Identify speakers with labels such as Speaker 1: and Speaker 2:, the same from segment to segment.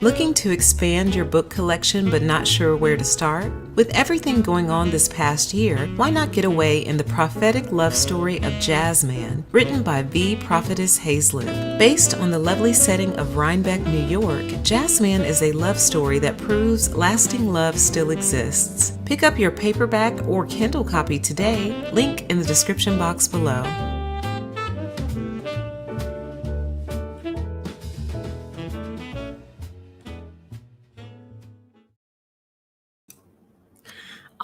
Speaker 1: Looking to expand your book collection but not sure where to start? With everything going on this past year, why not get away in the prophetic love story of Jazzman, written by V. Prophetess Hazlitt? Based on the lovely setting of Rhinebeck, New York, Jazzman is a love story that proves lasting love still exists. Pick up your paperback or Kindle copy today, link in the description box below.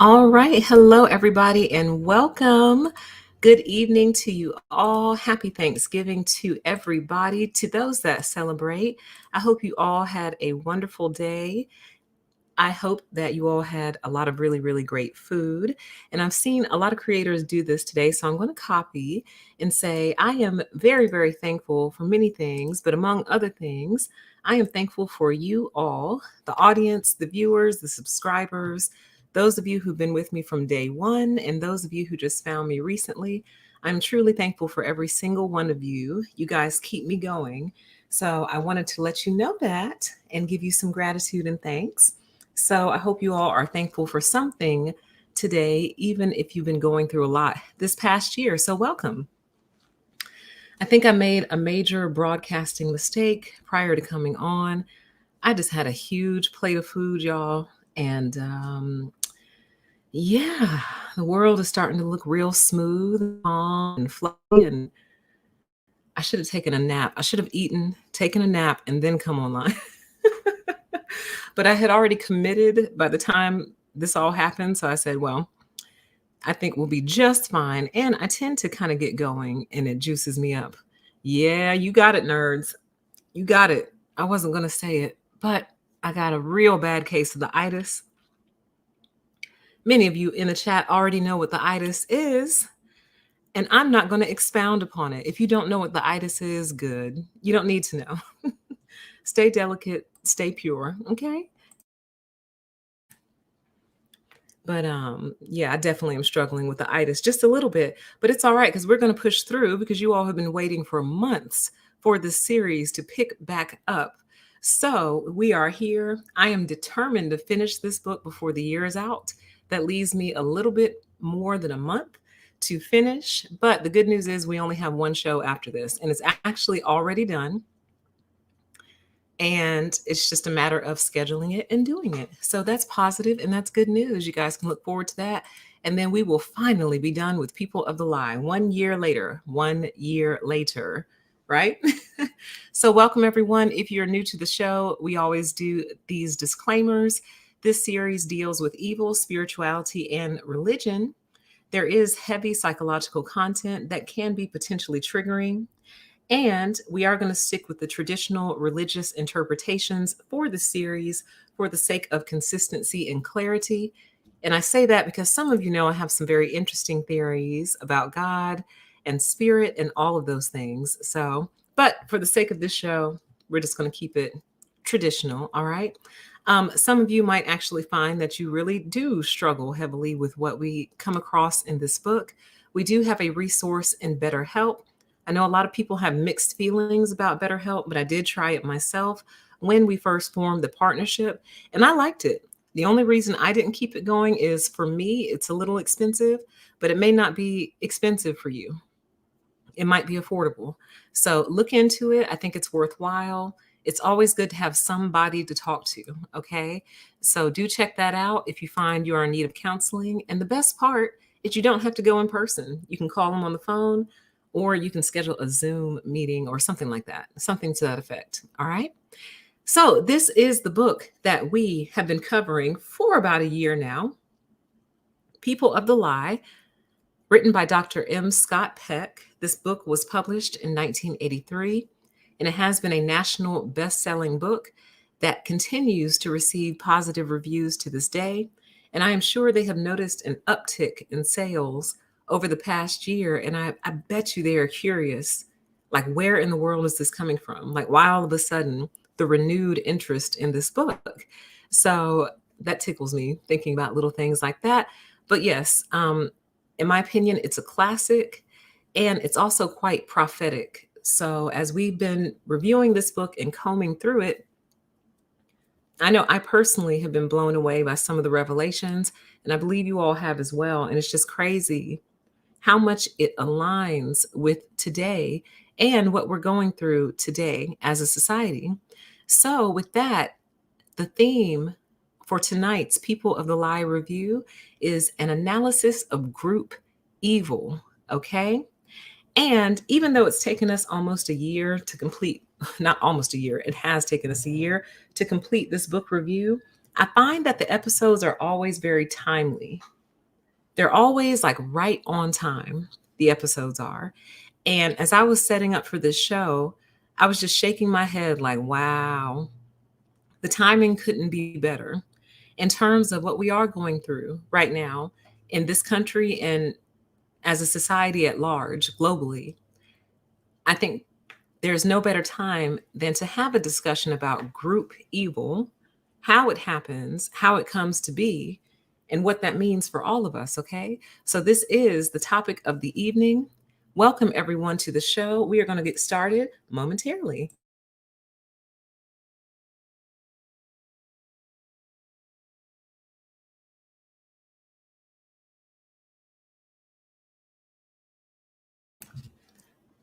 Speaker 1: All right. Hello, everybody, and welcome. Good evening to you all. Happy Thanksgiving to everybody. To those that celebrate, I hope you all had a wonderful day. I hope that you all had a lot of really, really great food. And I've seen a lot of creators do this today, so I'm going to copy and say I am very, very thankful for many things, but among other things, I am thankful for you all, the audience, the viewers, the subscribers, those of you who've been with me from day one, and those of you who just found me recently. I'm truly thankful for every single one of you. You guys keep me going. So I wanted to let you know that and give you some gratitude and thanks. So I hope you all are thankful for something today, even if you've been going through a lot this past year. So welcome. I think I made a major broadcasting mistake prior to coming on. I just had a huge plate of food, y'all. And yeah, the world is starting to look real smooth, calm, and fluffy. And I should have taken a nap. I should have taken a nap, and then come online. But I had already committed by the time this all happened. So I said, well, I think we'll be just fine. And I tend to kind of get going and it juices me up. Yeah, you got it, nerds. You got it. I wasn't going to say it, but I got a real bad case of the itis. Many of you in the chat already know what the itis is, and I'm not going to expound upon it. If you don't know what the itis is, good. You don't need to know. Stay delicate, stay pure, okay? But yeah, I definitely am struggling with the itis just a little bit, but it's all right because we're going to push through because you all have been waiting for months for this series to pick back up. So we are here. I am determined to finish this book before the year is out. That leaves me a little bit more than a month to finish. But the good news is we only have one show after this, and it's actually already done. And it's just a matter of scheduling it and doing it. So that's positive and that's good news. You guys can look forward to that. And then we will finally be done with People of the Lie 1 year later, right? So welcome everyone. If you're new to the show, we always do these disclaimers. This series deals with evil, spirituality, and religion. There is heavy psychological content that can be potentially triggering. And we are going to stick with the traditional religious interpretations for the series for the sake of consistency and clarity. And I say that because some of you know I have some very interesting theories about God and spirit and all of those things. So, but for the sake of this show, we're just going to keep it traditional. All right. Some of you might actually find that you really do struggle heavily with what we come across in this book. We do have a resource in BetterHelp. I know a lot of people have mixed feelings about BetterHelp, but I did try it myself when we first formed the partnership, and I liked it. The only reason I didn't keep it going is for me, it's a little expensive, but it may not be expensive for you. It might be affordable. So look into it. I think it's worthwhile. It's always good to have somebody to talk to, okay? So do check that out if you find you are in need of counseling. And the best part is you don't have to go in person. You can call them on the phone, or you can schedule a Zoom meeting or something like that, something to that effect, all right? So this is the book that we have been covering for about a year now, People of the Lie, written by Dr. M. Scott Peck. This book was published in 1983, and it has been a national best-selling book. that continues to receive positive reviews to this day. And I am sure they have noticed an uptick in sales over the past year. And I bet you they are curious, like, where in the world is this coming from? Like, why all of a sudden the renewed interest in this book? So that tickles me thinking about little things like that. But yes, in my opinion, it's a classic and it's also quite prophetic. So as we've been reviewing this book and combing through it, I know I personally have been blown away by some of the revelations, and I believe you all have as well. And it's just crazy how much it aligns with today and what we're going through today as a society. So, with that, the theme for tonight's People of the Lie review is an analysis of group evil. Okay. And even though it's taken us almost a year to complete, not almost a year, it has taken us a year to complete this book review, I find that the episodes are always very timely. They're always like right on time, the episodes are. And as I was setting up for this show, I was just shaking my head like, wow, the timing couldn't be better in terms of what we are going through right now in this country and as a society at large, globally. I think there's no better time than to have a discussion about group evil, how it happens, how it comes to be, and what that means for all of us, okay? So, this is the topic of the evening. Welcome, everyone, to the show. We are going to get started momentarily.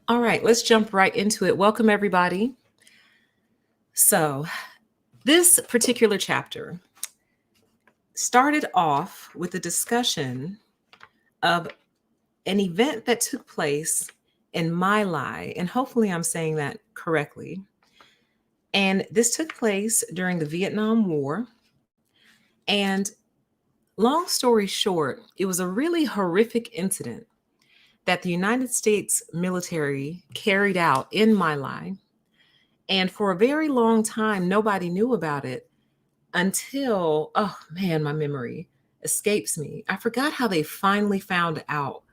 Speaker 1: All right, let's jump right into it. Welcome, everybody. So, this particular chapter started off with a discussion of an event that took place in my lie, and hopefully I'm saying that correctly. And this took place during the Vietnam War. And long story short, it was a really horrific incident that the United States military carried out in my lie. And for a very long time, nobody knew about it until, oh man, my memory escapes me. I forgot how they finally found out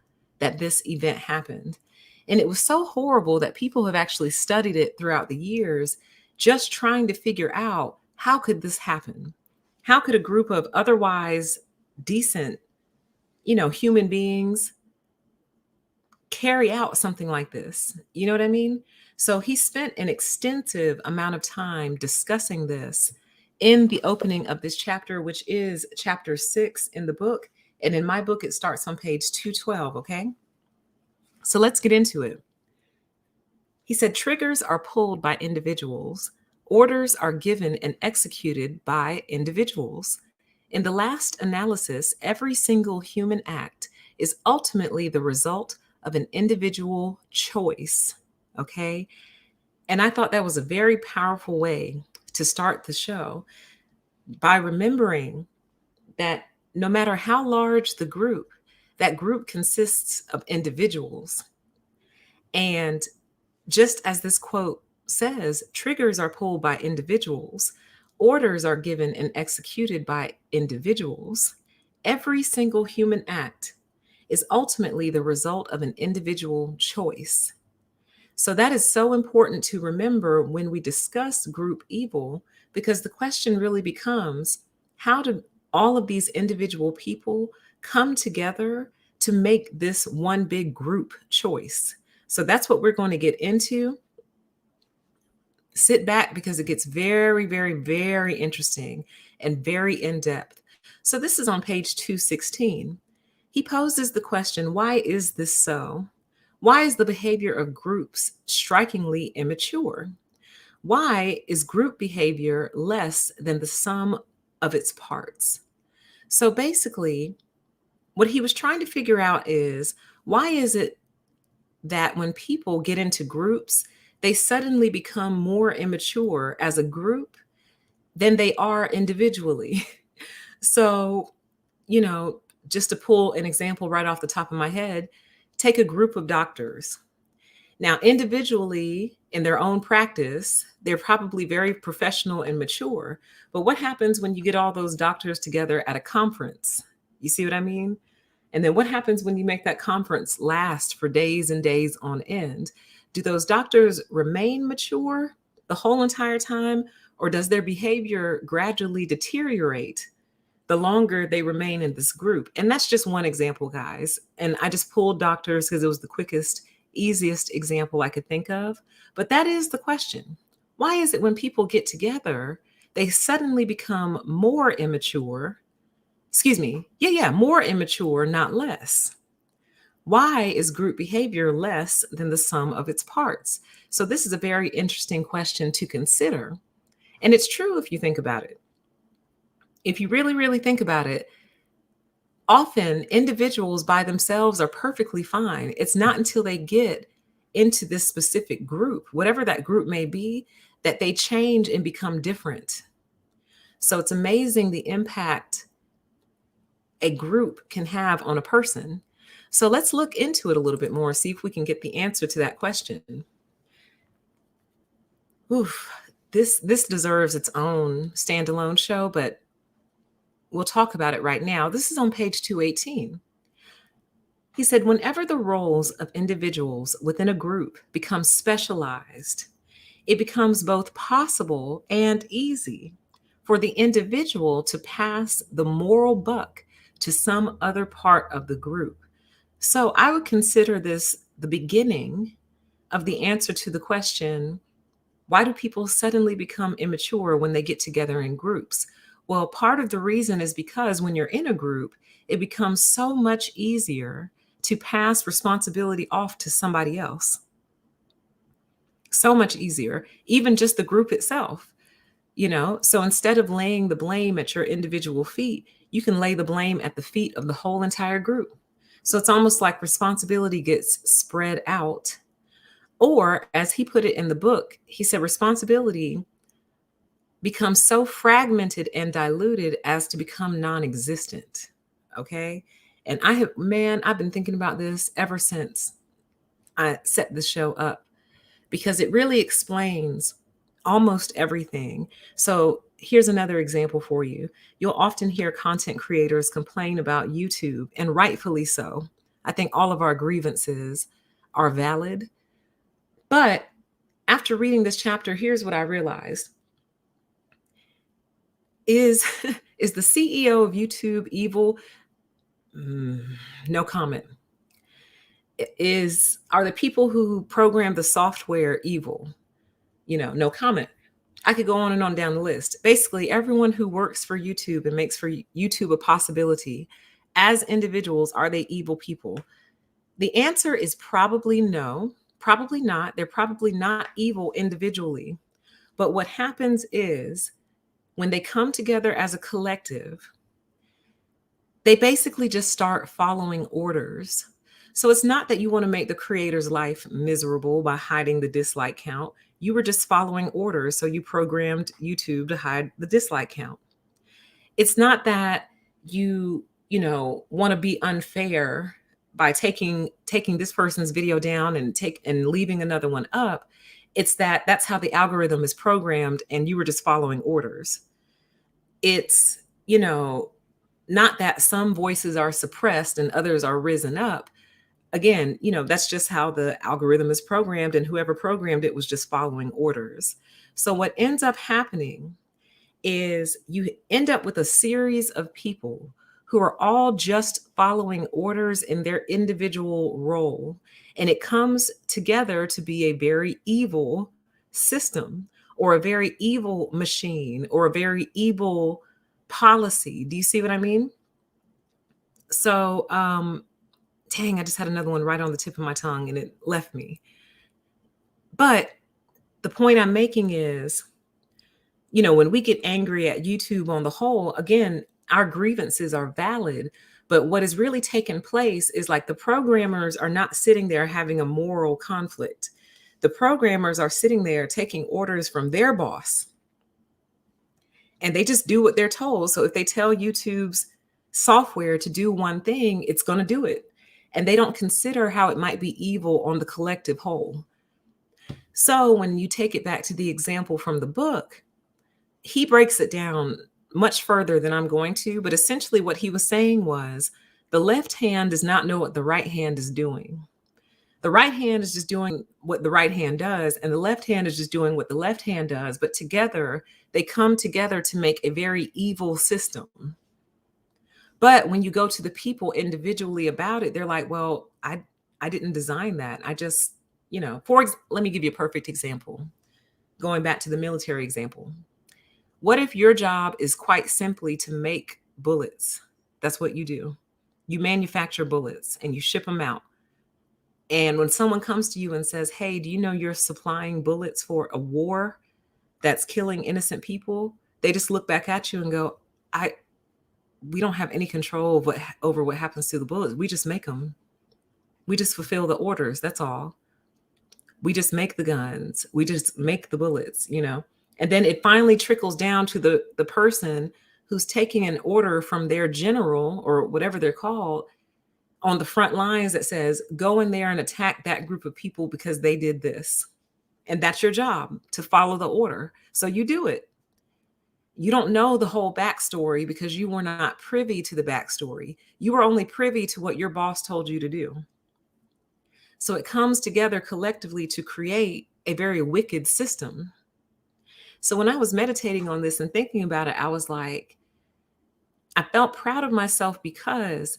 Speaker 1: that this event happened. And it was so horrible that people have actually studied it throughout the years, just trying to figure out how could this happen? How could a group of otherwise decent, human beings carry out something like this? You know what I mean? So he spent an extensive amount of time discussing this in the opening of this chapter, which is chapter 6 in the book. And in my book, it starts on page 212. Okay. So let's get into it. He said, triggers are pulled by individuals, orders are given and executed by individuals. In the last analysis, every single human act is ultimately the result of an individual choice. Okay. And I thought that was a very powerful way to start the show by remembering that no matter how large the group, that group consists of individuals. And just as this quote says, triggers are pulled by individuals, orders are given and executed by individuals. Every single human act is ultimately the result of an individual choice. So that is so important to remember when we discuss group evil, because the question really becomes, how do all of these individual people come together to make this one big group choice? So that's what we're going to get into. Sit back because it gets very, very, very interesting and very in depth. So this is on page 216. He poses the question, why is this so? Why is the behavior of groups strikingly immature? Why is group behavior less than the sum of its parts? So basically, what he was trying to figure out is, why is it that when people get into groups, they suddenly become more immature as a group than they are individually? So, just to pull an example right off the top of my head, take a group of doctors. Now, individually, in their own practice, they're probably very professional and mature. But what happens when you get all those doctors together at a conference? You see what I mean? And then what happens when you make that conference last for days and days on end? Do those doctors remain mature the whole entire time, or does their behavior gradually deteriorate the longer they remain in this group? And that's just one example, guys. And I just pulled doctors because it was the quickest, easiest example I could think of. But that is the question. Why is it when people get together, they suddenly become more immature? Excuse me. Yeah, more immature, not less. Why is group behavior less than the sum of its parts? So, this is a very interesting question to consider. And it's true if you think about it. If you really, really think about it, often individuals by themselves are perfectly fine. It's not until they get into this specific group, whatever that group may be, that they change and become different. So, it's amazing the impact a group can have on a person. So let's look into it a little bit more, see if we can get the answer to that question. Oof, this deserves its own standalone show, but we'll talk about it right now. This is on page 218. He said, whenever the roles of individuals within a group become specialized, it becomes both possible and easy for the individual to pass the moral buck to some other part of the group. So I would consider this the beginning of the answer to the question, why do people suddenly become immature when they get together in groups? Well, part of the reason is because when you're in a group, it becomes so much easier to pass responsibility off to somebody else. So much easier, even just the group itself. So instead of laying the blame at your individual feet, you can lay the blame at the feet of the whole entire group. So it's almost like responsibility gets spread out. Or, as he put it in the book, he said responsibility becomes so fragmented and diluted as to become non-existent. Okay. And I've been thinking about this ever since I set the show up, because it really explains almost everything. So here's another example for you. You'll often hear content creators complain about YouTube, and rightfully so. I think all of our grievances are valid. But after reading this chapter, here's what I realized. Is is the CEO of YouTube evil? No comment. Are the people who program the software evil? No comment. I could go on and on down the list. Basically, everyone who works for YouTube and makes for YouTube a possibility, as individuals, are they evil people? The answer is probably no, probably not. They're probably not evil individually. But what happens is when they come together as a collective, they basically just start following orders. So it's not that you want to make the creator's life miserable by hiding the dislike count. You were just following orders. So you programmed YouTube to hide the dislike count. It's not that want to be unfair by taking this person's video down and leaving another one up. It's that's how the algorithm is programmed, and you were just following orders. It's, not that some voices are suppressed and others are risen up. Again, that's just how the algorithm is programmed, and whoever programmed it was just following orders. So what ends up happening is you end up with a series of people who are all just following orders in their individual role. And it comes together to be a very evil system, or a very evil machine, or a very evil policy. Do you see what I mean? So, dang, I just had another one right on the tip of my tongue and it left me. But the point I'm making is, when we get angry at YouTube on the whole, again, our grievances are valid. But what is really taking place is, like, the programmers are not sitting there having a moral conflict. The programmers are sitting there taking orders from their boss, and they just do what they're told. So if they tell YouTube's software to do one thing, it's going to do it. and they don't consider how it might be evil on the collective whole. So when you take it back to the example from the book, he breaks it down much further than I'm going to, but essentially what he was saying was the left hand does not know what the right hand is doing. The right hand is just doing what the right hand does, and the left hand is just doing what the left hand does. But together, they come together to make a very evil system. But when you go to the people individually about it, they're like, well, I didn't design that. I just, let me give you a perfect example. Going back to the military example. What if your job is quite simply to make bullets? That's what you do. You manufacture bullets and you ship them out. And when someone comes to you and says, hey, do you know you're supplying bullets for a war that's killing innocent people? They just look back at you and go, we don't have any control over what happens to the bullets. We just make them. We just fulfill the orders. That's all. We just make the guns. We just make the bullets, And then it finally trickles down to the person who's taking an order from their general or whatever they're called on the front lines that says, go in there and attack that group of people because they did this. And that's your job, to follow the order. So you do it. You don't know the whole backstory because you were not privy to the backstory. You were only privy to what your boss told you to do. So it comes together collectively to create a very wicked system. So when I was meditating on this and thinking about it, I was like, I felt proud of myself because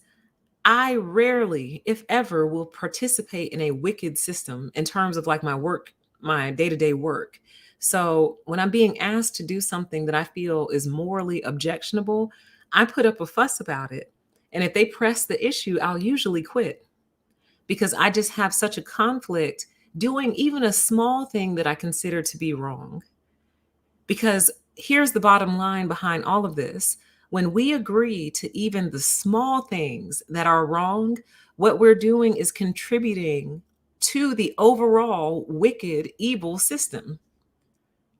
Speaker 1: I rarely, if ever, will participate in a wicked system in terms of like my work, my day-to-day work. So when I'm being asked to do something that I feel is morally objectionable, I put up a fuss about it. And if they press the issue, I'll usually quit because I just have such a conflict doing even a small thing that I consider to be wrong. Because here's the bottom line behind all of this. When we agree to even the small things that are wrong, what we're doing is contributing to the overall wicked, evil system.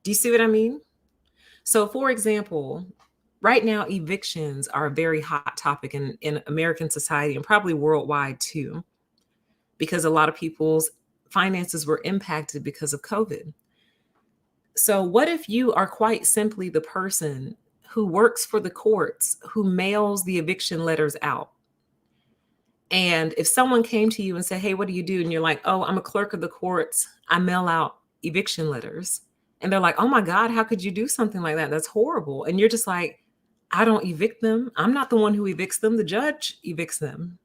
Speaker 1: Do you see what I mean? So, for example, right now, evictions are a very hot topic in American society and probably worldwide too, because a lot of people's finances were impacted because of COVID. So what if you are quite simply the person who works for the courts, who mails the eviction letters out? And if someone came to you and said, hey, what do you do? And you're like, oh, I'm a clerk of the courts. I mail out eviction letters. And they're like, oh my God, how could you do something like that? That's horrible. And you're just like, I don't evict them. I'm not the one who evicts them. The judge evicts them.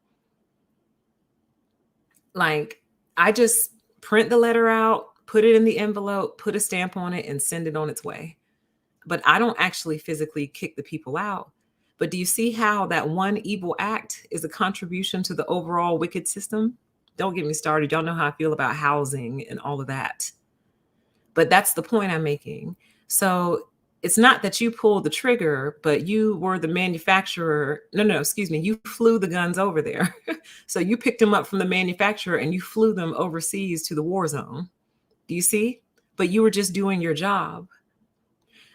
Speaker 1: Like, I just print the letter out, put it in the envelope, put a stamp on it, and send it on its way. But I don't actually physically kick the people out. But do you see how that one evil act is a contribution to the overall wicked system? Don't get me started. Y'all know how I feel about housing and all of that. But that's the point I'm making. So it's not that you pulled the trigger, but you were the manufacturer. No, excuse me. You flew the guns over there. So you picked them up from the manufacturer and you flew them overseas to the war zone. Do you see? But you were just doing your job.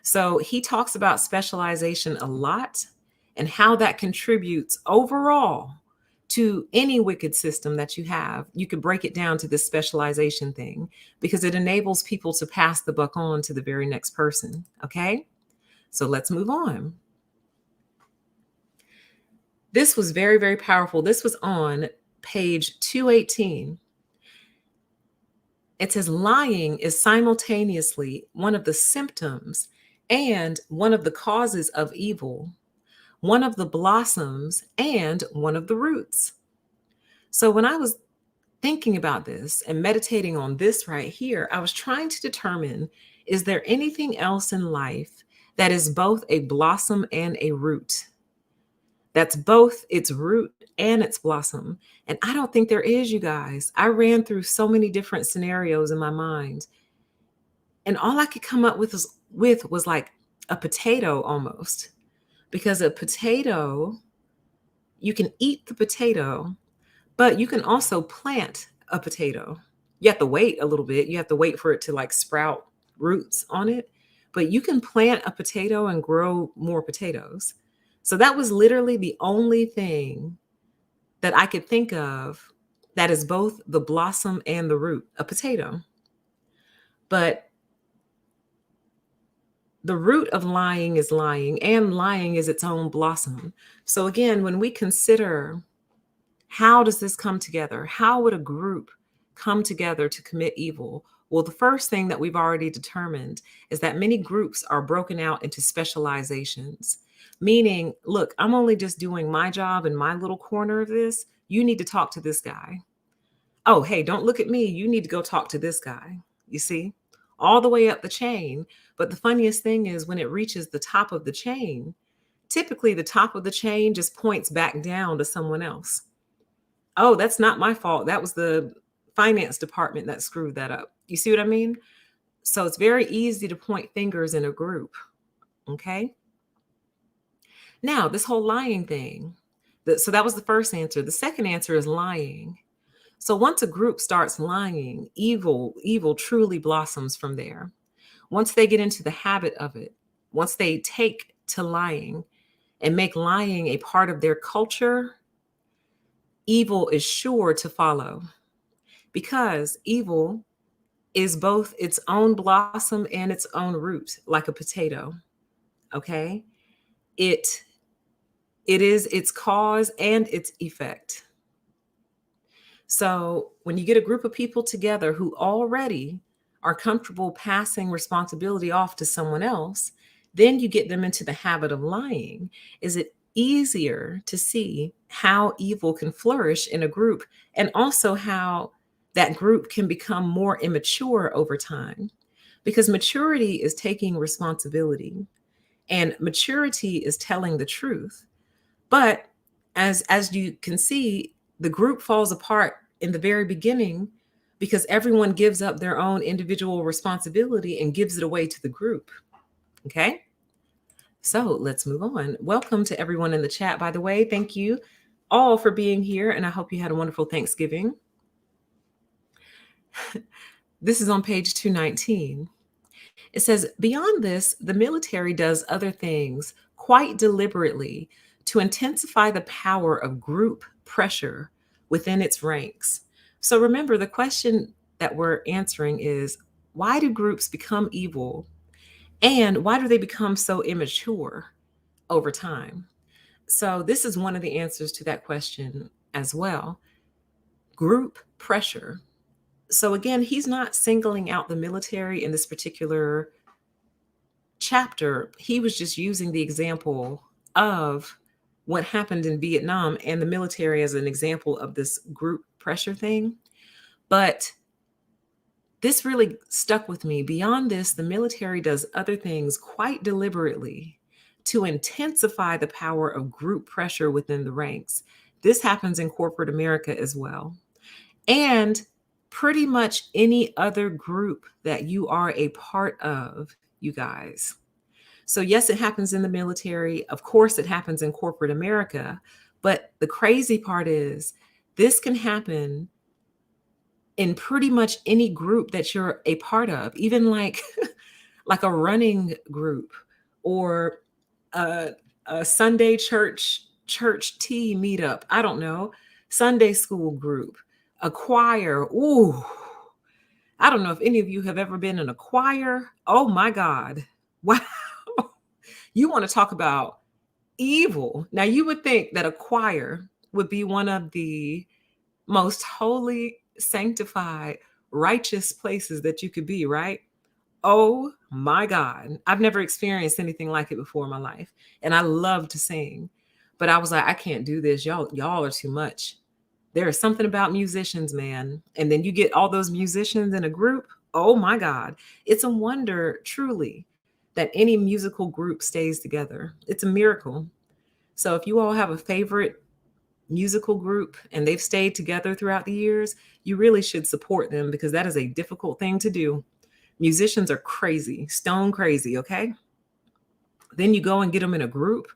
Speaker 1: So he talks about specialization a lot and how that contributes overall to any wicked system that you have. You could break it down to this specialization thing because it enables people to pass the buck on to the very next person. Okay, so let's move on. This was very, very powerful. This was on page 218. It says lying is simultaneously one of the symptoms and one of the causes of evil, one of the blossoms and one of the roots. So when I was thinking about this and meditating on this right here, I was trying to determine, is there anything else in life that is both a blossom and a root? That's both its root and its blossom. And I don't think there is, you guys. I ran through so many different scenarios in my mind. And all I could come up with was like a potato almost. Because a potato, you can eat the potato, but you can also plant a potato. You have to wait a little bit. You have to wait for it to like sprout roots on it. But you can plant a potato and grow more potatoes. So that was literally the only thing that I could think of that is both the blossom and the root, a potato. But the root of lying is lying, and lying is its own blossom. So again, when we consider how does this come together? How would a group come together to commit evil? Well, the first thing that we've already determined is that many groups are broken out into specializations, meaning, look, I'm only just doing my job in my little corner of this. You need to talk to this guy. Oh, hey, don't look at me. You need to go talk to this guy. You see, all the way up the chain. But the funniest thing is when it reaches the top of the chain, typically the top of the chain just points back down to someone else. Oh, that's not my fault. That was the finance department that screwed that up. You see what I mean? So it's very easy to point fingers in a group. Okay. Now, this whole lying thing. So that was the first answer. The second answer is lying. So once a group starts lying, evil truly blossoms from there. Once they get into the habit of it, once they take to lying and make lying a part of their culture, evil is sure to follow, because evil is both its own blossom and its own root, like a potato. Okay? It is its cause and its effect. So when you get a group of people together who already are comfortable passing responsibility off to someone else, then you get them into the habit of lying. Is it easier to see how evil can flourish in a group, and also how that group can become more immature over time? Because maturity is taking responsibility, and maturity is telling the truth. But as you can see, the group falls apart in the very beginning because everyone gives up their own individual responsibility and gives it away to the group. Okay? So let's move on. Welcome to everyone in the chat, by the way. Thank you all for being here, and I hope you had a wonderful Thanksgiving. This is on page 219. It says, beyond this, the military does other things quite deliberately to intensify the power of group pressure within its ranks. So remember, the question that we're answering is, why do groups become evil, and why do they become so immature over time? So this is one of the answers to that question as well. Group pressure. So again, he's not singling out the military in this particular chapter. He was just using the example of what happened in Vietnam and the military as an example of this group pressure thing. But this really stuck with me. Beyond this, the military does other things quite deliberately to intensify the power of group pressure within the ranks. This happens in corporate America as well. And pretty much any other group that you are a part of, you guys. So yes, it happens in the military. Of course, it happens in corporate America. But the crazy part is this can happen in pretty much any group that you're a part of, even like like a running group, or a Sunday church tea meetup. I don't know, Sunday school group, a choir. Ooh, I don't know if any of you have ever been in a choir. Oh my God. Wow. You want to talk about evil. Now, you would think that a choir would be one of the most holy, sanctified, righteous places that you could be, right? Oh my God. I've never experienced anything like it before in my life. And I love to sing. But I was like, I can't do this. Y'all are too much. There is something about musicians, man. And then you get all those musicians in a group. Oh my God. It's a wonder, truly, that any musical group stays together. It's a miracle. So if you all have a favorite musical group and they've stayed together throughout the years, you really should support them, because that is a difficult thing to do. Musicians are crazy, stone crazy, okay? Then you go and get them in a group.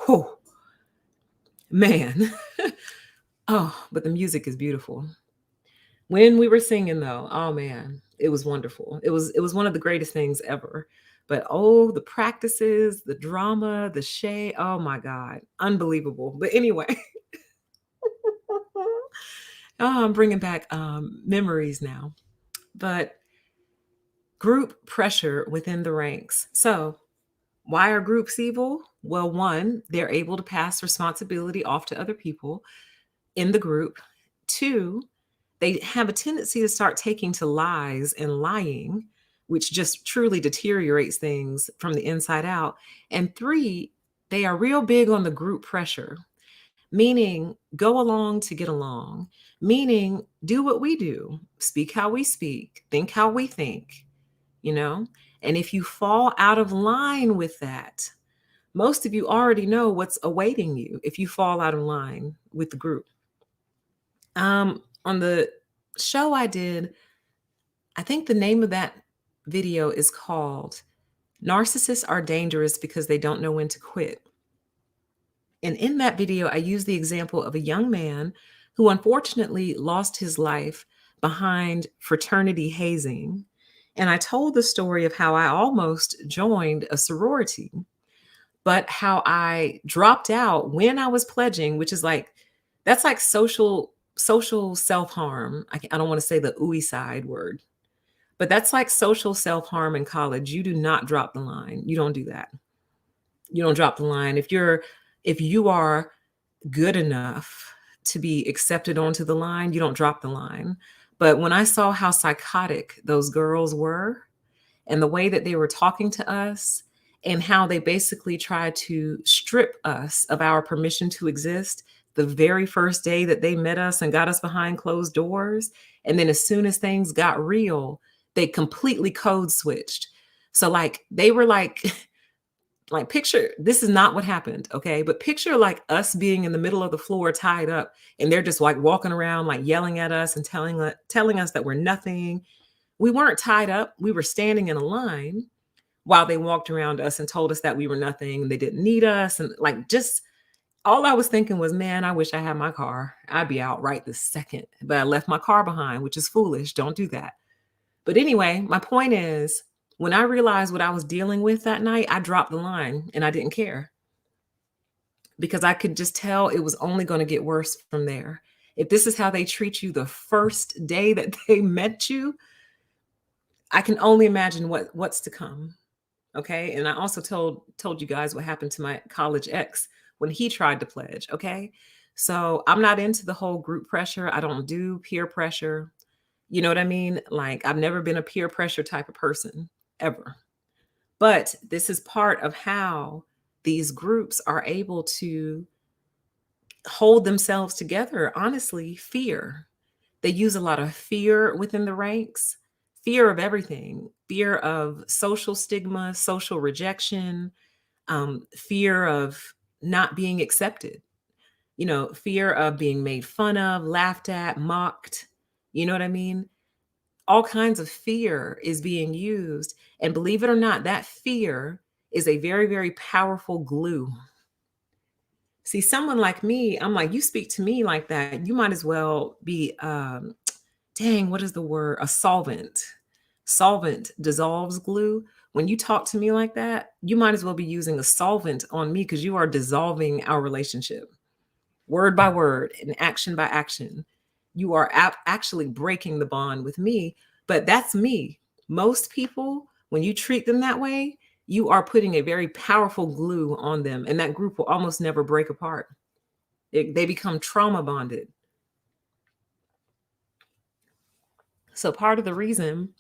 Speaker 1: Oh, man. Oh, but the music is beautiful. When we were singing though, oh man, it was wonderful. It was one of the greatest things ever. But oh, the practices, the drama, the shade, oh my God, unbelievable. But anyway, Oh, I'm bringing back memories now. But group pressure within the ranks. So, why are groups evil? Well, one, they're able to pass responsibility off to other people in the group. Two, they have a tendency to start taking to lies and lying, which just truly deteriorates things from the inside out. And three, they are real big on the group pressure, meaning go along to get along, meaning do what we do, speak how we speak, think how we think, you know? And if you fall out of line with that, most of you already know what's awaiting you if you fall out of line with the group. On the show I did, I think the name of that video is called Narcissists Are Dangerous Because They Don't Know When to Quit. And in that video, I used the example of a young man who unfortunately lost his life behind fraternity hazing. And I told the story of how I almost joined a sorority, but how I dropped out when I was pledging, which is like, that's like social self-harm. I don't want to say the ooey side word, but that's like social self-harm in college. You do not drop the line. You don't do that. You don't drop the line. If you are good enough to be accepted onto the line, you don't drop the line. But when I saw how psychotic those girls were and the way that they were talking to us and how they basically tried to strip us of our permission to exist the very first day that they met us and got us behind closed doors. And then as soon as things got real, they completely code switched. So like they were like picture, this is not what happened, okay? But picture like us being in the middle of the floor tied up and they're just like walking around like yelling at us and telling us that we're nothing. We weren't tied up. We were standing in a line while they walked around us and told us that we were nothing. They didn't need us. And like, just all I was thinking was, man, I wish I had my car. I'd be out right this second. But I left my car behind, which is foolish. Don't do that. But anyway, my point is, when I realized what I was dealing with that night, I dropped the line and I didn't care because I could just tell it was only going to get worse from there. If this is how they treat you the first day that they met you, I can only imagine what's to come. Okay. And I also told you guys what happened to my college ex when he tried to pledge. Okay. So I'm not into the whole group pressure. I don't do peer pressure. You know what I mean? Like I've never been a peer pressure type of person ever. But this is part of how these groups are able to hold themselves together. Honestly, fear. They use a lot of fear within the ranks, fear of everything, fear of social stigma, social rejection, fear of not being accepted, fear of being made fun of, laughed at, mocked. You know what I mean? All kinds of fear is being used. And believe it or not, that fear is a very, very powerful glue. See, someone like me, I'm like, you speak to me like that, you might as well be, dang, what is the word? A solvent. Solvent dissolves glue. When you talk to me like that, you might as well be using a solvent on me because you are dissolving our relationship word by word and action by action. You are actually breaking the bond with me, but that's me. Most people, when you treat them that way, you are putting a very powerful glue on them, and that group will almost never break apart. They become trauma bonded. So, part of the reason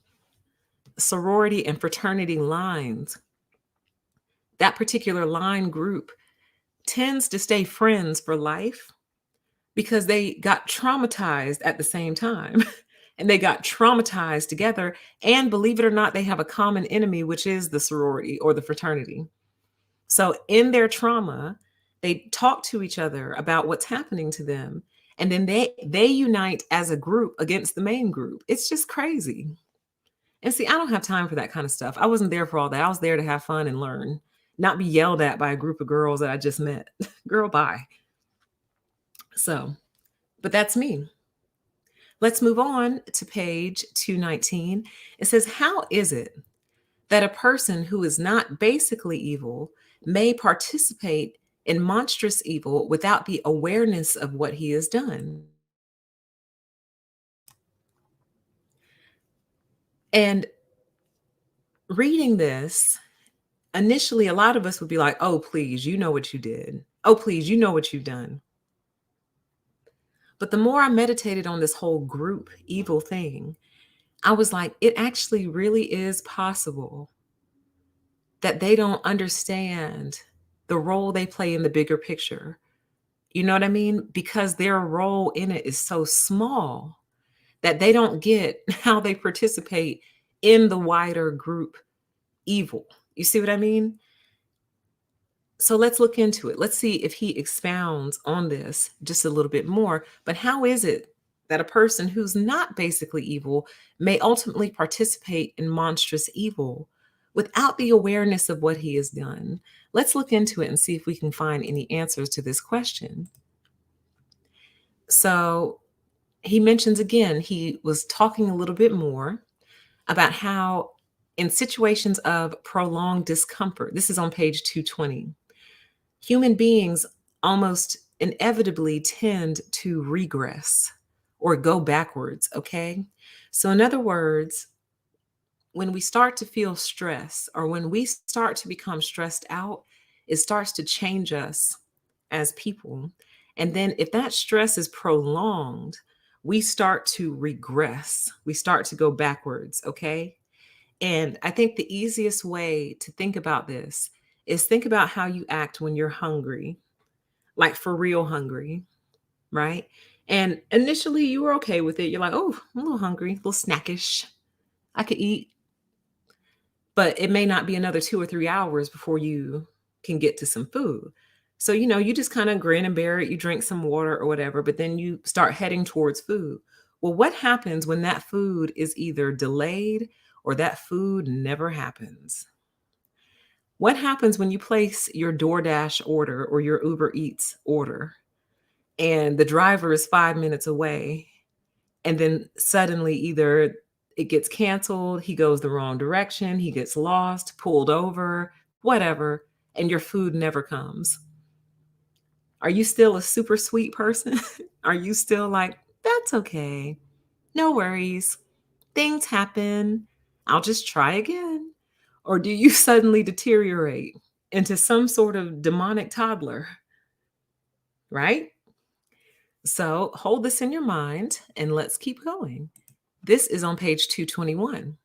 Speaker 1: sorority and fraternity lines, that particular line group tends to stay friends for life because they got traumatized at the same time and they got traumatized together. And believe it or not, they have a common enemy, which is the sorority or the fraternity. So in their trauma, they talk to each other about what's happening to them. And then they unite as a group against the main group. It's just crazy. And see, I don't have time for that kind of stuff. I wasn't there for all that. I was there to have fun and learn, not be yelled at by a group of girls that I just met. Girl, bye. So, but that's me. Let's move on to page 219. It says, how is it that a person who is not basically evil may participate in monstrous evil without the awareness of what he has done? And reading this, initially, a lot of us would be like, oh, please, you know what you did. Oh, please, you know what you've done. But the more I meditated on this whole group evil thing, I was like, it actually really is possible that they don't understand the role they play in the bigger picture. You know what I mean? Because their role in it is so small that they don't get how they participate in the wider group evil. You see what I mean? So let's look into it. Let's see if he expounds on this just a little bit more. But how is it that a person who's not basically evil may ultimately participate in monstrous evil without the awareness of what he has done? Let's look into it and see if we can find any answers to this question. So he mentions again, he was talking a little bit more about how in situations of prolonged discomfort, this is on page 220, human beings almost inevitably tend to regress or go backwards, okay? So, in other words, when we start to feel stress or when we start to become stressed out, it starts to change us as people. And then, if that stress is prolonged, we start to regress, we start to go backwards, okay? And I think the easiest way to think about this is think about how you act when you're hungry, like for real hungry, right? And initially you were okay with it. You're like, oh, I'm a little hungry, a little snackish. I could eat, but it may not be another 2 or 3 hours before you can get to some food. So, you just kind of grin and bear it. You drink some water or whatever, but then you start heading towards food. Well, what happens when that food is either delayed or that food never happens? What happens when you place your DoorDash order or your Uber Eats order and the driver is 5 minutes away, and then suddenly either it gets canceled, he goes the wrong direction, he gets lost, pulled over, whatever, and your food never comes? Are you still a super sweet person? Are you still like, that's okay, no worries, things happen, I'll just try again? Or do you suddenly deteriorate into some sort of demonic toddler, right? So hold this in your mind and let's keep going. This is on page 221.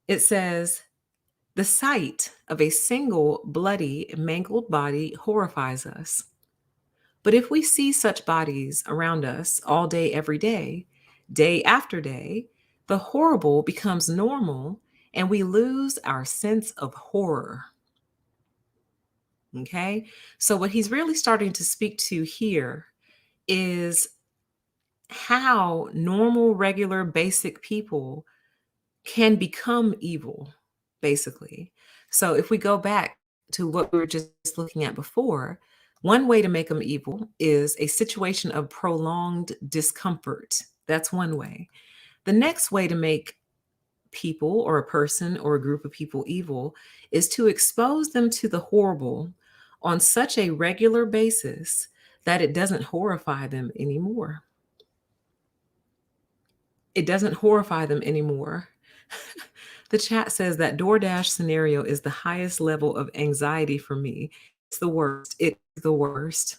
Speaker 1: It says, the sight of a single bloody, mangled body horrifies us. But if we see such bodies around us all day, every day after day, the horrible becomes normal and we lose our sense of horror. Okay. So, what he's really starting to speak to here is how normal, regular, basic people can become evil, basically. So, if we go back to what we were just looking at before, one way to make them evil is a situation of prolonged discomfort. That's one way. The next way to make people or a person or a group of people evil is to expose them to the horrible on such a regular basis that it doesn't horrify them anymore. It doesn't horrify them anymore. The chat says that DoorDash scenario is the highest level of anxiety for me. It's the worst. It's the worst.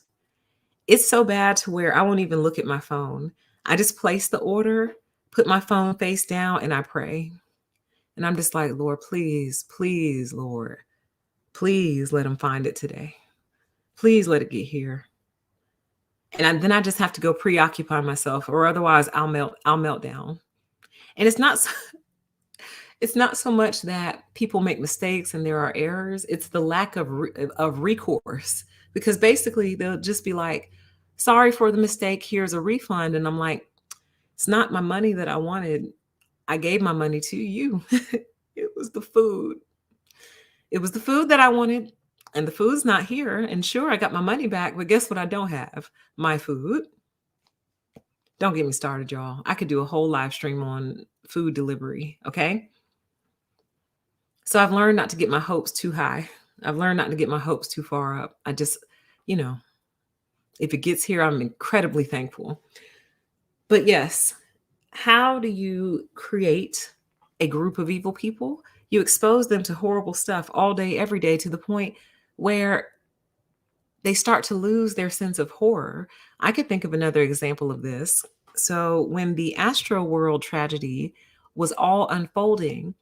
Speaker 1: It's so bad to where I won't even look at my phone. I just place the order, put my phone face down, and I pray. And I'm just like, Lord, please, please, Lord, please let them find it today. Please let it get here. And then I just have to go preoccupy myself, or otherwise I'll melt down. And it's not so much that people make mistakes and there are errors. It's the lack of recourse, because basically they'll just be like, sorry for the mistake. Here's a refund. And I'm like, it's not my money that I wanted. I gave my money to you. It was the food. It was the food that I wanted, and the food's not here. And sure, I got my money back, but guess what I don't have? My food. Don't get me started, y'all. I could do a whole live stream on food delivery, okay? So I've learned not to get my hopes too high. I've learned not to get my hopes too far up. I just, you know, if it gets here, I'm incredibly thankful. But yes, how do you create a group of evil people, you expose them to horrible stuff all day, every day, to the point where they start to lose their sense of horror. I could think of another example of this. So, when the Astro World tragedy was all unfolding,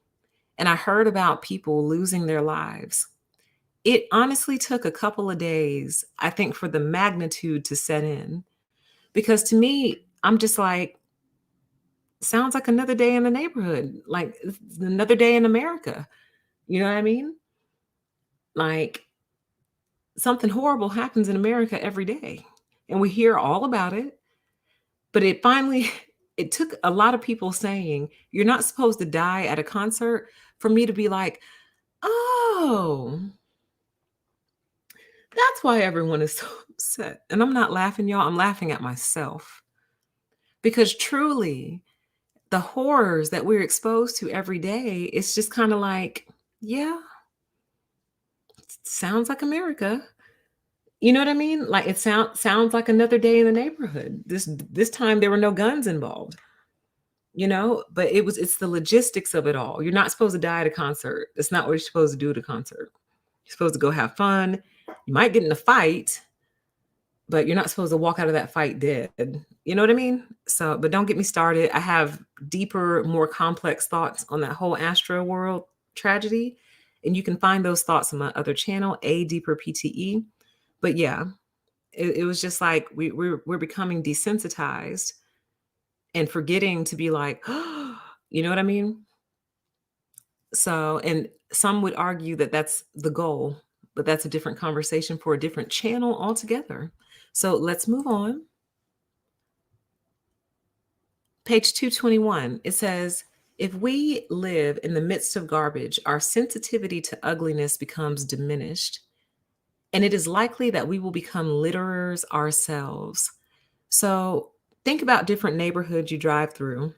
Speaker 1: and I heard about people losing their lives, it honestly took a couple of days, I think, for the magnitude to set in. Because to me, I'm just like, sounds like another day in the neighborhood, like another day in America. You know what I mean? Like, something horrible happens in America every day, and we hear all about it. But it finally, it took a lot of people saying, you're not supposed to die at a concert, for me to be like, oh, that's why everyone is so upset. And I'm not laughing, y'all. I'm laughing at myself. Because truly, the horrors that we're exposed to every day, it's just kind of like, yeah, sounds like America. You know what I mean? Like, it sounds like another day in the neighborhood. This time there were no guns involved, but it's the logistics of it all. You're not supposed to die at a concert. That's not what you're supposed to do at a concert. You're supposed to go have fun. You might get in a fight, but you're not supposed to walk out of that fight dead. You know what I mean? So, but don't get me started. I have deeper, more complex thoughts on that whole Astro World tragedy. And you can find those thoughts on my other channel, A Deeper PTE. But yeah, it was just like we're becoming desensitized and forgetting to be like, you know what I mean? So, and some would argue that that's the goal, but that's a different conversation for a different channel altogether. So let's move on. Page 221, it says, if we live in the midst of garbage, our sensitivity to ugliness becomes diminished, and it is likely that we will become litterers ourselves. So think about different neighborhoods you drive through,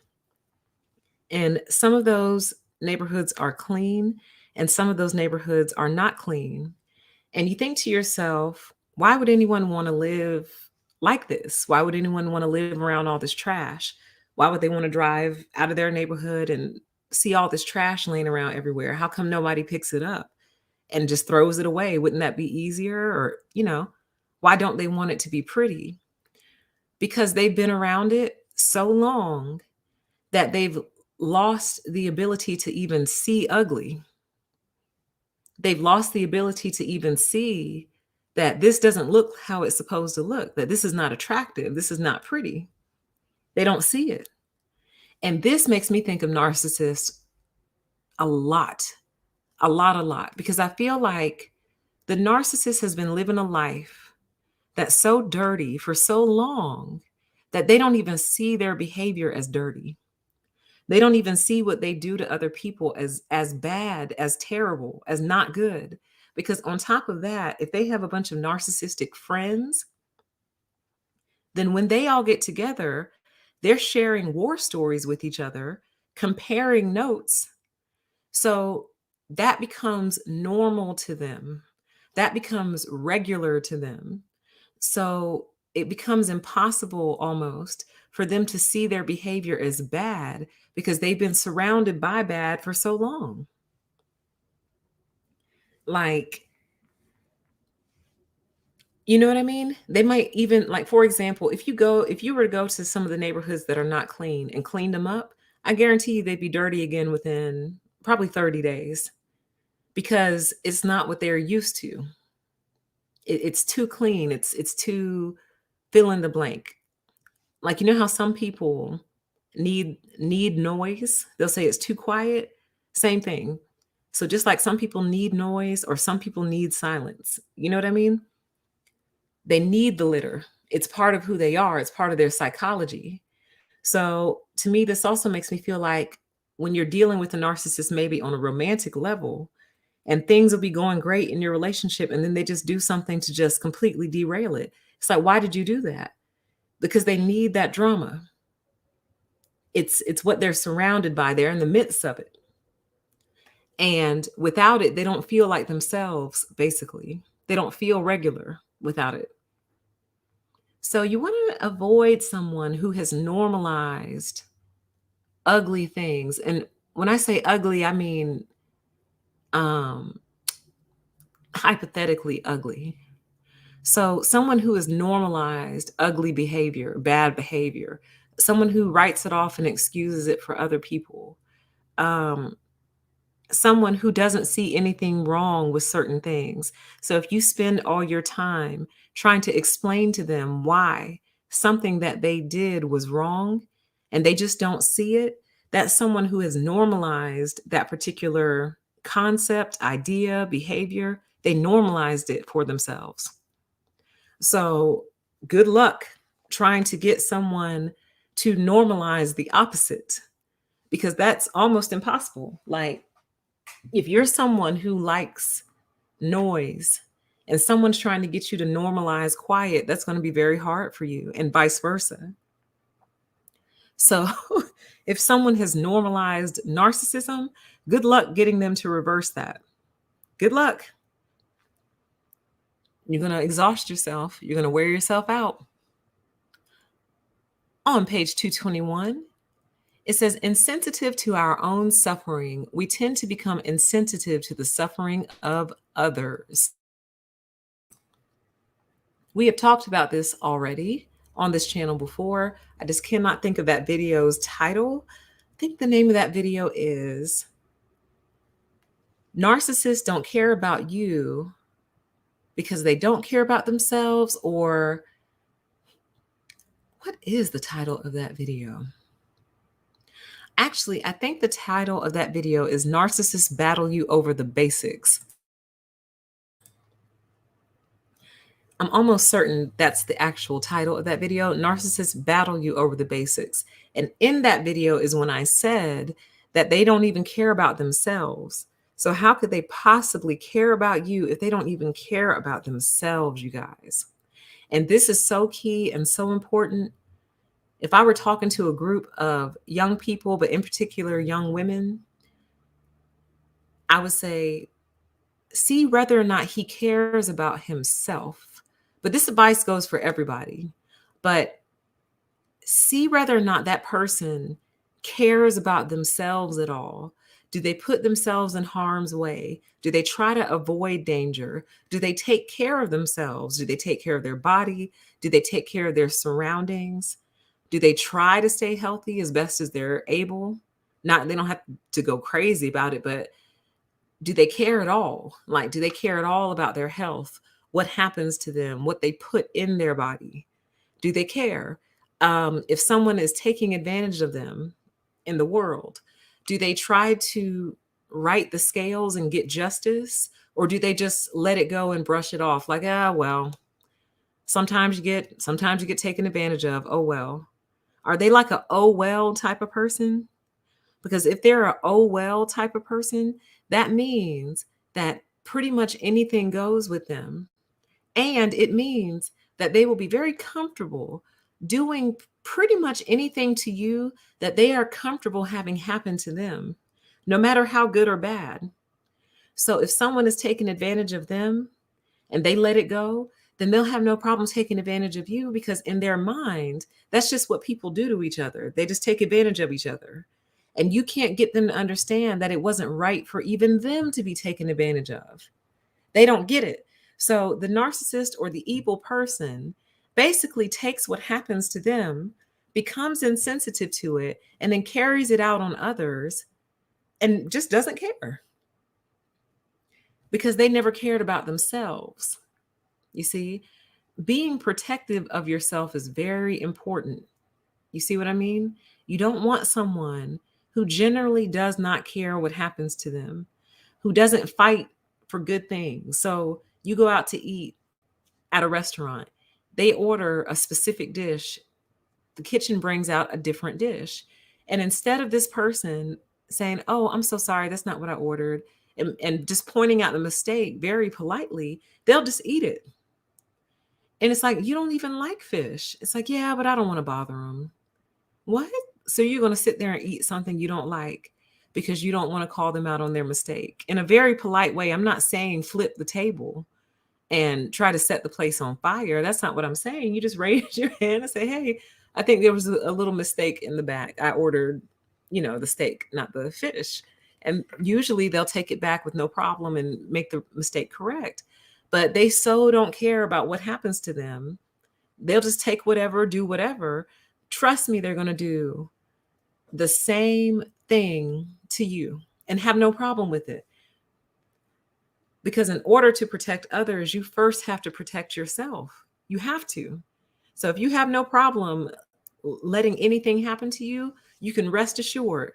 Speaker 1: and some of those neighborhoods are clean, and some of those neighborhoods are not clean. And you think to yourself, why would anyone want to live like this? Why would anyone want to live around all this trash? Why would they want to drive out of their neighborhood and see all this trash laying around everywhere? How come nobody picks it up and just throws it away? Wouldn't that be easier? Or, why don't they want it to be pretty? Because they've been around it so long that they've lost the ability to even see ugly. They've lost the ability to even see that this doesn't look how it's supposed to look, that this is not attractive, this is not pretty. They don't see it. And this makes me think of narcissists a lot, because I feel like the narcissist has been living a life that's so dirty for so long that they don't even see their behavior as dirty. They don't even see what they do to other people as bad, as terrible, as not good. Because on top of that, if they have a bunch of narcissistic friends, then when they all get together, they're sharing war stories with each other, comparing notes. So that becomes normal to them. That becomes regular to them. So it becomes impossible almost for them to see their behavior as bad because they've been surrounded by bad for so long. Like, you know what I mean? They might even, like, for example, if you were to go to some of the neighborhoods that are not clean and clean them up, I guarantee you they'd be dirty again within probably 30 days because it's not what they're used to. It's too clean. It's too fill in the blank. Like, you know how some people need noise? They'll say it's too quiet. Same thing. So just like some people need noise or some people need silence. You know what I mean? They need the litter. It's part of who they are. It's part of their psychology. So to me, this also makes me feel like when you're dealing with a narcissist, maybe on a romantic level, and things will be going great in your relationship, and then they just do something to just completely derail it. It's like, why did you do that? Because they need that drama. It's what they're surrounded by. They're in the midst of it. And without it, they don't feel like themselves, basically. They don't feel regular without it. So you want to avoid someone who has normalized ugly things. And when I say ugly, I mean um, hypothetically ugly. So someone who has normalized ugly behavior, bad behavior, someone who writes it off and excuses it for other people, um, someone who doesn't see anything wrong with certain things. So if you spend all your time trying to explain to them why something that they did was wrong and they just don't see it, that's someone who has normalized that particular concept, idea, behavior. They normalized it for themselves. So good luck trying to get someone to normalize the opposite because that's almost impossible. Like, if you're someone who likes noise and someone's trying to get you to normalize quiet, that's going to be very hard for you, and vice versa. So, if someone has normalized narcissism, good luck getting them to reverse that. Good luck. You're going to exhaust yourself, you're going to wear yourself out. On page 221, it says, insensitive to our own suffering, we tend to become insensitive to the suffering of others. We have talked about this already on this channel before. I just cannot think of that video's title. I think the name of that video is Narcissists Don't Care About You Because They Don't Care About Themselves, or what is the title of that video? Actually, I think the title of that video is Narcissists Battle You Over the Basics. I'm almost certain that's the actual title of that video. Narcissists battle you over the basics. And in that video is when I said that they don't even care about themselves. So how could they possibly care about you if they don't even care about themselves, you guys? And this is so key and so important. If I were talking to a group of young people, but in particular young women, I would say, see whether or not he cares about himself. But this advice goes for everybody. But see whether or not that person cares about themselves at all. Do they put themselves in harm's way? Do they try to avoid danger? Do they take care of themselves? Do they take care of their body? Do they take care of their surroundings? Do they try to stay healthy as best as they're able? Not, they don't have to go crazy about it, but do they care at all? Like, do they care at all about their health? What happens to them? What they put in their body? Do they care? If someone is taking advantage of them in the world, do they try to right the scales and get justice? Or do they just let it go and brush it off? Like, well, sometimes you get taken advantage of. Oh, well. Are they like a oh, well type of person? Because if they're a oh well type of person, that means that pretty much anything goes with them. And it means that they will be very comfortable doing pretty much anything to you that they are comfortable having happen to them, no matter how good or bad. So if someone is taking advantage of them and they let it go, then they'll have no problem taking advantage of you, because in their mind, that's just what people do to each other. They just take advantage of each other. And you can't get them to understand that it wasn't right for even them to be taken advantage of. They don't get it. So the narcissist or the evil person basically takes what happens to them, becomes insensitive to it, and then carries it out on others and just doesn't care because they never cared about themselves. You see, being protective of yourself is very important. You see what I mean? You don't want someone who generally does not care what happens to them, who doesn't fight for good things. So you go out to eat at a restaurant, they order a specific dish, the kitchen brings out a different dish. And instead of this person saying, oh, I'm so sorry, that's not what I ordered, and just pointing out the mistake very politely, they'll just eat it. And it's like, you don't even like fish. It's like, yeah, but I don't want to bother them. What? So you're going to sit there and eat something you don't like because you don't want to call them out on their mistake in a very polite way. I'm not saying flip the table and try to set the place on fire. That's not what I'm saying. You just raise your hand and say, hey, I think there was a little mistake in the back. I ordered the steak, not the fish. And usually they'll take it back with no problem and make the mistake correct. But they so don't care about what happens to them. They'll just take whatever, do whatever. Trust me, they're going to do the same thing to you and have no problem with it. Because in order to protect others, you first have to protect yourself. You have to. So if you have no problem letting anything happen to you, you can rest assured,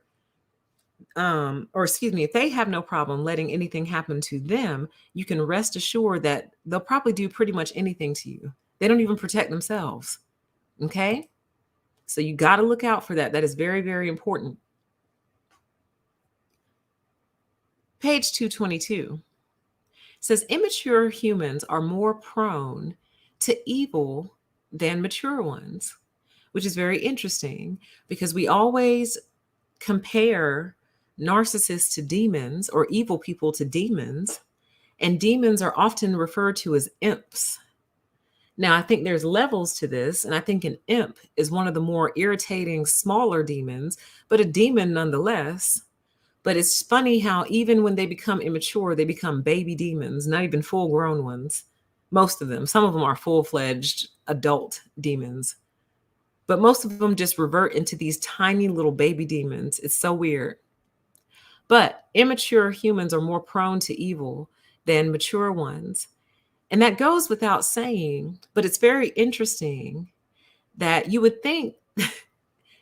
Speaker 1: or excuse me, if they have no problem letting anything happen to them, you can rest assured that they'll probably do pretty much anything to you. They don't even protect themselves. Okay? So you got to look out for that. That is very, very important. Page 222 says immature humans are more prone to evil than mature ones, which is very interesting because we always compare narcissists to demons or evil people to demons, and demons are often referred to as imps. Now, I think there's levels to this, and I think an imp is one of the more irritating, smaller demons, but a demon nonetheless. But it's funny how even when they become immature, they become baby demons, not even full-grown ones. Most of them. Some of them are full-fledged adult demons. But most of them just revert into these tiny little baby demons. It's so weird. But immature humans are more prone to evil than mature ones. And that goes without saying, but it's very interesting that you would think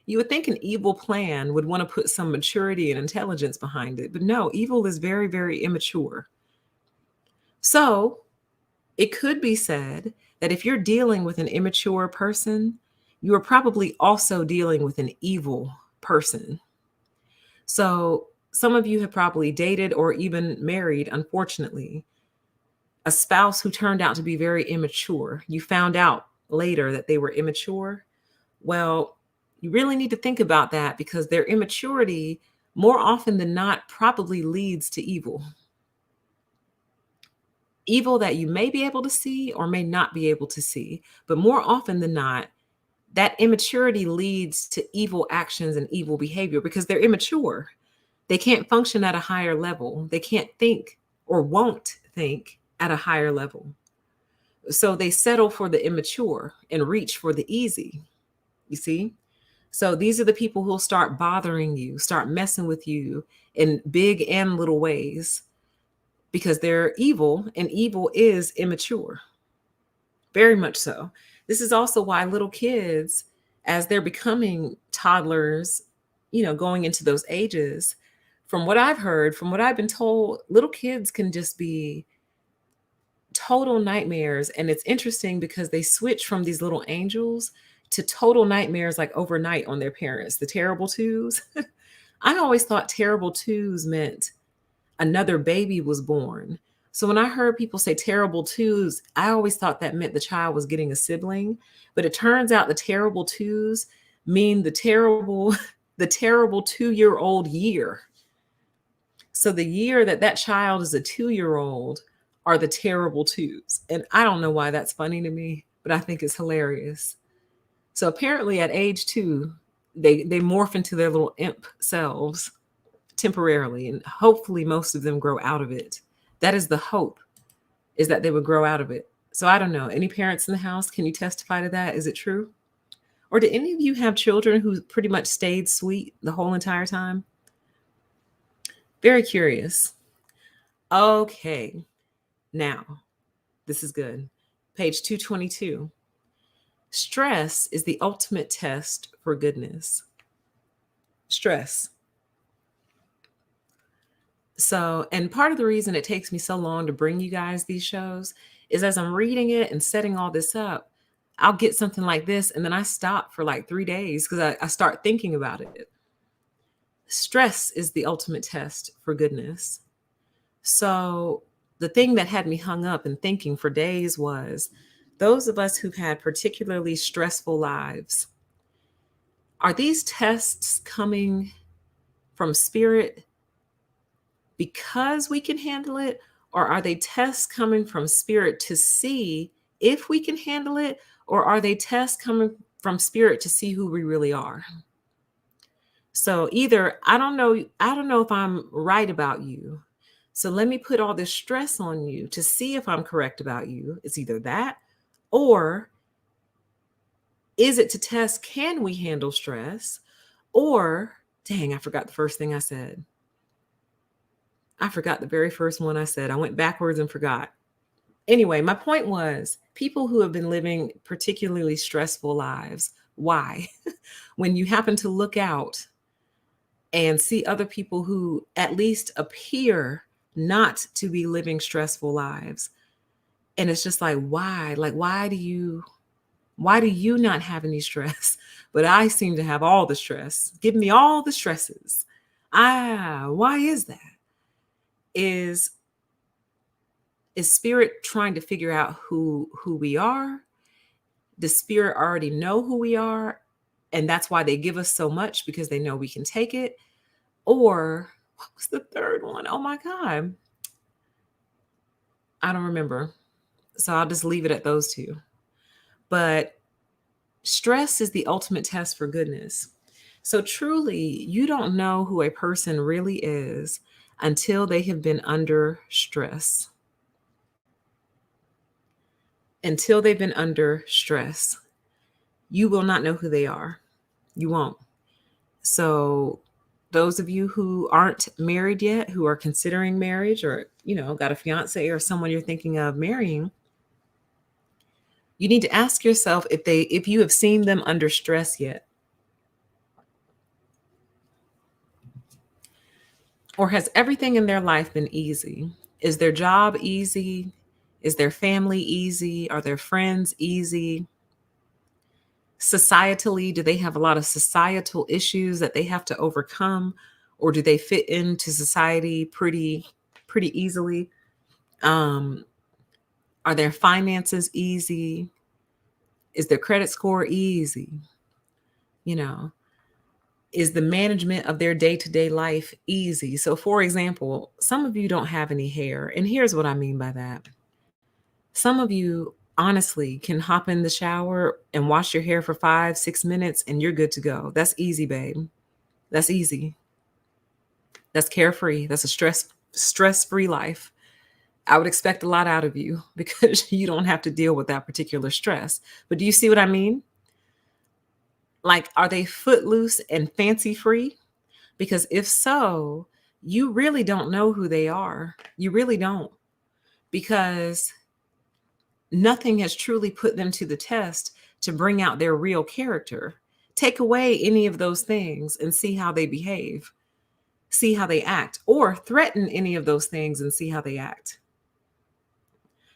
Speaker 1: an evil plan would want to put some maturity and intelligence behind it. But no, evil is very, very immature. So it could be said that if you're dealing with an immature person, you are probably also dealing with an evil person. So some of you have probably dated or even married, unfortunately, a spouse who turned out to be very immature. You found out later that they were immature. Well, you really need to think about that because their immaturity, more often than not, probably leads to evil. Evil that you may be able to see or may not be able to see. But more often than not, that immaturity leads to evil actions and evil behavior because they're immature. They can't function at a higher level. They can't think or won't think at a higher level. So they settle for the immature and reach for the easy. You see? So these are the people who'll start bothering you, start messing with you in big and little ways because they're evil, and evil is immature. Very much so. This is also why little kids, as they're becoming toddlers, going into those ages, from what I've heard, from what I've been told, little kids can just be total nightmares. And it's interesting because they switch from these little angels to total nightmares like overnight on their parents, the terrible twos. I always thought terrible twos meant another baby was born. So when I heard people say terrible twos, I always thought that meant the child was getting a sibling. But it turns out the terrible twos mean the terrible 2-year-old year. So the year that child is a 2-year-old are the terrible twos. And I don't know why that's funny to me, but I think it's hilarious. So apparently at age 2, they morph into their little imp selves temporarily, and hopefully most of them grow out of it. That is the hope, is that they would grow out of it. So I don't know. Any parents in the house, can you testify to that? Is it true? Or do any of you have children who pretty much stayed sweet the whole entire time? Very curious. Okay. Now, this is good. Page 222. Stress is the ultimate test for goodness. Stress. So, and part of the reason it takes me so long to bring you guys these shows is as I'm reading it and setting all this up, I'll get something like this and then I stop for like 3 days because I start thinking about it. Stress is the ultimate test for goodness. So the thing that had me hung up and thinking for days was those of us who've had particularly stressful lives, are these tests coming from spirit because we can handle it? Or are they tests coming from spirit to see if we can handle it? Or are they tests coming from spirit to see who we really are? So either I don't know if I'm right about you. So let me put all this stress on you to see if I'm correct about you. It's either that, or is it to test can we handle stress? Or dang, I forgot the first thing I said. I forgot the very first one I said. I went backwards and forgot. Anyway, my point was people who have been living particularly stressful lives. Why? When you happen to look out and see other people who at least appear not to be living stressful lives, and it's just like, why? Like, why do you not have any stress? But I seem to have all the stress. Give me all the stresses. Why is that? Is is spirit trying to figure out who we are? Does spirit already know who we are? And that's why they give us so much, because they know we can take it. Or what was the third one? Oh my God. I don't remember. So I'll just leave it at those two. But stress is the ultimate test for goodness. So truly, you don't know who a person really is until they have been under stress. Until they've been under stress, you will not know who they are. You won't. So those of you who aren't married yet, who are considering marriage, or, got a fiance or someone you're thinking of marrying, you need to ask yourself if you have seen them under stress yet. Or has everything in their life been easy? Is their job easy? Is their family easy? Are their friends easy? Societally, do they have a lot of societal issues that they have to overcome? Or do they fit into society pretty easily? Um, are their finances easy? Is their credit score easy? You know, is the management of their day-to-day life easy? So for example, some of you don't have any hair, and here's what I mean by that. Some of you honestly can hop in the shower and wash your hair for 5-6 minutes and you're good to go. That's easy, babe. That's easy. That's carefree. That's a stress-free life. I would expect a lot out of you because you don't have to deal with that particular stress. But do you see what I mean? Like, are they footloose and fancy free? Because if so, you really don't know who they are. You really don't. Because nothing has truly put them to the test to bring out their real character. Take away any of those things and see how they behave, see how they act, or threaten any of those things and see how they act.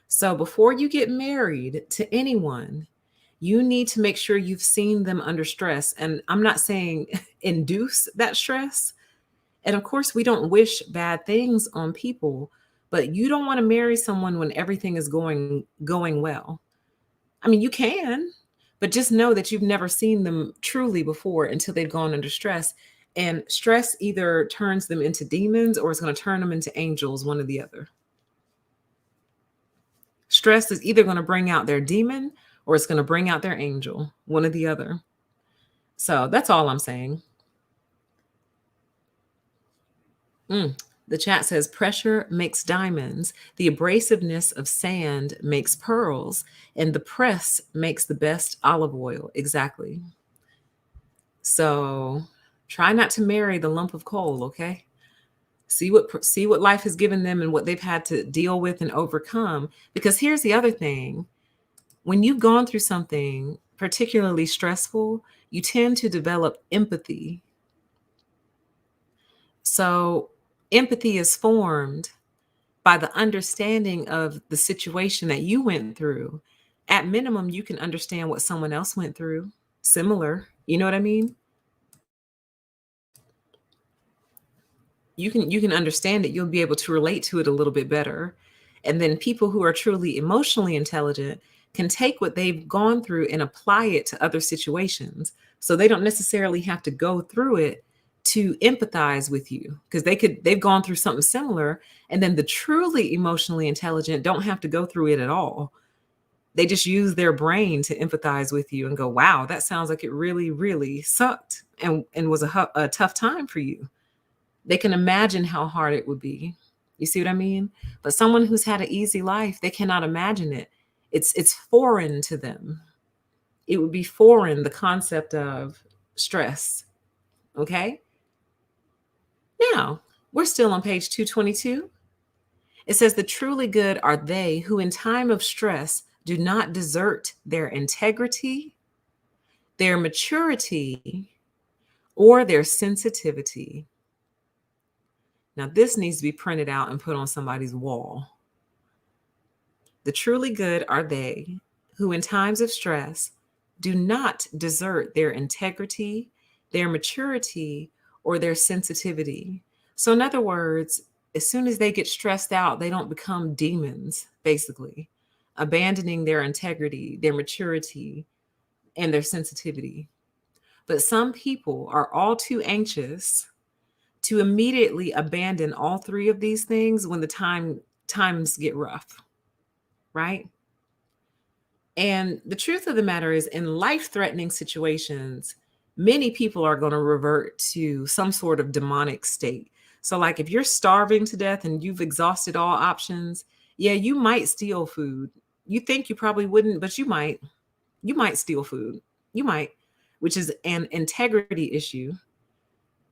Speaker 1: So before you get married to anyone, you need to make sure you've seen them under stress. And I'm not saying induce that stress. And of course, we don't wish bad things on people, but you don't want to marry someone when everything is going well. I mean, you can, but just know that you've never seen them truly before until they've gone under stress. And stress either turns them into demons or it's going to turn them into angels, one or the other. Stress is either going to bring out their demon or it's going to bring out their angel, one or the other. So that's all I'm saying. The chat says pressure makes diamonds, the abrasiveness of sand makes pearls, and the press makes the best olive oil. Exactly. So try not to marry the lump of coal, okay? See what life has given them and what they've had to deal with and overcome. Because here's the other thing. When you've gone through something particularly stressful, you tend to develop empathy. So empathy is formed by the understanding of the situation that you went through. At minimum, you can understand what someone else went through. Similar. You know what I mean? You can understand it. You'll be able to relate to it a little bit better. And then people who are truly emotionally intelligent can take what they've gone through and apply it to other situations. So they don't necessarily have to go through it to empathize with you, because they've gone through something similar. And then the truly emotionally intelligent don't have to go through it at all. they just use their brain to empathize with you and go, wow, that sounds like it really, really sucked and was a tough time for you. They can imagine how hard it would be. You see what I mean? But someone who's had an easy life, they cannot imagine it. It's foreign to them. It would be foreign, the concept of stress. Okay? Now, we're still on page 222. It says, the truly good are they who in time of stress do not desert their integrity, their maturity, or their sensitivity. Now, this needs to be printed out and put on somebody's wall. The truly good are they who in times of stress do not desert their integrity, their maturity, or their sensitivity. So in other words, as soon as they get stressed out, they don't become demons, basically, abandoning their integrity, their maturity, and their sensitivity. But some people are all too anxious to immediately abandon all three of these things when the times get rough, right? And the truth of the matter is, in life-threatening situations, many people are going to revert to some sort of demonic state. So, like if you're starving to death and you've exhausted all options, yeah, you might steal food. You think you probably wouldn't, but you might. You might steal food. You might, which is an integrity issue.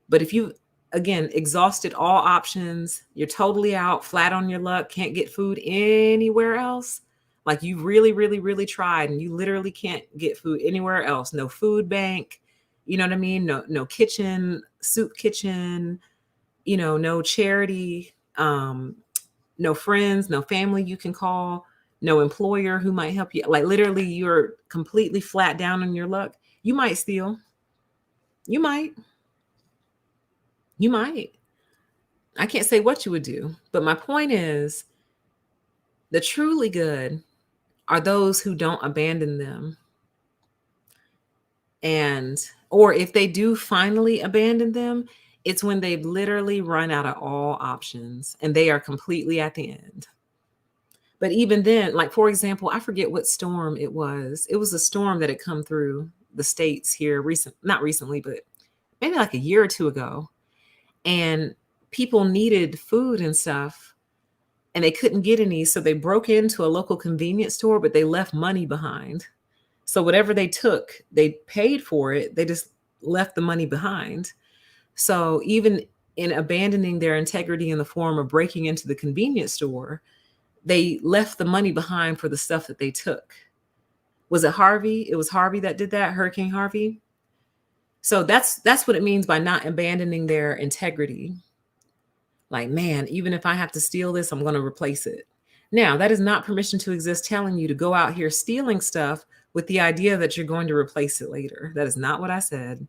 Speaker 1: But if you, again, exhausted all options, you're totally out, flat on your luck, can't get food anywhere else. Like you really, really, really tried and you literally can't get food anywhere else. No food bank, you know what I mean? No kitchen, soup kitchen, no charity, no friends, no family you can call, no employer who might help you. Like literally you're completely flat down on your luck. You might steal. You might. You might. I can't say what you would do, but my point is the truly good are those who don't abandon them. And, or if they do finally abandon them, it's when they've literally run out of all options and they are completely at the end. But even then, like for example, I forget what storm it was. It was a storm that had come through the States here not recently, but maybe like a year or two ago. And people needed food and stuff and they couldn't get any. So they broke into a local convenience store, but they left money behind. So whatever they took, they paid for it. They just left the money behind. So even in abandoning their integrity in the form of breaking into the convenience store, they left the money behind for the stuff that they took. Was it Harvey? It was Harvey that did that, Hurricane Harvey. So that's what it means by not abandoning their integrity. Like, man, even if I have to steal this, I'm going to replace it. Now, that is not permission to exist telling you to go out here stealing stuff with the idea that you're going to replace it later. That is not what I said.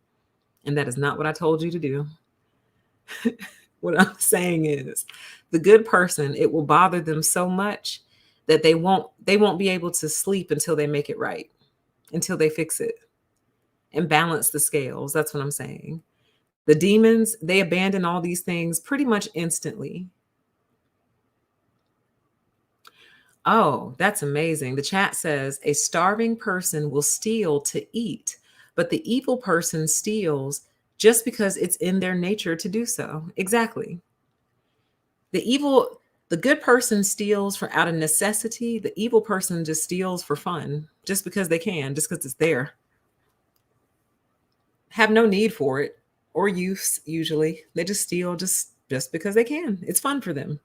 Speaker 1: And that is not what I told you to do. What I'm saying is the good person, it will bother them so much that they won't be able to sleep until they make it right, until they fix it and balance the scales. That's what I'm saying. The demons, they abandon all these things pretty much instantly. Oh, that's amazing. The chat says a starving person will steal to eat, but the evil person steals just because it's in their nature to do so. Exactly. The good person steals for out of necessity. The evil person just steals for fun, just because they can, just because it's there. Have no need for it or use, usually. They just steal just because they can. It's fun for them.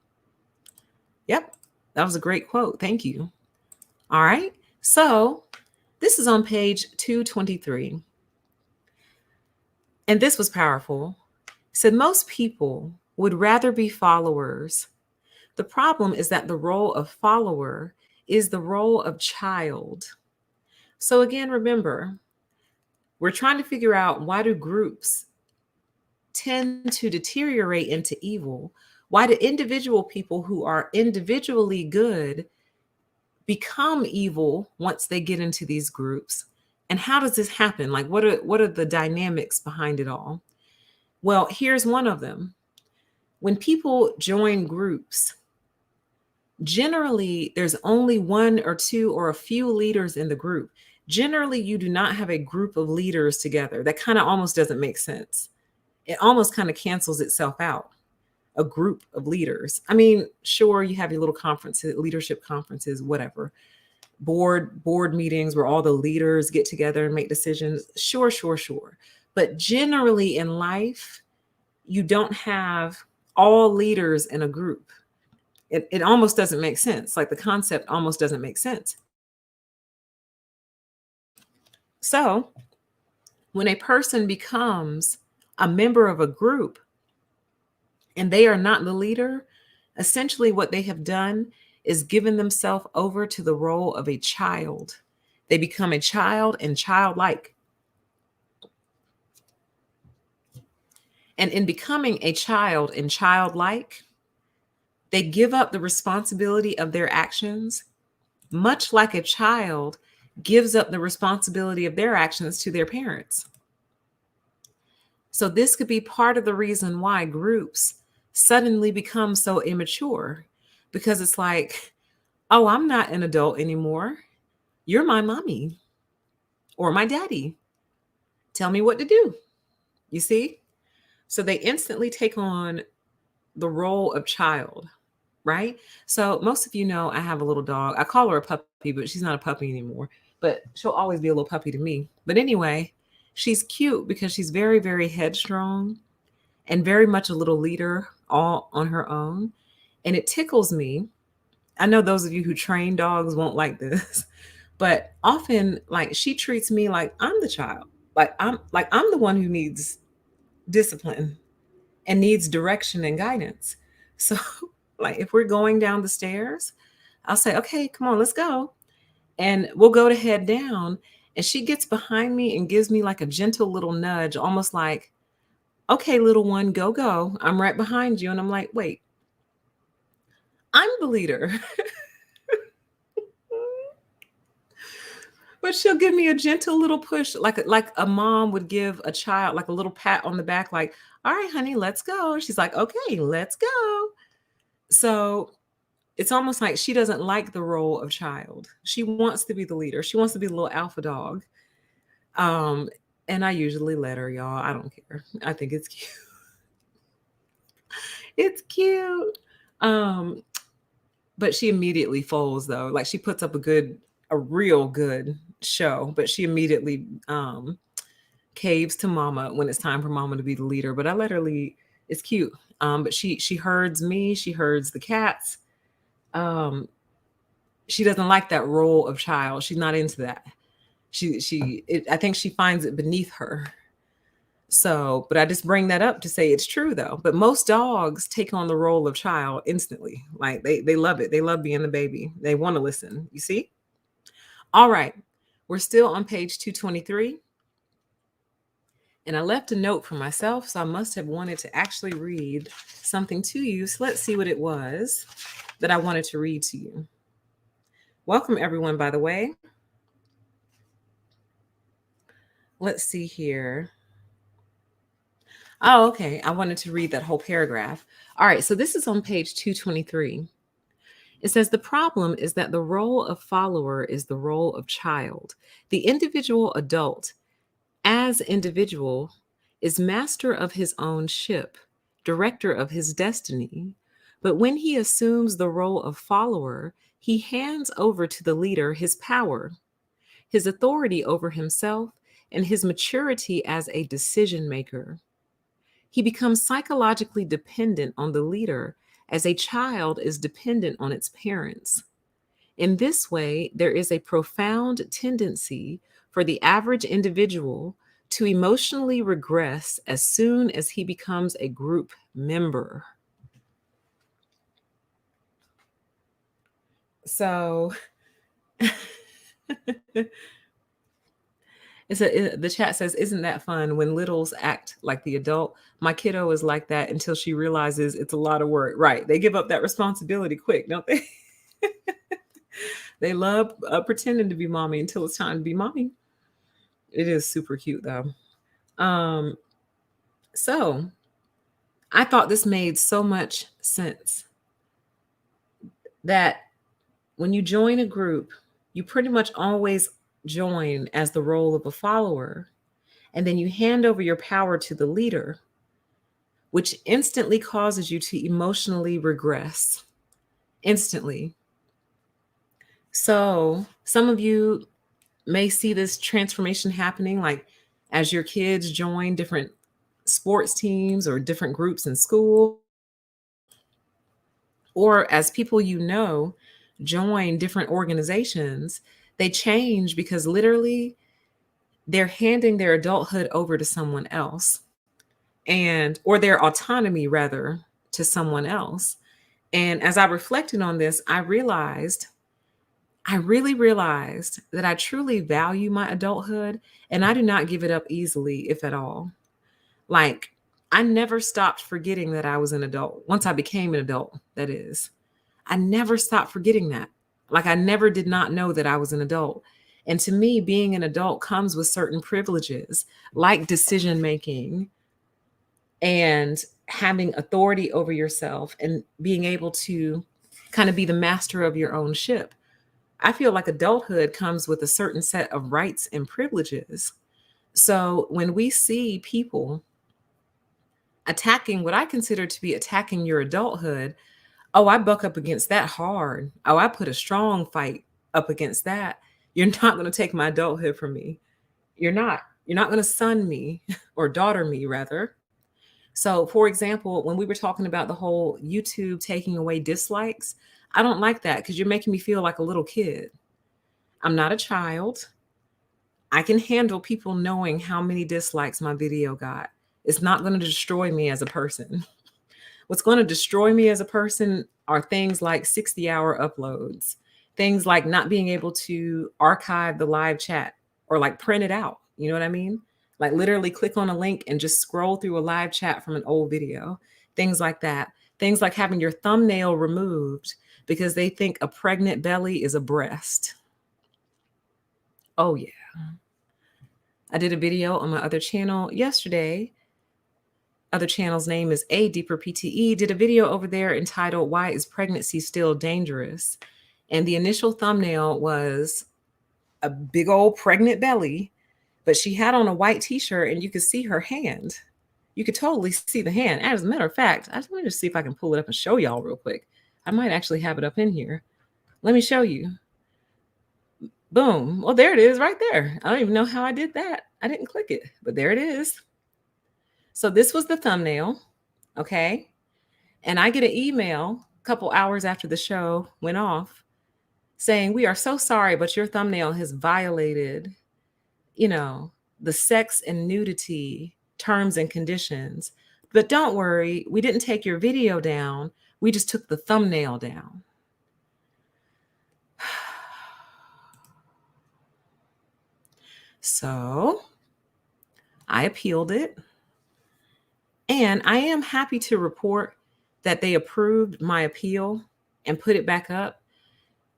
Speaker 1: Yep. That was a great quote. Thank you. All right. So this is on page 223. And this was powerful. It said, most people would rather be followers. The problem is that the role of follower is the role of child. So again, remember, we're trying to figure out, why do groups tend to deteriorate into evil? Why do individual people who are individually good become evil once they get into these groups? And how does this happen? Like, what are the dynamics behind it all? Well, here's one of them. When people join groups, Generally, there's only one or two or a few leaders in the group. Generally, you do not have a group of leaders together. That kind of almost doesn't make sense. It almost kind of cancels itself out. A group of leaders. I mean, sure, you have your little conferences, leadership conferences, whatever. Board meetings where all the leaders get together and make decisions. Sure, sure, sure. But generally in life, you don't have all leaders in a group. It almost doesn't make sense. Like the concept almost doesn't make sense. So when a person becomes a member of a group and they are not the leader, essentially what they have done is given themselves over to the role of a child. They become a child and childlike. And in becoming a child and childlike, they give up the responsibility of their actions, much like a child gives up the responsibility of their actions to their parents. So this could be part of the reason why groups suddenly become so immature, because it's like, oh, I'm not an adult anymore. You're my mommy or my daddy. Tell me what to do. You see? So they instantly take on the role of child, right? So most of you know I have a little dog. I call her a puppy, but she's not a puppy anymore. But she'll always be a little puppy to me. But anyway, she's cute because she's very, very headstrong and very much a little leader all on her own. And it tickles me. I know those of you who train dogs won't like this, but often like she treats me like I'm the child. Like I'm the one who needs discipline and needs direction and guidance. So like if we're going down the stairs, I'll say, "Okay, come on, let's go." And we'll go to head down and she gets behind me and gives me like a gentle little nudge, almost like, "Okay, little one, go go. I'm right behind you." And I'm like, "Wait, I'm the leader." But she'll give me a gentle little push, like a mom would give a child, like a little pat on the back, like, "All right, honey, let's go." She's like, "Okay, let's go." So it's almost like she doesn't like the role of child. She wants to be the leader. She wants to be the little alpha dog. Um, and I usually let her, y'all. I don't care. I think it's cute. It's cute. Um, but she immediately folds though. Like she puts up a real good show, but she immediately caves to mama when it's time for mama to be the leader. But I let her lead. It's cute. But she herds me, she herds the cats. Um, she doesn't like that role of child. She's not into that. I think she finds it beneath her. So, but I just bring that up to say it's true though. But most dogs take on the role of child instantly. Like they love it. They love being the baby. They want to listen. You see? All right. We're still on page 223. And I left a note for myself, so I must have wanted to actually read something to you. So let's see what it was that I wanted to read to you. Welcome everyone, by the way. Let's see here. Oh, okay. I wanted to read that whole paragraph. All right. So this is on page 223. It says the problem is that the role of follower is the role of child. The individual adult, as individual, is master of his own ship, director of his destiny. But when he assumes the role of follower, he hands over to the leader his power, his authority over himself, and his maturity as a decision maker. He becomes psychologically dependent on the leader as a child is dependent on its parents. In this way, there is a profound tendency for the average individual to emotionally regress as soon as he becomes a group member. So the chat says, "Isn't that fun when littles act like the adult? My kiddo is like that until she realizes it's a lot of work." Right. They give up that responsibility quick, don't they? They love pretending to be mommy until it's time to be mommy. It is super cute though. So I thought this made so much sense. that when you join a group, you pretty much always join as the role of a follower, and then you hand over your power to the leader, which instantly causes you to emotionally regress. Instantly. So, some of you may see this transformation happening like as your kids join different sports teams or different groups in school, or as people join different organizations, they change because literally they're handing their adulthood over to someone else, and or their autonomy rather, to someone else. And as I reflected on this, I really realized that I truly value my adulthood and I do not give it up easily, if at all. Like, I never stopped forgetting that I was an adult. Once I became an adult, that is. I never stopped forgetting that. Like, I never did not know that I was an adult. And to me, being an adult comes with certain privileges, like decision making and having authority over yourself and being able to kind of be the master of your own ship. I feel like adulthood comes with a certain set of rights and privileges. So when we see people attacking what I consider to be attacking your adulthood, oh, I buck up against that hard. Oh, I put a strong fight up against that. You're not going to take my adulthood from me. You're not. You're not going to son me or daughter me, rather. So, for example, when we were talking about the whole YouTube taking away dislikes, I don't like that because you're making me feel like a little kid. I'm not a child. I can handle people knowing how many dislikes my video got. It's not going to destroy me as a person. What's going to destroy me as a person are things like 60-hour uploads, things like not being able to archive the live chat or like print it out. You know what I mean? Like literally click on a link and just scroll through a live chat from an old video, things like that. Things like having your thumbnail removed because they think a pregnant belly is a breast. Oh, yeah. I did a video on my other channel yesterday. Other channel's name is A Deeper PTE. Did a video over there entitled "Why is Pregnancy Still Dangerous?" And the initial thumbnail was a big old pregnant belly, but she had on a white t-shirt and you could see her hand. You could totally see the hand. As a matter of fact, I just wanted to see if I can pull it up and show y'all real quick. I might actually have it up in here. Let me show you. Boom. Well, there it is right there. I don't even know how I did that. I didn't click it, but there it is. So this was the thumbnail, okay? And I get an email a couple hours after the show went off saying, "We are so sorry, but your thumbnail has violated, the sex and nudity terms and conditions. But don't worry, we didn't take your video down. We just took the thumbnail down." So I appealed it. And I am happy to report that they approved my appeal and put it back up.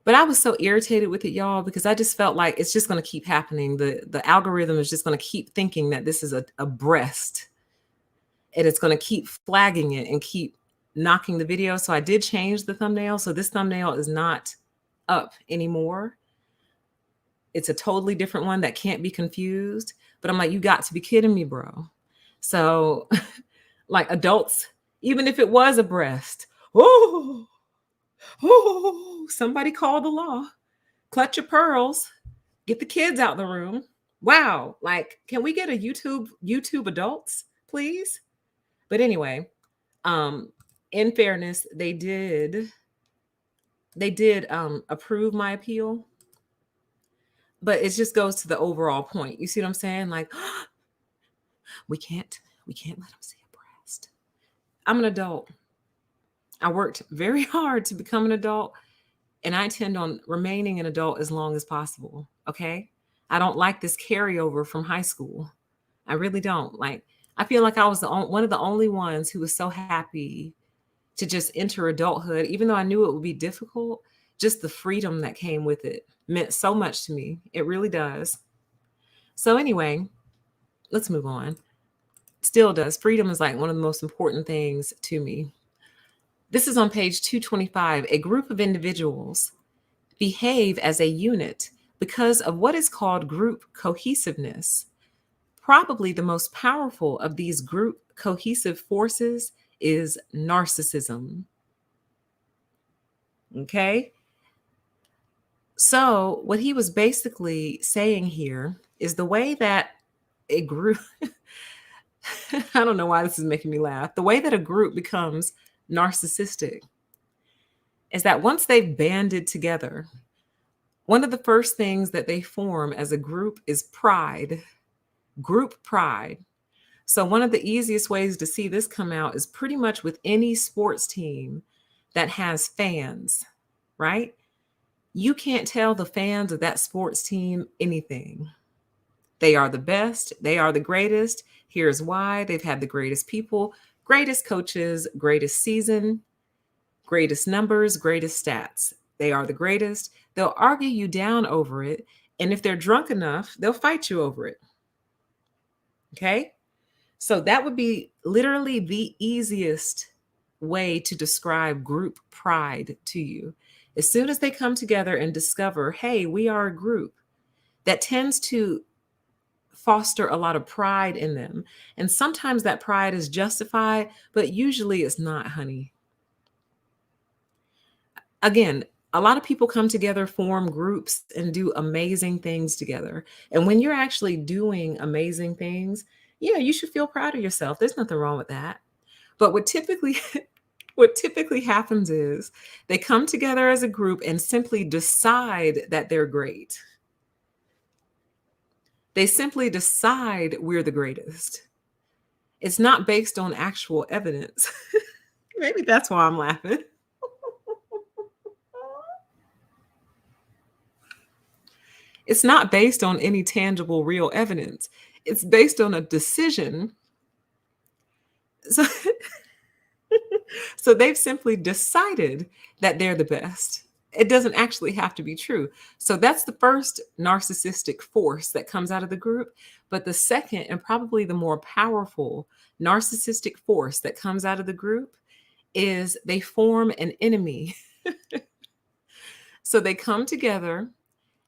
Speaker 1: But I was so irritated with it, y'all, because I just felt like it's just going to keep happening. The algorithm is just going to keep thinking that this is a breast, and it's going to keep flagging it and keep knocking the video. So I did change the thumbnail. So this thumbnail is not up anymore. It's a totally different one that can't be confused. But I'm like, you got to be kidding me, bro. So like adults, even if it was a breast, oh, somebody call the law. Clutch your pearls. Get the kids out the room. Wow. Like, can we get a YouTube adults, please? But anyway, in fairness, they did approve my appeal. But it just goes to the overall point. You see what I'm saying? Like, we can't let them see a breast. I'm an adult. I worked very hard to become an adult, and I intend on remaining an adult as long as possible. Okay. I don't like this carryover from high school. I really don't. Like, I feel like I was one of the only ones who was so happy to just enter adulthood, even though I knew it would be difficult. Just the freedom that came with it meant so much to me. It really does. So anyway, let's move on. Still does. Freedom is like one of the most important things to me. This is on page 225. A group of individuals behave as a unit because of what is called group cohesiveness. Probably the most powerful of these group cohesive forces is narcissism. Okay? So, what he was basically saying here is the way that a group, I don't know why this is making me laugh, the way that a group becomes narcissistic is that once they've banded together, one of the first things that they form as a group is pride, group pride. So, one of the easiest ways to see this come out is pretty much with any sports team that has fans, right? You can't tell the fans of that sports team anything. They are the best, they are the greatest. Here's why: they've had the greatest people, greatest coaches, greatest season, greatest numbers, greatest stats. They are the greatest. They'll argue you down over it. And if they're drunk enough, they'll fight you over it. Okay? So that would be literally the easiest way to describe group pride to you. As soon as they come together and discover, hey, we are a group, that tends to foster a lot of pride in them. And sometimes that pride is justified, but usually it's not, honey. Again, a lot of people come together, form groups, and do amazing things together. And when you're actually doing amazing things, yeah, you should feel proud of yourself. There's nothing wrong with that. But what typically happens is they come together as a group and simply decide that they're great. They simply decide we're the greatest. It's not based on actual evidence. Maybe that's why I'm laughing. It's not based on any tangible, real evidence. It's based on a decision. So, so they've simply decided that they're the best. It doesn't actually have to be true. So that's the first narcissistic force that comes out of the group. But the second, and probably the more powerful narcissistic force that comes out of the group, is they form an enemy. So they come together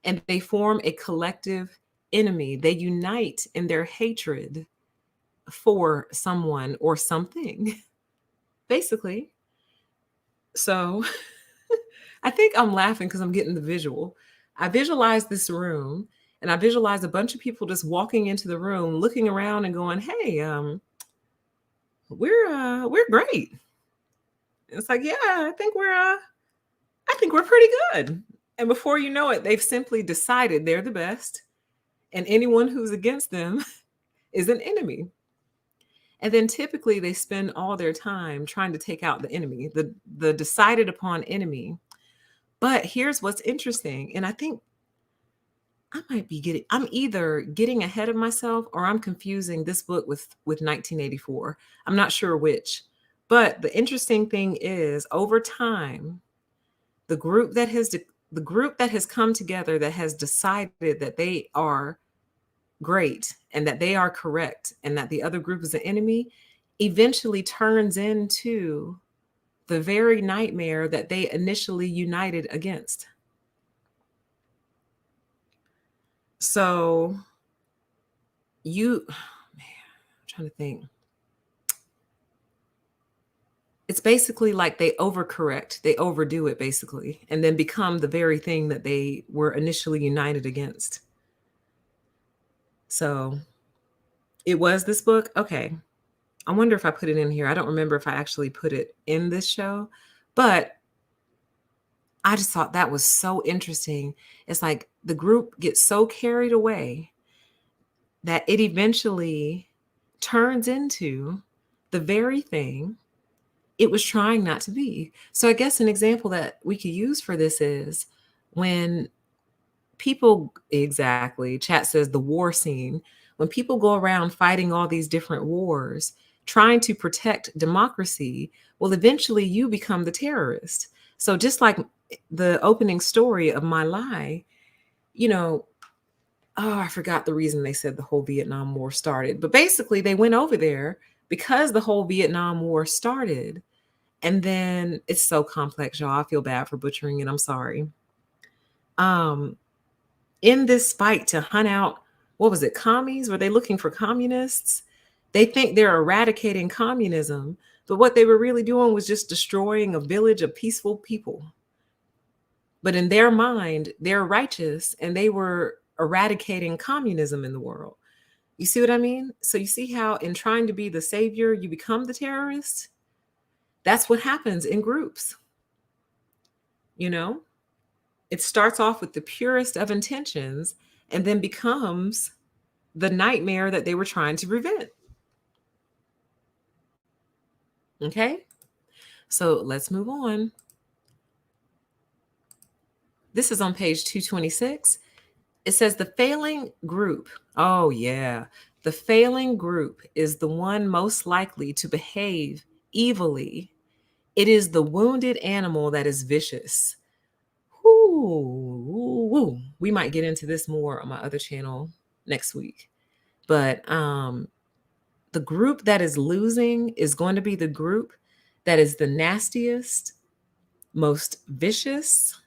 Speaker 1: and they form a collective enemy. They unite in their hatred for someone or something, basically. So I think I'm laughing because I'm getting the visual. I visualize this room and I visualize a bunch of people just walking into the room, looking around and going, hey, we're great. It's like, yeah, I think we're pretty good. And before you know it, they've simply decided they're the best, and anyone who's against them is an enemy. And then typically they spend all their time trying to take out the enemy, the decided upon enemy. But here's what's interesting, and I think I'm either getting ahead of myself or I'm confusing this book with 1984. I'm not sure which. But the interesting thing is, over time, the group that has come together, that has decided that they are great and that they are correct and that the other group is an enemy, eventually turns into the very nightmare that they initially united against. So man, I'm trying to think. It's basically like they overcorrect, they overdo it basically, and then become the very thing that they were initially united against. So it was this book. Okay. I wonder if I put it in here. I don't remember if I actually put it in this show, but I just thought that was so interesting. It's like the group gets so carried away that it eventually turns into the very thing it was trying not to be. So I guess an example that we could use for this is when people, exactly, chat says the war scene, when people go around fighting all these different wars, trying to protect democracy, well, eventually you become the terrorist. So just like the opening story of My Lie, I forgot the reason they said the whole Vietnam War started, but basically they went over there because the whole Vietnam War started. And then it's so complex, y'all. I feel bad for butchering it. I'm sorry. In this fight to hunt out, what was it, commies? Were they looking for communists? They think they're eradicating communism, but what they were really doing was just destroying a village of peaceful people. But in their mind, they're righteous and they were eradicating communism in the world. You see what I mean? So you see how in trying to be the savior, you become the terrorist? That's what happens in groups. You know, it starts off with the purest of intentions and then becomes the nightmare that they were trying to prevent. Okay, so let's move on. This is on page 226. It says the failing group. Oh, yeah. The failing group is the one most likely to behave evilly. It is the wounded animal that is vicious. Whoo. We might get into this more on my other channel next week. But the group that is losing is going to be the group that is the nastiest, most vicious,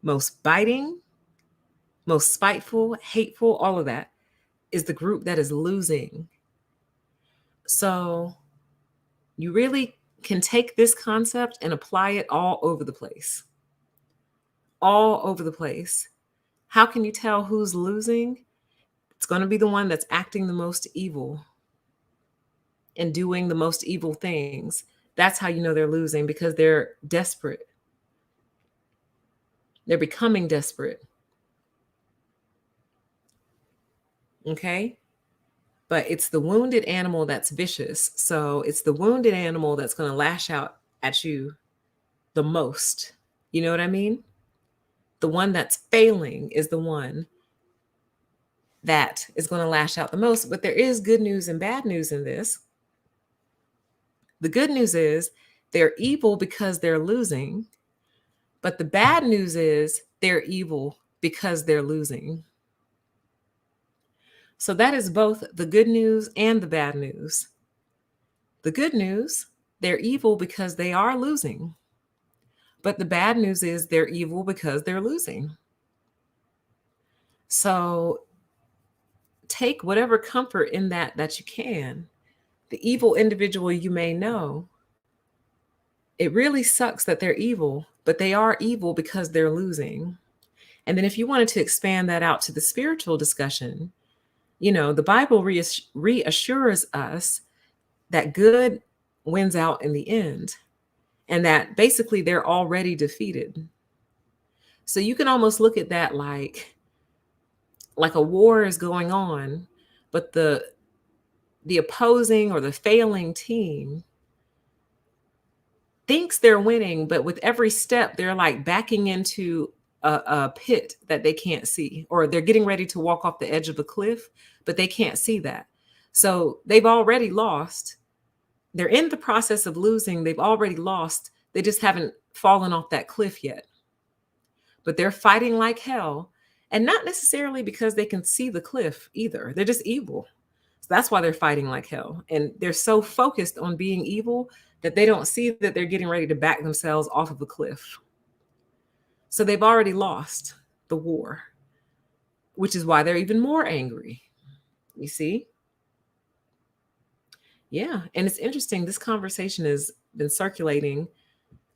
Speaker 1: most biting, most spiteful, hateful, all of that is the group that is losing. So you really can take this concept and apply it all over the place. All over the place. How can you tell who's losing? It's going to be the one that's acting the most evil and doing the most evil things. That's how you know they're losing, because they're desperate. They're becoming desperate. Okay? But it's the wounded animal that's vicious. So it's the wounded animal that's going to lash out at you the most. You know what I mean? The one that's failing is the one that is going to lash out the most. But there is good news and bad news in this. The good news is they're evil because they're losing. But the bad news is they're evil because they're losing. So that is both the good news and the bad news. The good news, they're evil because they are losing. But the bad news is they're evil because they're losing. So take whatever comfort in that you can. The evil individual you may know, it really sucks that they're evil, but they are evil because they're losing. And then if you wanted to expand that out to the spiritual discussion, you know, the Bible reassures us that good wins out in the end, and that basically they're already defeated. So you can almost look at that like a war is going on, but the opposing or the failing team thinks they're winning, but with every step they're like backing into a pit that they can't see, or they're getting ready to walk off the edge of a cliff, but they can't see that. So they've already lost. They're in the process of losing. They've already lost. They just haven't fallen off that cliff yet. But they're fighting like hell, and not necessarily because they can see the cliff either. They're just evil. So that's why they're fighting like hell. And they're so focused on being evil that they don't see that they're getting ready to back themselves off of a cliff. So they've already lost the war, which is why they're even more angry. You see? Yeah. And it's interesting. This conversation has been circulating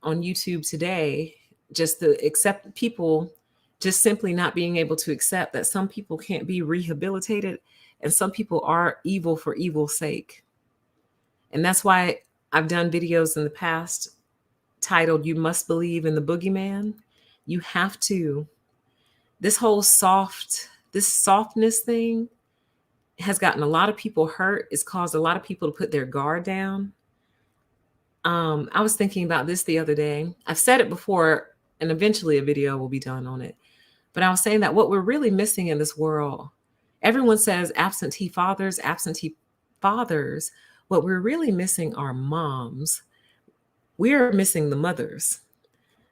Speaker 1: on YouTube today, just to accept people just simply not being able to accept that some people can't be rehabilitated and some people are evil for evil's sake. And that's why I've done videos in the past titled, "You Must Believe in the Boogeyman." You have to. This whole softness thing has gotten a lot of people hurt. It's caused a lot of people to put their guard down. I was thinking about this the other day. I've said it before, and eventually a video will be done on it. But I was saying that what we're really missing in this world, everyone says absentee fathers, absentee fathers. What we're really missing are moms. We're missing the mothers.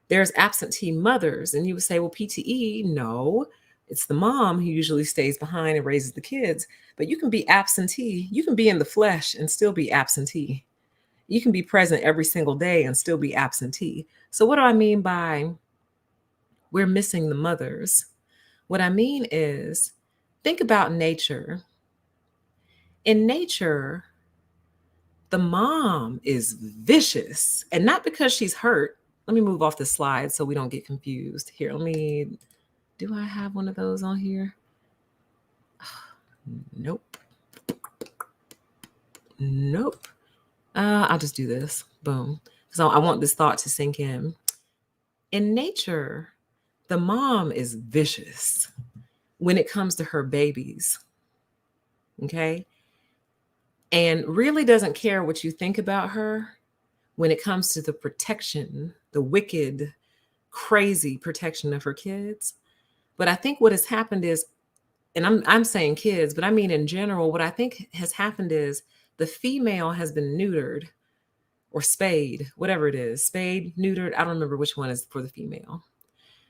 Speaker 1: There's absentee mothers. And you would say, well, PTE, no, it's the mom who usually stays behind and raises the kids. But you can be absentee. You can be in the flesh and still be absentee. You can be present every single day and still be absentee. So, what do I mean by we're missing the mothers? What I mean is, think about nature. In nature, the mom is vicious, and not because she's hurt. Let me move off the slide so we don't get confused. Here, do I have one of those on here? Nope. Nope. I'll just do this. Boom. So I want this thought to sink in. In nature, the mom is vicious when it comes to her babies. Okay. And really doesn't care what you think about her when it comes to the protection, the wicked, crazy protection of her kids. But I think what has happened is, and I'm saying kids, but I mean in general, what I think has happened is the female has been neutered or spayed, whatever it is, spayed, neutered. I don't remember which one is for the female.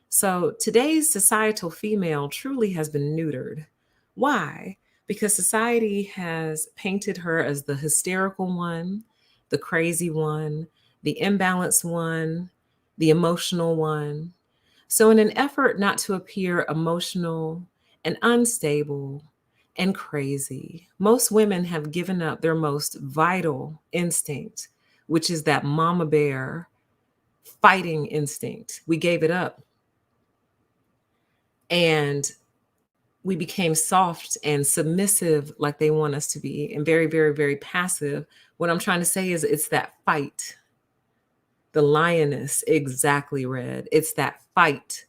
Speaker 1: So today's societal female truly has been neutered. Why? Because society has painted her as the hysterical one, the crazy one, the imbalanced one, the emotional one. So, in an effort not to appear emotional and unstable and crazy, most women have given up their most vital instinct, which is that mama bear fighting instinct. We gave it up and we became soft and submissive like they want us to be, and very, very, very passive. What I'm trying to say is it's that fight. The lioness, exactly, Red. It's that fight.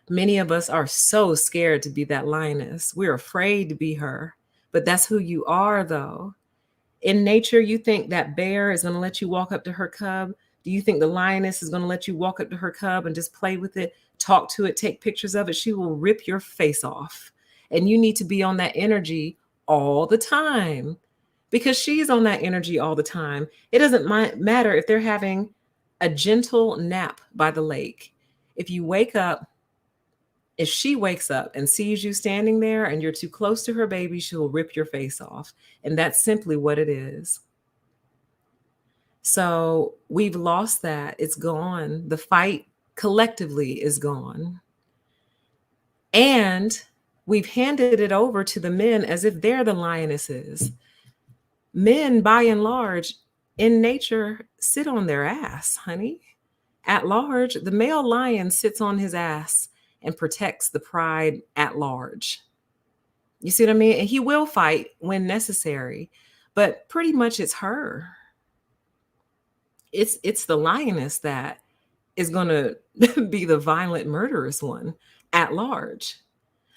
Speaker 1: Many of us are so scared to be that lioness. We're afraid to be her. But that's who you are, though. In nature, you think that bear is going to let you walk up to her cub? Do you think the lioness is going to let you walk up to her cub and just play with it, talk to it, take pictures of it? She will rip your face off. And you need to be on that energy all the time because she's on that energy all the time. It doesn't matter if they're having a gentle nap by the lake. If you wake up, if she wakes up and sees you standing there and you're too close to her baby, she'll rip your face off. And that's simply what it is. So we've lost that. It's gone. The fight collectively is gone. And we've handed it over to the men as if they're the lionesses. Men, by and large, in nature, sit on their ass, honey. At large, the male lion sits on his ass and protects the pride at large. You see what I mean? And he will fight when necessary, but pretty much it's her. It's the lioness that is going to be the violent, murderous one at large.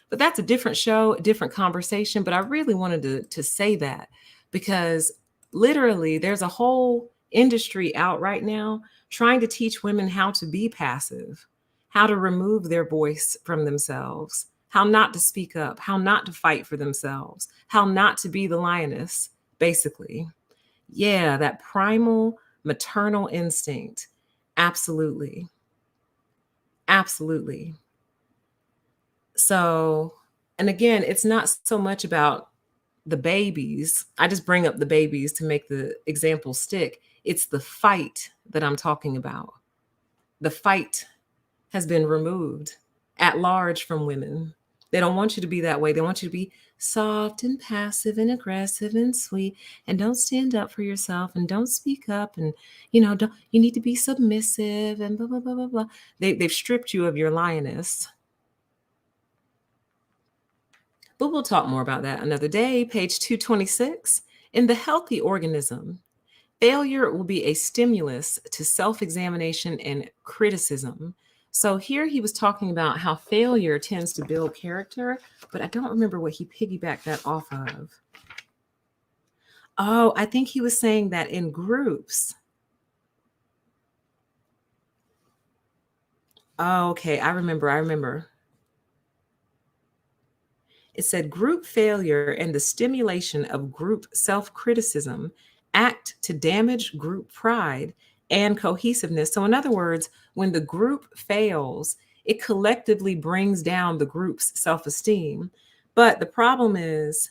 Speaker 1: But that's a different show, a different conversation. But I really wanted to say that because literally there's a whole industry out right now trying to teach women how to be passive, how to remove their voice from themselves, how not to speak up, how not to fight for themselves, how not to be the lioness, basically. Yeah, that primal maternal instinct. Absolutely. Absolutely. So, and again, it's not so much about the babies. I just bring up the babies to make the example stick. It's the fight that I'm talking about. The fight has been removed at large from women. They don't want you to be that way. They want you to be soft and passive and aggressive and sweet and don't stand up for yourself and don't speak up and you need to be submissive and blah blah blah blah blah. They've stripped you of your lioness. But we'll talk more about that another day. Page 226. In the healthy organism, failure will be a stimulus to self-examination and criticism. So here he was talking about how failure tends to build character, but I don't remember what he piggybacked that off of. Oh, I think he was saying that in groups. Oh, okay, I remember. It said group failure and the stimulation of group self-criticism act to damage group pride and cohesiveness. So, in other words, when the group fails, it collectively brings down the group's self-esteem. But the problem is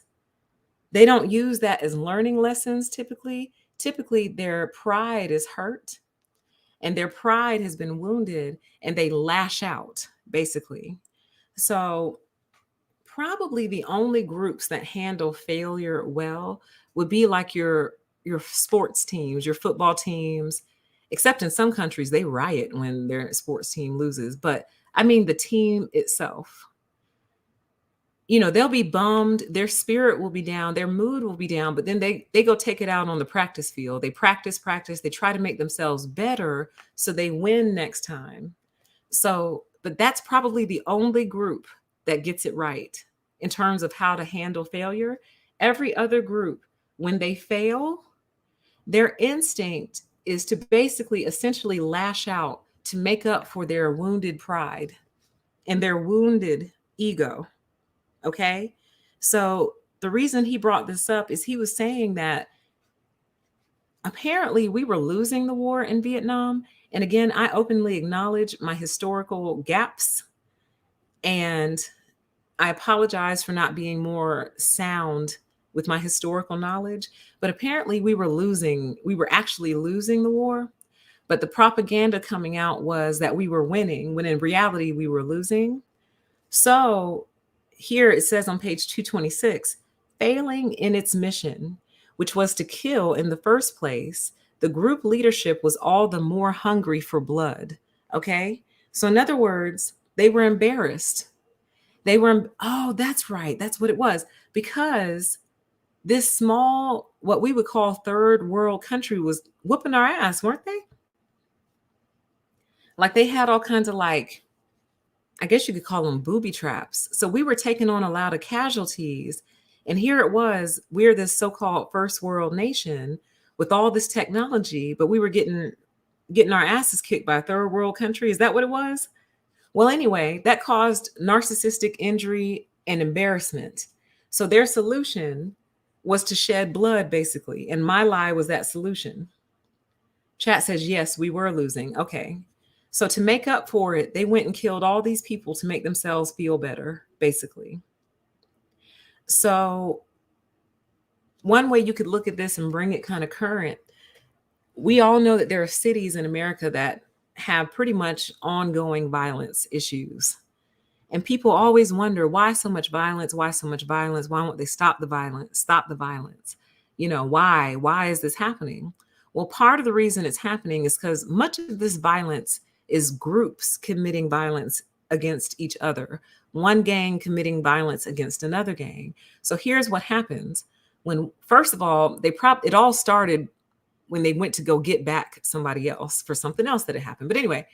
Speaker 1: they don't use that as learning lessons typically. typically their pride is hurt and their pride has been wounded and they lash out, basically. So, probably the only groups that handle failure well would be like your sports teams, your football teams, except in some countries they riot when their sports team loses. But I mean the team itself. They'll be bummed, their spirit will be down, their mood will be down, but then they go take it out on the practice field. They practice, they try to make themselves better so they win next time. So, but that's probably the only group that gets it right in terms of how to handle failure. Every other group, when they fail, their instinct is to basically essentially lash out to make up for their wounded pride and their wounded ego. Okay. So the reason he brought this up is he was saying that apparently we were losing the war in Vietnam. And again, I openly acknowledge my historical gaps and I apologize for not being more sound with my historical knowledge. But apparently we were actually losing the war. But the propaganda coming out was that we were winning when in reality we were losing. So here it says on page 226, failing in its mission, which was to kill in the first place, the group leadership was all the more hungry for blood. Okay. So in other words, they were embarrassed. Oh, that's right. That's what it was. Because this small, what we would call third world country was whooping our ass, weren't they? Like they had all kinds of I guess you could call them booby traps. So we were taking on a lot of casualties. And here it was, we're this so-called first world nation with all this technology, but we were getting our asses kicked by a third world country. Is that what it was? Well, anyway, that caused narcissistic injury and embarrassment. So their solution was to shed blood, basically. And my lie was that solution. Chat says, yes, we were losing. Okay. So to make up for it, they went and killed all these people to make themselves feel better, basically. So one way you could look at this and bring it kind of current, we all know that there are cities in America that have pretty much ongoing violence issues. And people always wonder, why so much violence? Why so much violence? Why won't they stop the violence? Stop the violence. Why? Why is this happening? Well, part of the reason it's happening is because much of this violence is groups committing violence against each other. One gang committing violence against another gang. So here's what happens when, first of all, it all started when they went to go get back somebody else for something else that had happened. But anyway,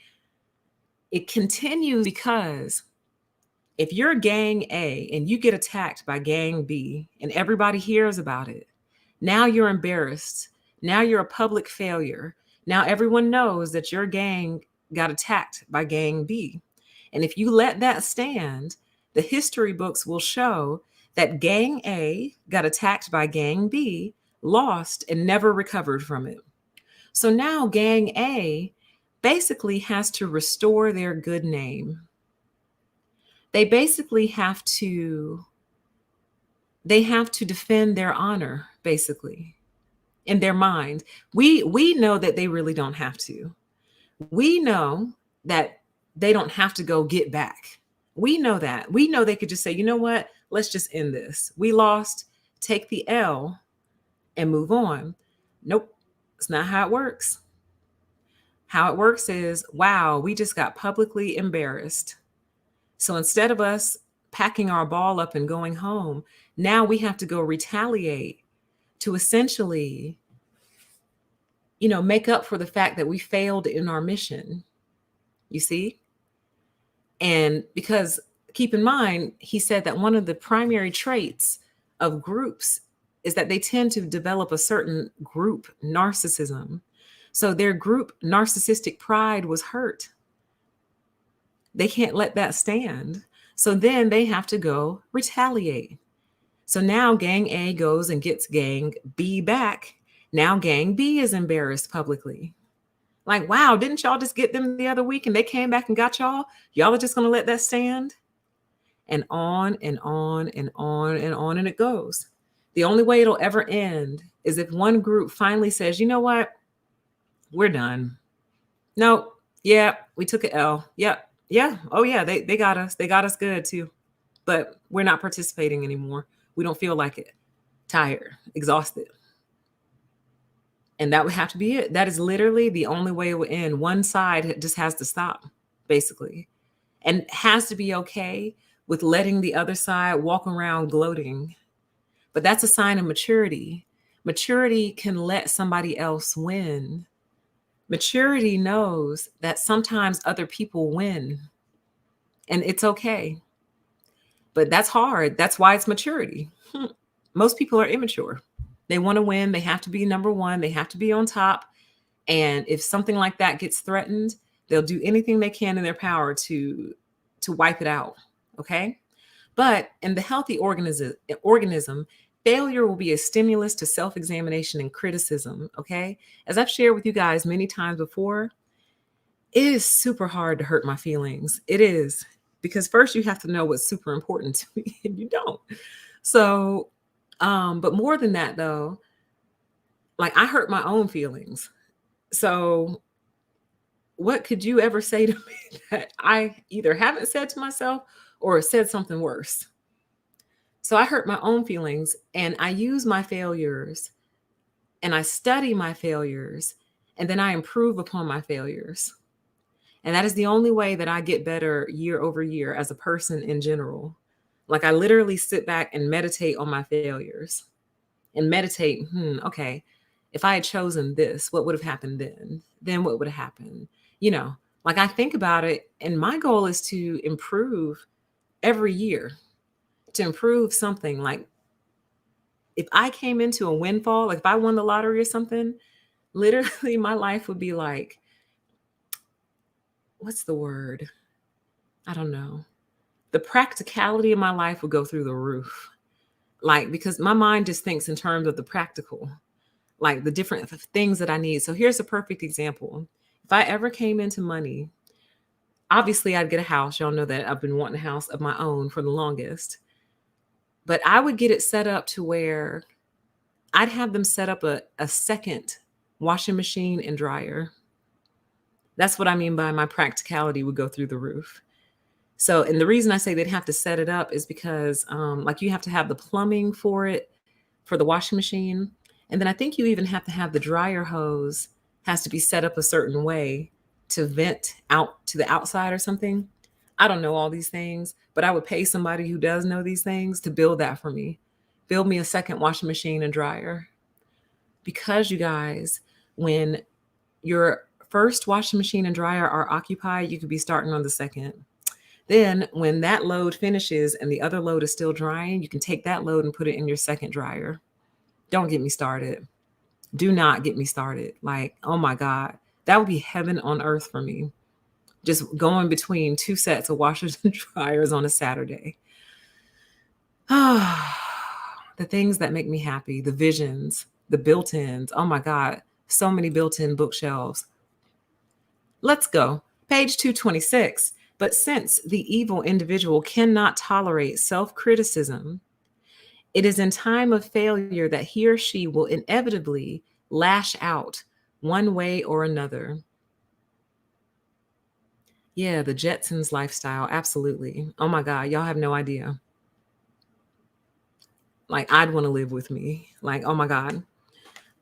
Speaker 1: it continues because if you're gang A and you get attacked by gang B and everybody hears about it, now you're embarrassed. Now you're a public failure. Now everyone knows that your gang got attacked by gang B. And if you let that stand, the history books will show that gang A got attacked by gang B, lost, and never recovered from it. So now gang A basically has to restore their good name. They basically have to defend their honor, basically, in their mind. We know that they really don't have to. We know that they don't have to go get back. We know that. We know they could just say, you know what? Let's just end this. We lost, take the L and move on. Nope, it's not how it works. How it works is, wow, we just got publicly embarrassed. So instead of us packing our ball up and going home, now we have to go retaliate to essentially, make up for the fact that we failed in our mission. You see? And because keep in mind, he said that one of the primary traits of groups is that they tend to develop a certain group narcissism. So their group narcissistic pride was hurt. They can't let that stand. So then they have to go retaliate. So now gang A goes and gets gang B back. Now gang B is embarrassed publicly. Like, wow, didn't y'all just get them the other week and they came back and got y'all? Y'all are just going to let that stand? And on and on and on and on and it goes. The only way it'll ever end is if one group finally says, you know what, we're done. No, yeah, we took an L. Yep. Yeah. Oh yeah, they got us. They got us good too. But we're not participating anymore. We don't feel like it. Tired, exhausted. And that would have to be it. That is literally the only way it would end. One side just has to stop, basically, and has to be okay with letting the other side walk around gloating. But that's a sign of maturity. Maturity can let somebody else win. Maturity knows that sometimes other people win, and it's okay. But that's hard. That's why it's maturity. Most people are immature. They want to win. They have to be number one. They have to be on top. And if something like that gets threatened, they'll do anything they can in their power to wipe it out. Okay. But in the healthy organism, failure will be a stimulus to self-examination and criticism. Okay. As I've shared with you guys many times before, it is super hard to hurt my feelings. It is. Because first you have to know what's super important to me, and you don't. So, but more than that though, like I hurt my own feelings. So what could you ever say to me that I either haven't said to myself or said something worse? So I hurt my own feelings, and I use my failures, and I study my failures, and then I improve upon my failures. And that is the only way that I get better year over year as a person in general. Like I literally sit back and meditate on my failures and meditate, okay, if I had chosen this, what would have happened then? Then what would have happened? You know, like I think about it, and my goal is to improve every year, to improve something. Like if I came into a windfall, like if I won the lottery or something, literally my life would be like, what's the word? I don't know. The practicality of my life would go through the roof. Like, because my mind just thinks in terms of the practical, like the different things that I need. So here's a perfect example. If I ever came into money, obviously I'd get a house. Y'all know that I've been wanting a house of my own for the longest. But I would get it set up to where I'd have them set up a second washing machine and dryer. That's what I mean by my practicality would go through the roof. So, and the reason I say they'd have to set it up is because, like, you have to have the plumbing for it, for the washing machine. And then I think you even have to have the dryer hose has to be set up a certain way to vent out to the outside or something. I don't know all these things, but I would pay somebody who does know these things to build that for me. Build me a second washing machine and dryer. Because you guys, when your first washing machine and dryer are occupied, you could be starting on the second. Then when that load finishes and the other load is still drying, you can take that load and put it in your second dryer. Don't get me started. Do not get me started. Like, oh my God, that would be heaven on earth for me. Just going between two sets of washers and dryers on a Saturday. The things that make me happy, the visions, the built-ins. Oh my God, so many built-in bookshelves. Let's go. Page 226. But since the evil individual cannot tolerate self-criticism, it is in time of failure that he or she will inevitably lash out one way or another. Yeah, the Jetsons lifestyle. Absolutely. Oh my God, y'all have no idea. Like, I'd want to live with me. Like, oh my God.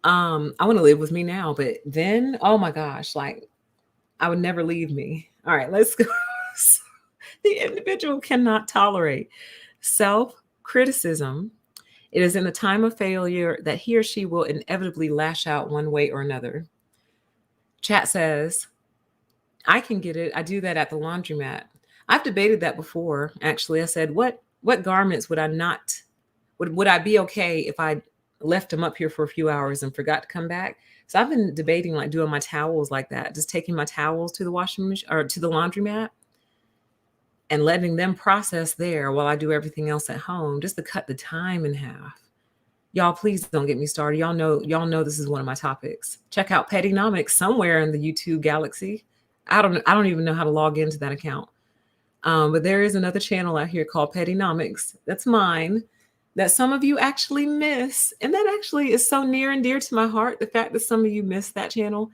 Speaker 1: I want to live with me now, but then, oh my gosh, like, I would never leave me. All right, let's go. The individual cannot tolerate self-criticism. It is in the time of failure that he or she will inevitably lash out one way or another. Chat says, I can get it. I do that at the laundromat. I've debated that before, actually. I said, what garments would I not, would I be okay if I left them up here for a few hours and forgot to come back? So I've been debating like doing my towels like that, just taking my towels to the washing machine or to the laundromat and letting them process there while I do everything else at home, just to cut the time in half. Y'all, please don't get me started. Y'all know this is one of my topics. Check out Pettynomics somewhere in the YouTube galaxy. I don't even know how to log into that account. But there is another channel out here called Pettynomics. That's mine. that some of you actually miss. And that actually is so near and dear to my heart. The fact that some of you miss that channel.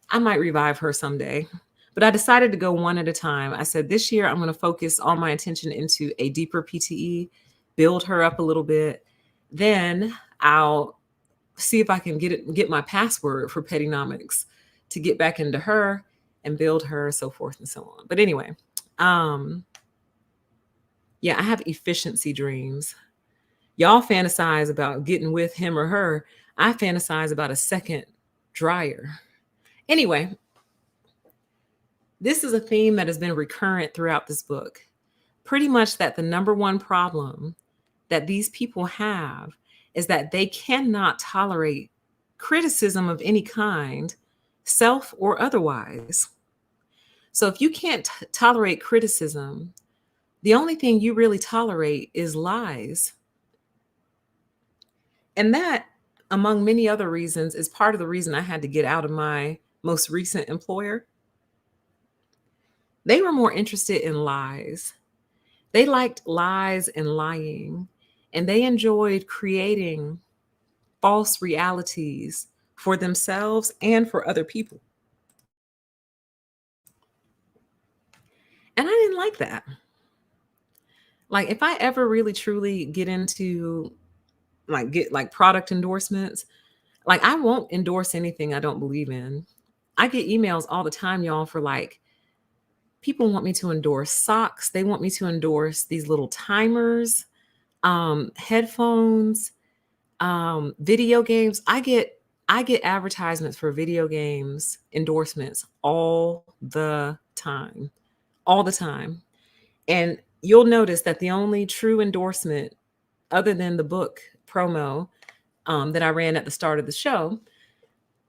Speaker 1: I might revive her someday. But I decided to go one at a time. I said, this year I'm going to focus all my attention into a deeper PTE, build her up a little bit. Then I'll see if I can get my password for Pettynomics to get back into her and build her, so forth and so on. But anyway, yeah, I have efficiency dreams. Y'all fantasize about getting with him or her. I fantasize about a second dryer. Anyway, this is a theme that has been recurrent throughout this book. Pretty much that the number one problem that these people have is that they cannot tolerate criticism of any kind, self or otherwise. So if you can't tolerate criticism, the only thing you really tolerate is lies. And that, among many other reasons, is part of the reason I had to get out of my most recent employer. They were more interested in lies. They liked lies and lying, and they enjoyed creating false realities for themselves and for other people. And I didn't like that. Like, if I ever really truly get into get like product endorsements, like I won't endorse anything I don't believe in. I get emails all the time, y'all, for like people want me to endorse socks. They want me to endorse these little timers, headphones, video games. I get advertisements for video games endorsements all the time. All the time. And you'll notice that the only true endorsement, other than the book promo that I ran at the start of the show,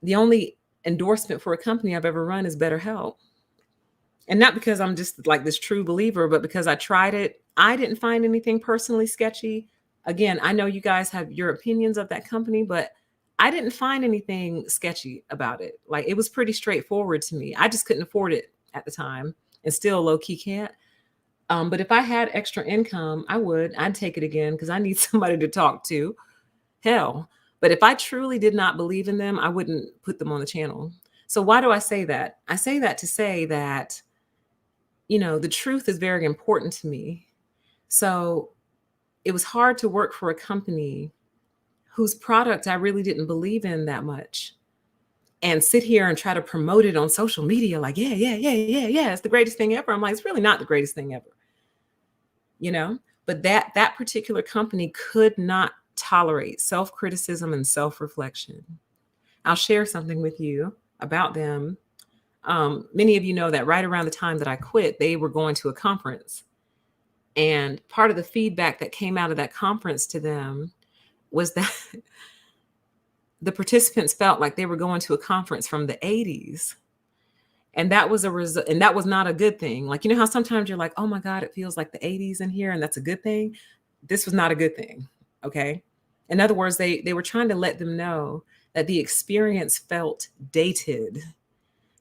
Speaker 1: the only endorsement for a company I've ever run is BetterHelp. And not because I'm just like this true believer, but because I tried it. I didn't find anything personally sketchy. Again, I know you guys have your opinions of that company, but I didn't find anything sketchy about it. Like, it was pretty straightforward to me. I just couldn't afford it at the time, and still low key can't. But if I had extra income, I'd take it again because I need somebody to talk to. Hell. But if I truly did not believe in them, I wouldn't put them on the channel. So why do I say that? I say that to say that, the truth is very important to me. So it was hard to work for a company whose product I really didn't believe in that much and sit here and try to promote it on social media like, yeah, it's the greatest thing ever. I'm like, it's really not the greatest thing ever. But that particular company could not tolerate self-criticism and self-reflection. I'll share something with you about them. Many of you know that right around the time that I quit, they were going to a conference. And part of the feedback that came out of that conference to them was that the participants felt like they were going to a conference from the 80s. And that was and that was not a good thing. Like, how sometimes you're like, oh my God, it feels like the 80s in here, and that's a good thing. This was not a good thing. Okay. In other words, they were trying to let them know that the experience felt dated.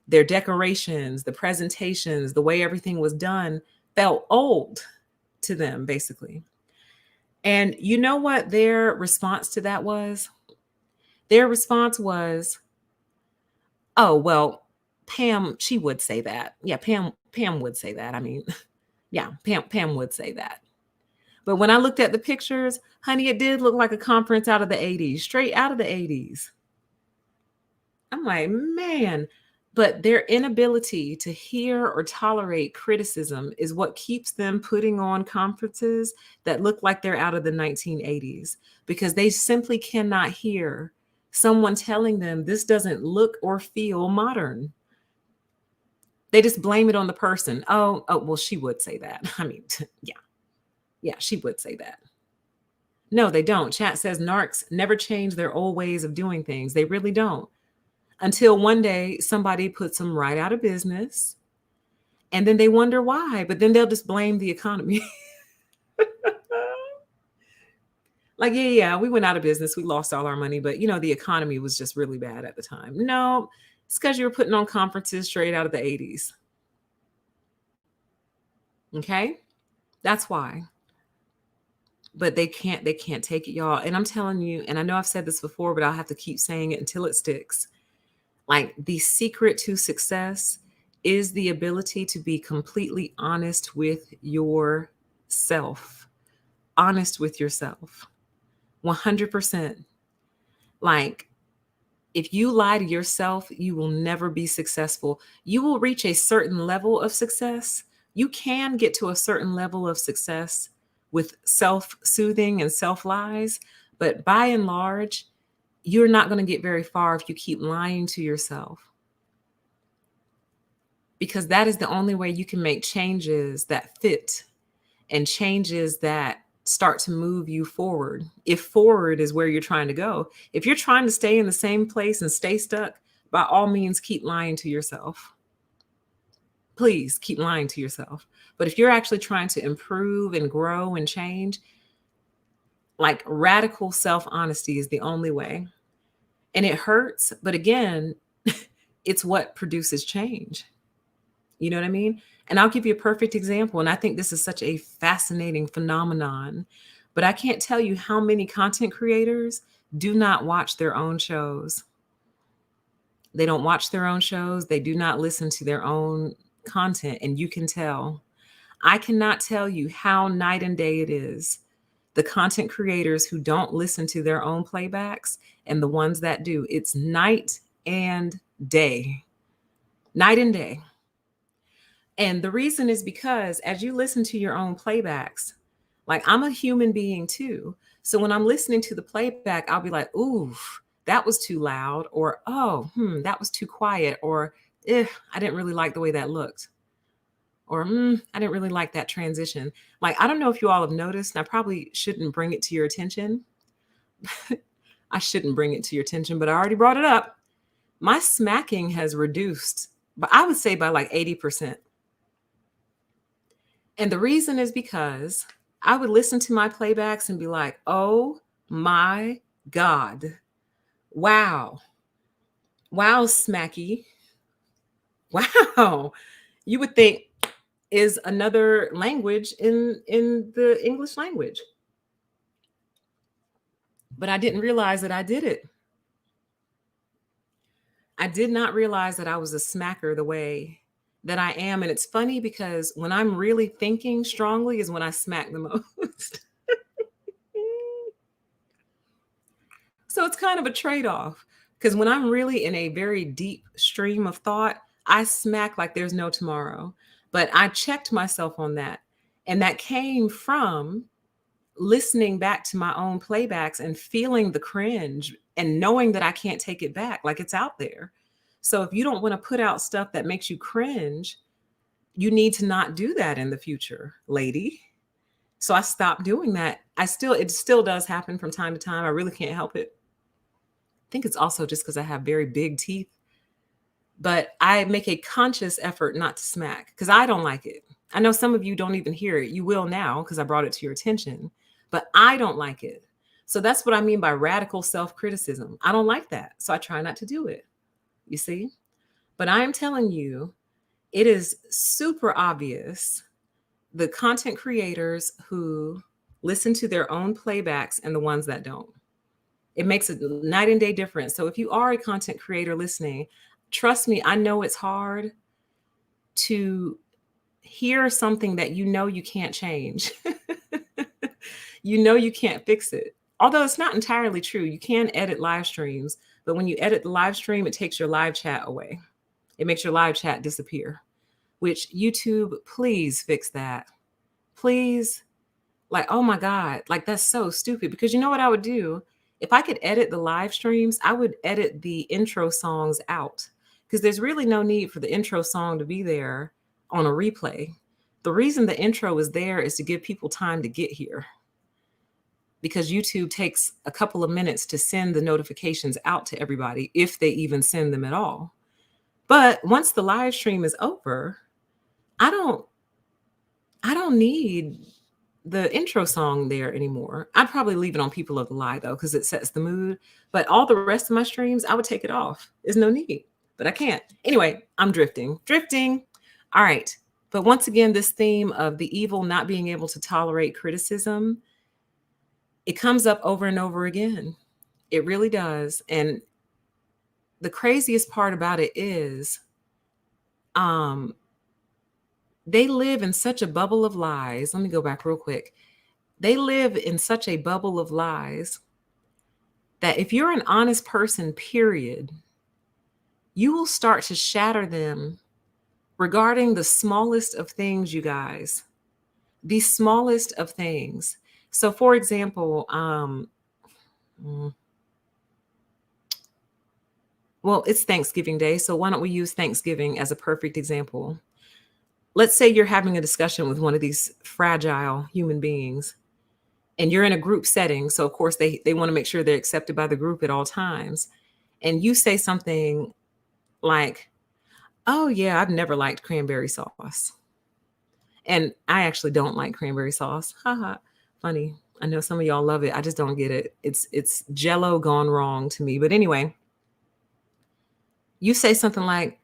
Speaker 1: Their decorations, the presentations, the way everything was done felt old to them, basically. And you know what their response to that was? Their response was, oh, well, Pam, she would say that. Yeah, Pam would say that. I mean, yeah, Pam would say that. But when I looked at the pictures, honey, it did look like a conference out of the 80s, straight out of the 80s. I'm like, man, but their inability to hear or tolerate criticism is what keeps them putting on conferences that look like they're out of the 1980s, because they simply cannot hear someone telling them this doesn't look or feel modern. They just blame it on the person. Oh, well, she would say that. I mean, yeah, she would say that. No, they don't. Chat says narcs never change their old ways of doing things. They really don't. Until one day somebody puts them right out of business, and then they wonder why, but then they'll just blame the economy. Like, yeah, we went out of business. We lost all our money, but the economy was just really bad at the time. No, it's because you were putting on conferences straight out of the 80s. Okay? That's why. but they can't take it, y'all. And I'm telling you, and I know I've said this before, but I'll have to keep saying it until it sticks. Like, the secret to success is the ability to be completely honest with yourself. Honest with yourself. 100%. Like, if you lie to yourself, you will never be successful. You will reach a certain level of success. You can get to a certain level of success with self soothing and self lies. But by and large, you're not going to get very far if you keep lying to yourself, because that is the only way you can make changes that fit and changes that start to move you forward. If forward is where you're trying to go, if you're trying to stay in the same place and stay stuck, by all means, keep lying to yourself. Please keep lying to yourself. But if you're actually trying to improve and grow and change, like, radical self honesty is the only way. And it hurts, but again, it's what produces change. You know what I mean? And I'll give you a perfect example. And I think this is such a fascinating phenomenon, but I can't tell you how many content creators do not watch their own shows. They don't watch their own shows. They do not listen to their own content. And you can tell. I cannot tell you how night and day it is. The content creators who don't listen to their own playbacks and the ones that do, it's night and day. Night and day. And the reason is because as you listen to your own playbacks, like, I'm a human being too. So when I'm listening to the playback, I'll be like, ooh, that was too loud, or, oh, that was too quiet, or, I didn't really like the way that looked, or, I didn't really like that transition. Like, I don't know if you all have noticed, and I probably shouldn't bring it to your attention. I shouldn't bring it to your attention, but I already brought it up. My smacking has reduced, but I would say by like 80%. And the reason is because I would listen to my playbacks and be like, oh my God. Wow. Wow, Smacky. Wow. You would think is another language in the English language. But I didn't realize that I did it. I did not realize that I was a smacker the way that I am. And it's funny because when I'm really thinking strongly is when I smack the most. So it's kind of a trade-off, because when I'm really in a very deep stream of thought, I smack like there's no tomorrow. But I checked myself on that. And that came from listening back to my own playbacks and feeling the cringe and knowing that I can't take it back, like, it's out there. So if you don't want to put out stuff that makes you cringe, you need to not do that in the future, lady. So I stopped doing that. It still does happen from time to time. I really can't help it. I think it's also just because I have very big teeth. But I make a conscious effort not to smack because I don't like it. I know some of you don't even hear it. You will now because I brought it to your attention, but I don't like it. So that's what I mean by radical self-criticism. I don't like that. So I try not to do it. You see? But I am telling you, it is super obvious, the content creators who listen to their own playbacks and the ones that don't. It makes a night and day difference. So if you are a content creator listening, trust me, I know it's hard to hear something that you know you can't change. You know you can't fix it. Although it's not entirely true. You can edit live streams, but when you edit the live stream, it takes your live chat away. It makes your live chat disappear, which YouTube, please fix that. Please. Like, oh my God, like, that's so stupid. Because you know what I would do? If I could edit the live streams, I would edit the intro songs out, because there's really no need for the intro song to be there on a replay. The reason the intro is there is to give people time to get here, because YouTube takes a couple of minutes to send the notifications out to everybody, if they even send them at all. But once the live stream is over, I don't need the intro song there anymore. I'd probably leave it on People of the Lie though, because it sets the mood. But all the rest of my streams, I would take it off. There's no need, but I can't. Anyway, I'm drifting. All right. But once again, this theme of the evil not being able to tolerate criticism, It comes up over and over again. It really does. And the craziest part about it is um, they live in such a bubble of lies. Let me go back real quick. They live in such a bubble of lies that if you're an honest person, period, you will start to shatter them regarding the smallest of things, you guys. The smallest of things. So, for example, mm, well, it's Thanksgiving Day. So, why don't we use Thanksgiving as a perfect example? Let's say you're having a discussion with one of these fragile human beings and you're in a group setting. So, of course, they want to make sure they're accepted by the group at all times. And you say something like, oh, yeah, I've never liked cranberry sauce. And I actually don't like cranberry sauce. Haha. Funny. I know some of y'all love it. I just don't get it. It's Jello gone wrong to me. But anyway, you say something like,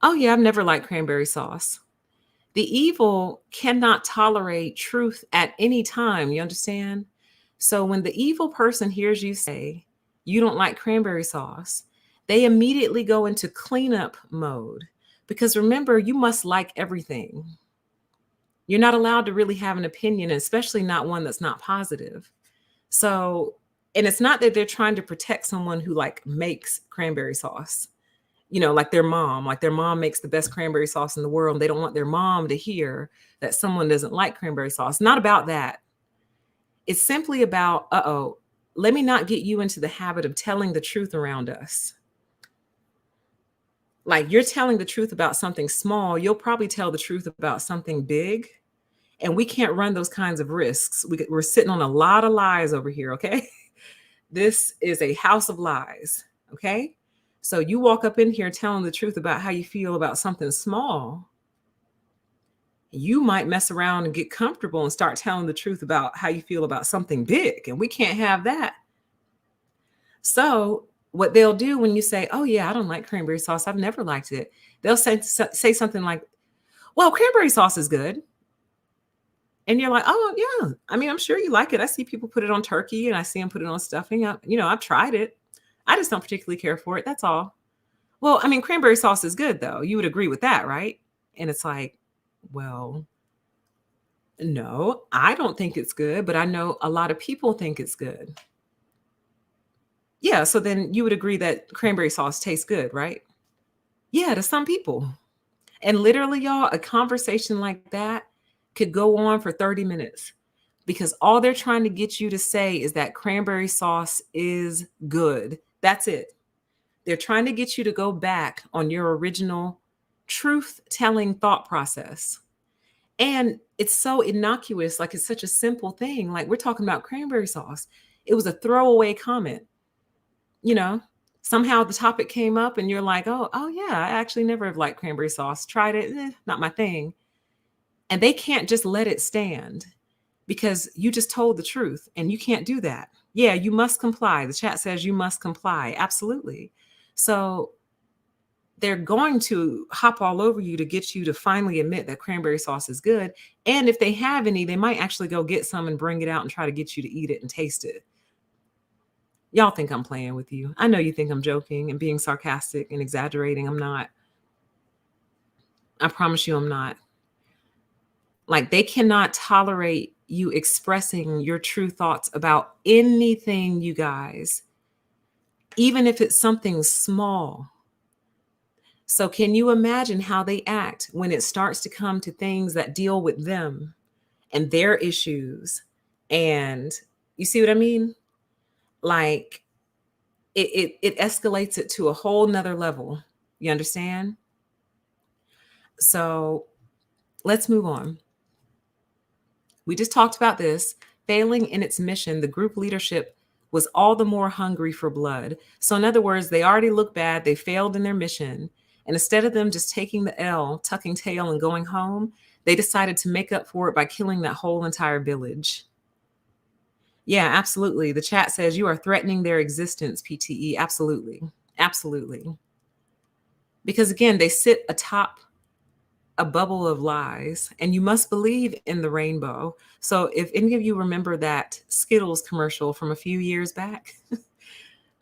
Speaker 1: "Oh yeah, I've never liked cranberry sauce." The evil cannot tolerate truth at any time, you understand? So when the evil person hears you say, "You don't like cranberry sauce," they immediately go into cleanup mode. Because remember, you must like everything. You're not allowed to really have an opinion, especially not one that's not positive. So, and it's not that they're trying to protect someone who like makes cranberry sauce, like their mom makes the best cranberry sauce in the world. And they don't want their mom to hear that someone doesn't like cranberry sauce. Not about that. It's simply about, let me not get you into the habit of telling the truth around us. Like you're telling the truth about something small, you'll probably tell the truth about something big. And we can't run those kinds of risks. We're sitting on a lot of lies over here, okay? This is a house of lies, okay? So you walk up in here telling the truth about how you feel about something small. You might mess around and get comfortable and start telling the truth about how you feel about something big. And we can't have that. So what they'll do when you say, oh yeah, I don't like cranberry sauce, I've never liked it. They'll say something like, well, cranberry sauce is good. And you're like, oh, yeah. I mean, I'm sure you like it. I see people put it on turkey and I see them put it on stuffing. I've tried it. I just don't particularly care for it. That's all. Well, I mean, cranberry sauce is good, though. You would agree with that, right? And it's like, well, no, I don't think it's good, but I know a lot of people think it's good. Yeah. So then you would agree that cranberry sauce tastes good, right? Yeah, to some people. And literally, y'all, a conversation like that could go on for 30 minutes because all they're trying to get you to say is that cranberry sauce is good. That's it. They're trying to get you to go back on your original truth-telling thought process. And it's so innocuous, like it's such a simple thing. Like we're talking about cranberry sauce. It was a throwaway comment, you know. Somehow the topic came up and you're like, oh yeah, I actually never have liked cranberry sauce. Tried it, not my thing. And they can't just let it stand because you just told the truth and you can't do that. Yeah, you must comply. The chat says you must comply. Absolutely. So they're going to hop all over you to get you to finally admit that cranberry sauce is good. And if they have any, they might actually go get some and bring it out and try to get you to eat it and taste it. Y'all think I'm playing with you. I know you think I'm joking and being sarcastic and exaggerating. I'm not. I promise you I'm not. Like they cannot tolerate you expressing your true thoughts about anything, you guys, even if it's something small. So can you imagine how they act when it starts to come to things that deal with them and their issues? And you see what I mean? Like it escalates it to a whole nother level. You understand? So let's move on. We just talked about this. Failing in its mission, the group leadership was all the more hungry for blood. So in other words, they already look bad. They failed in their mission. And instead of them just taking the L, tucking tail and going home, they decided to make up for it by killing that whole entire village. Yeah, absolutely. The chat says you are threatening their existence, PTE. Absolutely. Absolutely. Because again, they sit atop a bubble of lies, and you must believe in the rainbow. So if any of you remember that Skittles commercial from a few years back,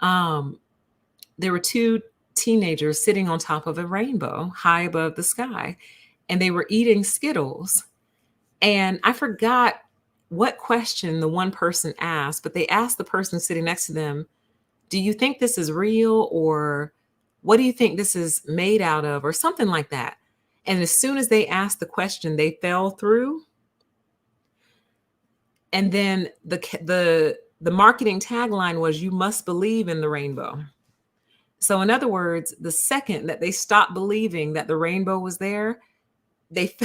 Speaker 1: um, there were two teenagers sitting on top of a rainbow high above the sky, and they were eating Skittles. And I forgot what question the one person asked, but they asked the person sitting next to them, do you think this is real? Or what do you think this is made out of? Or something like that. And as soon as they asked the question, they fell through. And then the marketing tagline was, you must believe in the rainbow. So in other words, the second that they stopped believing that the rainbow was there, they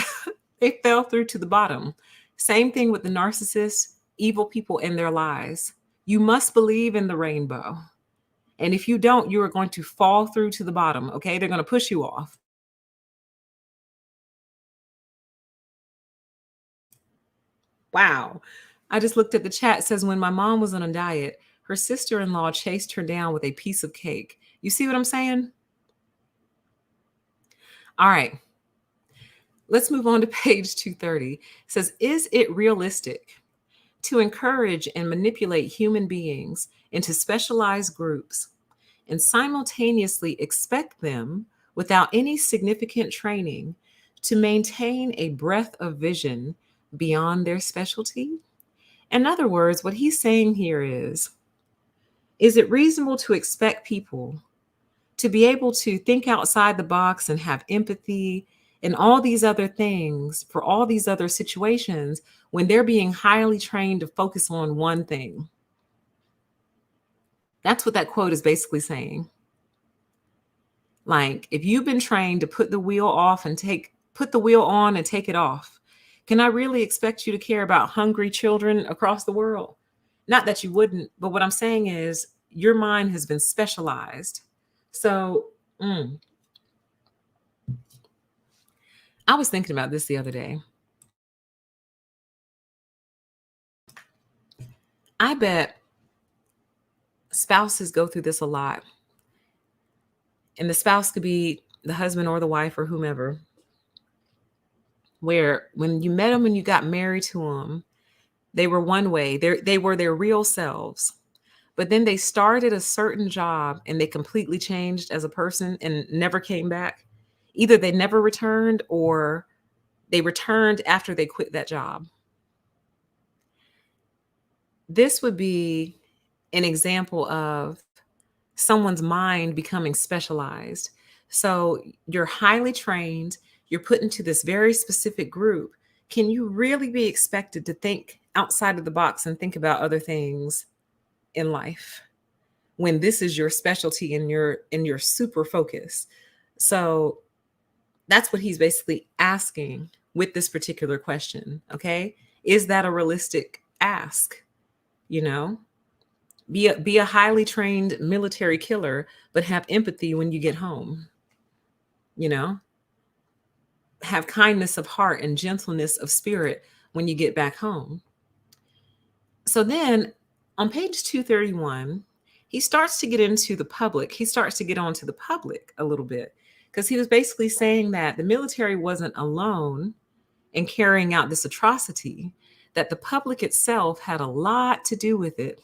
Speaker 1: they fell through to the bottom. Same thing with the narcissists, evil people and their lies. You must believe in the rainbow. And if you don't, you are going to fall through to the bottom. Okay. They're going to push you off. Wow. I just looked at the chat. It says, when my mom was on a diet, her sister-in-law chased her down with a piece of cake. You see what I'm saying? All right. Let's move on to page 230. It says, is it realistic to encourage and manipulate human beings into specialized groups and simultaneously expect them, without any significant training, to maintain a breadth of vision beyond their specialty? In other words, what he's saying here is it reasonable to expect people to be able to think outside the box and have empathy and all these other things for all these other situations when they're being highly trained to focus on one thing? That's what that quote is basically saying. Like, if you've been trained to put the wheel off and put the wheel on and take it off, can I really expect you to care about hungry children across the world? Not that you wouldn't, but what I'm saying is your mind has been specialized. So I was thinking about this the other day. I bet spouses go through this a lot. And the spouse could be the husband or the wife or whomever, where when you met them and you got married to them, they were one way. They were their real selves. But then they started a certain job and they completely changed as a person and never came back. Either they never returned or they returned after they quit that job. This would be an example of someone's mind becoming specialized. So you're highly trained, you're put into this very specific group. Can you really be expected to think outside of the box and think about other things in life when this is your specialty and your super focus? So that's what he's basically asking with this particular question. Okay. Is that a realistic ask? You know, be a highly trained military killer, but have empathy when you get home. You know, have kindness of heart and gentleness of spirit when you get back home. So then on page 231, he starts to get into the public. He starts to get onto the public a little bit because he was basically saying that the military wasn't alone in carrying out this atrocity, that the public itself had a lot to do with it.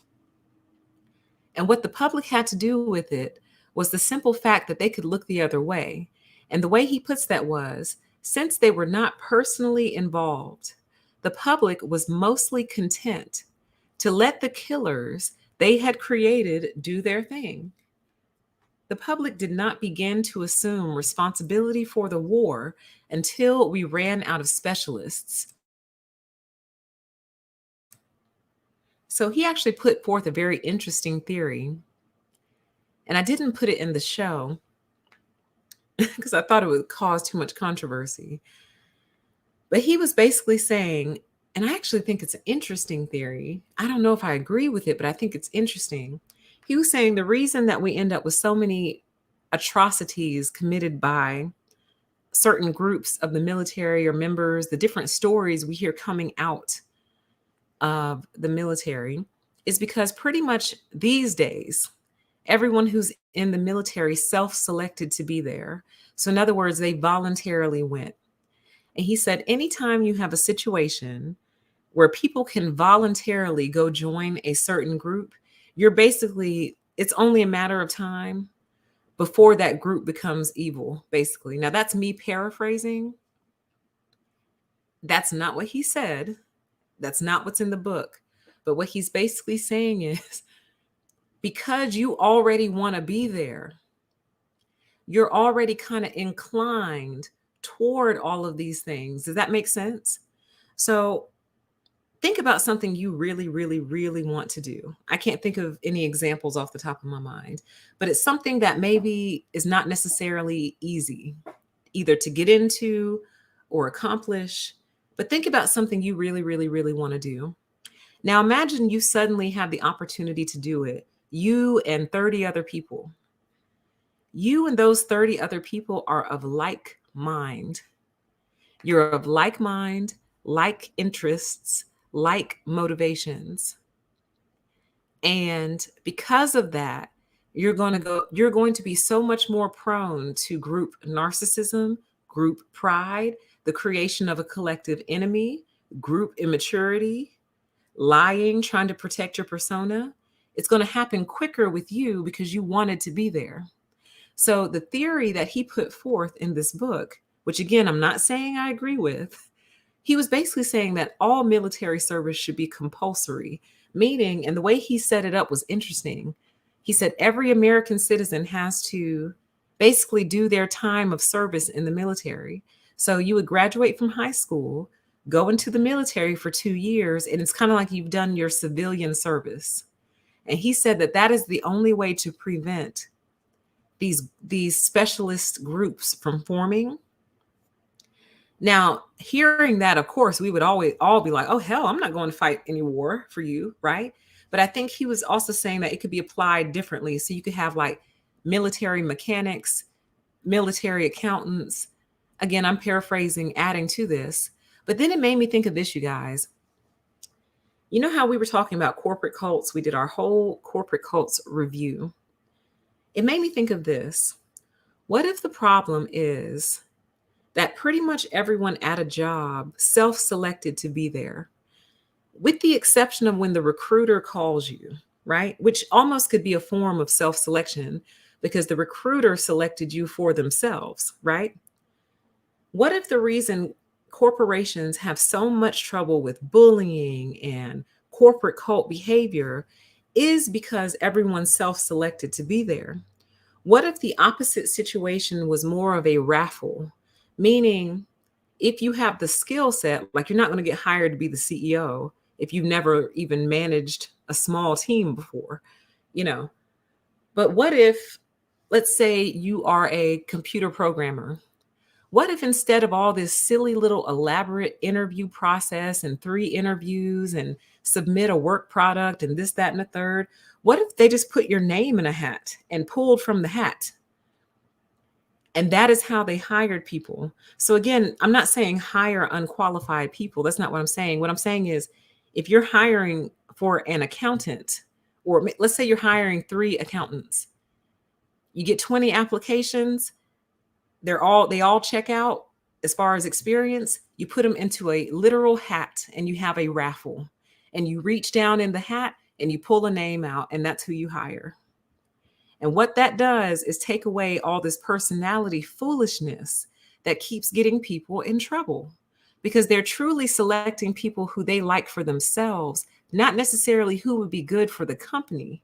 Speaker 1: And what the public had to do with it was the simple fact that they could look the other way. And the way he puts that was, since they were not personally involved, the public was mostly content to let the killers they had created do their thing. The public did not begin to assume responsibility for the war until we ran out of specialists. So he actually put forth a very interesting theory. And I didn't put it in the show because I thought it would cause too much controversy. But he was basically saying, and I actually think it's an interesting theory. I don't know if I agree with it, but I think it's interesting. He was saying the reason that we end up with so many atrocities committed by certain groups of the military or members, the different stories we hear coming out of the military, is because pretty much these days, everyone who's in the military self-selected to be there. So in other words, they voluntarily went. And he said, anytime you have a situation where people can voluntarily go join a certain group, it's only a matter of time before that group becomes evil, basically. Now, that's me paraphrasing. That's not what he said. That's not what's in the book. But what he's basically saying is because you already want to be there, you're already kind of inclined toward all of these things. Does that make sense? So think about something you really, really, really want to do. I can't think of any examples off the top of my mind, but it's something that maybe is not necessarily easy either to get into or accomplish. But think about something you really, really, really want to do. Now imagine you suddenly have the opportunity to do it, you and 30 other people. You and those 30 other people are of like mind. You're of like mind, like interests, like motivations. And because of that, you're going to be so much more prone to group narcissism, group pride, the creation of a collective enemy, group immaturity, lying, trying to protect your persona. It's going to happen quicker with you because you wanted to be there. So the theory that he put forth in this book, which again, I'm not saying I agree with, he was basically saying that all military service should be compulsory, meaning, and the way he set it up was interesting. He said every American citizen has to basically do their time of service in the military. So you would graduate from high school, go into the military for 2 years, and it's kind of like you've done your civilian service. And he said that that is the only way to prevent these specialist groups from forming. Now, hearing that, of course, we would always all be like, oh, hell, I'm not going to fight any war for you, right? But I think he was also saying that it could be applied differently. So you could have like military mechanics, military accountants. Again, I'm paraphrasing, adding to this. But then it made me think of this, you guys. You know how we were talking about corporate cults? We did our whole corporate cults review. It made me think of this. What if the problem is that pretty much everyone at a job self-selected to be there, with the exception of when the recruiter calls you, right? Which almost could be a form of self-selection because the recruiter selected you for themselves, right? What if the reason corporations have so much trouble with bullying and corporate cult behavior is because everyone's self-selected to be there? What if the opposite situation was more of a raffle? Meaning, if you have the skill set, like you're not going to get hired to be the CEO if you've never even managed a small team before, you know. But what if, let's say you are a computer programmer. What if instead of all this silly little elaborate interview process and 3 interviews and submit a work product and this, that, and the third, what if they just put your name in a hat and pulled from the hat? And that is how they hired people. So again, I'm not saying hire unqualified people. That's not what I'm saying. What I'm saying is if you're hiring for an accountant, or let's say you're hiring 3 accountants, you get 20 applications, they all check out as far as experience. You put them into a literal hat and you have a raffle, and you reach down in the hat and you pull a name out, and that's who you hire. And what that does is take away all this personality foolishness that keeps getting people in trouble, because they're truly selecting people who they like for themselves, not necessarily who would be good for the company.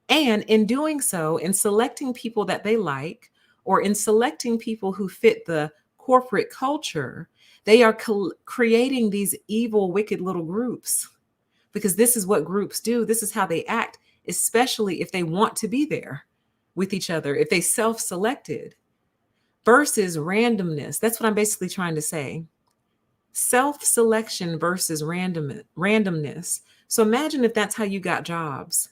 Speaker 1: And in doing so, in selecting people that they like, or in selecting people who fit the corporate culture, they are creating these evil, wicked little groups, because this is what groups do. This is how they act, especially if they want to be there with each other, if they self-selected, versus randomness. That's what I'm basically trying to say. Self-selection versus randomness. So imagine if that's how you got jobs.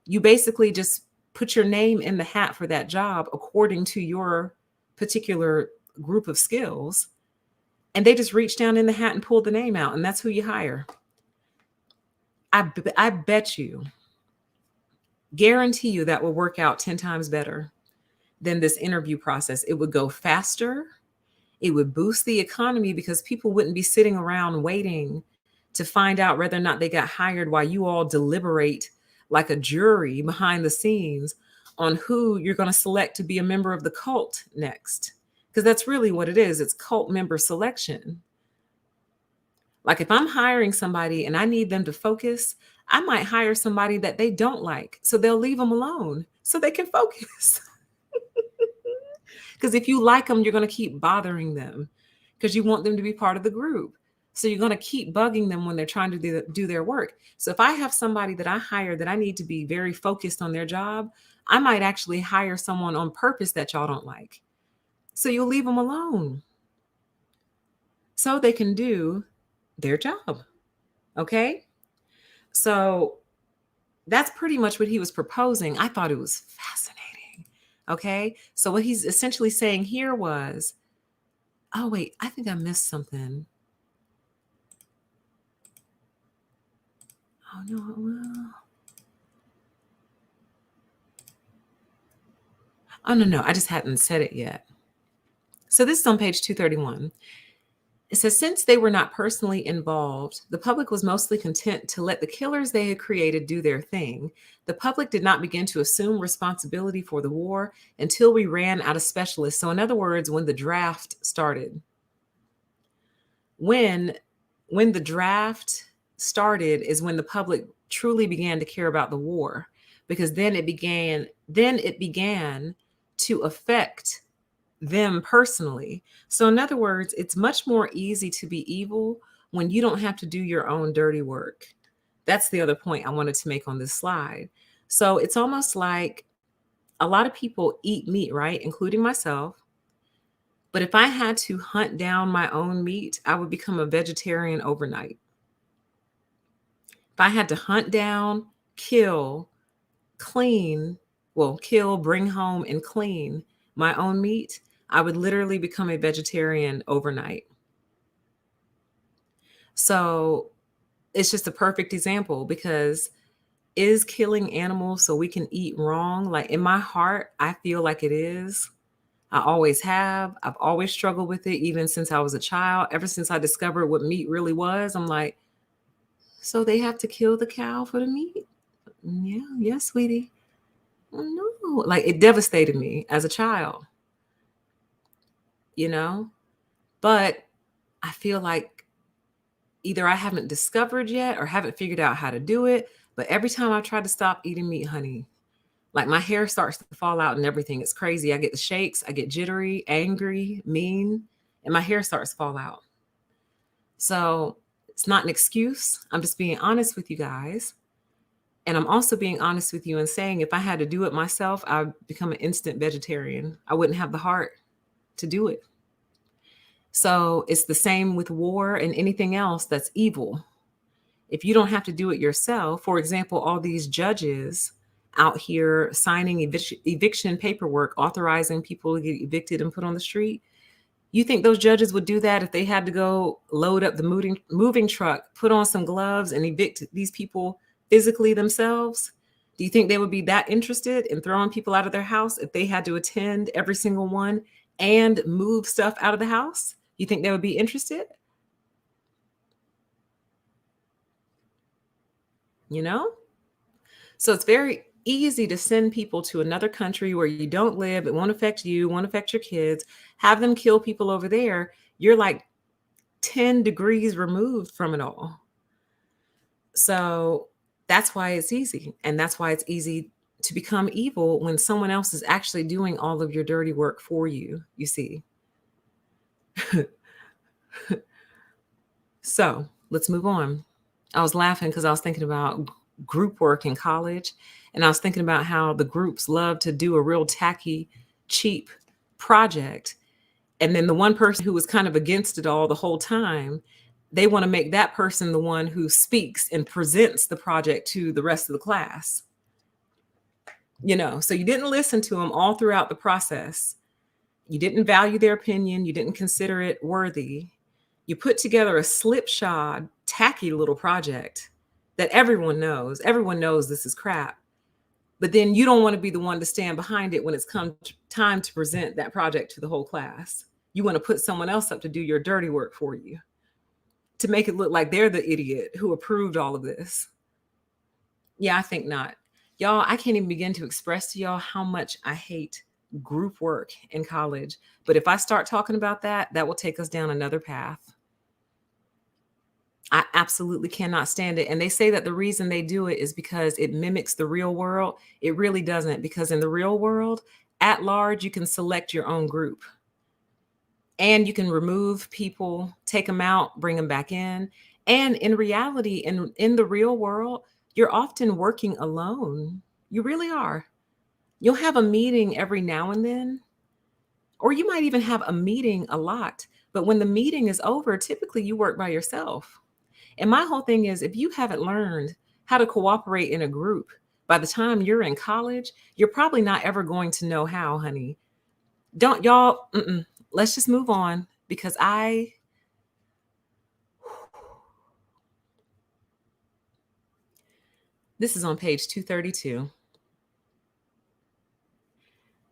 Speaker 1: You basically just put your name in the hat for that job according to your particular group of skills, and they just reach down in the hat and pull the name out, and that's who you hire. I bet you, guarantee you that will work out 10 times better than this interview process. It would go faster. It would boost the economy because people wouldn't be sitting around waiting to find out whether or not they got hired while you all deliberate like a jury behind the scenes on who you're going to select to be a member of the cult next. Because that's really what it is. It's cult member selection. Like if I'm hiring somebody and I need them to focus, I might hire somebody that they don't like. So they'll leave them alone so they can focus. Because if you like them, you're going to keep bothering them because you want them to be part of the group. So you're going to keep bugging them when they're trying to do their work. So if I have somebody that I hire that I need to be very focused on their job, I might actually hire someone on purpose that y'all don't like. So you'll leave them alone so they can do their job. Okay? So that's pretty much what he was proposing. I thought it was fascinating. Okay? So what he's essentially saying here was, oh, wait, I think I missed something. Oh, no. Oh, no. I just hadn't said it yet. So this is on page 231. It says, since they were not personally involved, the public was mostly content to let the killers they had created do their thing. The public did not begin to assume responsibility for the war until we ran out of specialists. So in other words, when the draft started. When the draft started is when the public truly began to care about the war, because then it began to affect them personally. So in other words, it's much more easy to be evil when you don't have to do your own dirty work. That's the other point I wanted to make on this slide. So it's almost like a lot of people eat meat, right? Including myself. But if I had to hunt down my own meat, I would become a vegetarian overnight. If I had to hunt down, kill, bring home and clean my own meat, I would literally become a vegetarian overnight. So it's just a perfect example, because is killing animals so we can eat wrong? Like in my heart, I feel like it is. I always have. I've always struggled with it, even since I was a child. Ever since I discovered what meat really was, I'm like, so they have to kill the cow for the meat? Yeah, sweetie. No, like it devastated me as a child, you know? But I feel like either I haven't discovered yet or haven't figured out how to do it. But every time I try to stop eating meat, honey, like my hair starts to fall out and everything. It's crazy. I get the shakes, I get jittery, angry, mean, and my hair starts to fall out. So it's not an excuse. I'm just being honest with you guys. And I'm also being honest with you and saying if I had to do it myself, I'd become an instant vegetarian. I wouldn't have the heart to do it. So it's the same with war and anything else that's evil. If you don't have to do it yourself, for example, all these judges out here signing eviction paperwork, authorizing people to get evicted and put on the street, you think those judges would do that if they had to go load up the moving truck, put on some gloves, and evict these people physically themselves? Do you think they would be that interested in throwing people out of their house if they had to attend every single one and move stuff out of the house? You think they would be interested? You know? So it's very easy to send people to another country where you don't live. It won't affect you, won't affect your kids. Have them kill people over there. You're like 10 degrees removed from it all. So that's why it's easy. And that's why it's easy to become evil when someone else is actually doing all of your dirty work for you, you see. So let's move on. I was laughing because I was thinking about group work in college, and I was thinking about how the groups love to do a real tacky, cheap project. And then the one person who was kind of against it all the whole time, they want to make that person the one who speaks and presents the project to the rest of the class. So you didn't listen to them all throughout the process. You didn't value their opinion. You didn't consider it worthy. You put together a slipshod, tacky little project that everyone knows. Everyone knows this is crap. But then you don't want to be the one to stand behind it when it's time to present that project to the whole class. You want to put someone else up to do your dirty work for you, to make it look like they're the idiot who approved all of this. Yeah, I think not. Y'all, I can't even begin to express to y'all how much I hate group work in college. But if I start talking about that, that will take us down another path. I absolutely cannot stand it. And they say that the reason they do it is because it mimics the real world. It really doesn't, because in the real world, at large, you can select your own group. And you can remove people, take them out, bring them back in. And in reality, in the real world, you're often working alone. You really are. You'll have a meeting every now and then, or you might even have a meeting a lot. But when the meeting is over, typically you work by yourself. And my whole thing is, if you haven't learned how to cooperate in a group, by the time you're in college, you're probably not ever going to know how, honey. Don't y'all, let's just move on, because this is on page 232.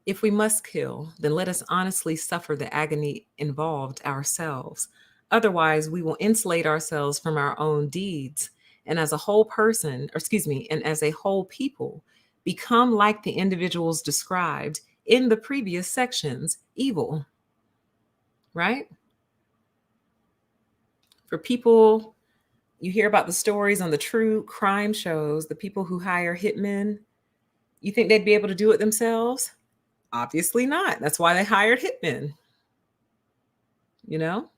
Speaker 1: If we must kill, then let us honestly suffer the agony involved ourselves. Otherwise, we will insulate ourselves from our own deeds, and as a whole person, or excuse me, and as a whole people, become like the individuals described in the previous sections, evil. Right? For people, you hear about the stories on the true crime shows, the people who hire hitmen. You think they'd be able to do it themselves? Obviously not. That's why they hired hitmen. You know?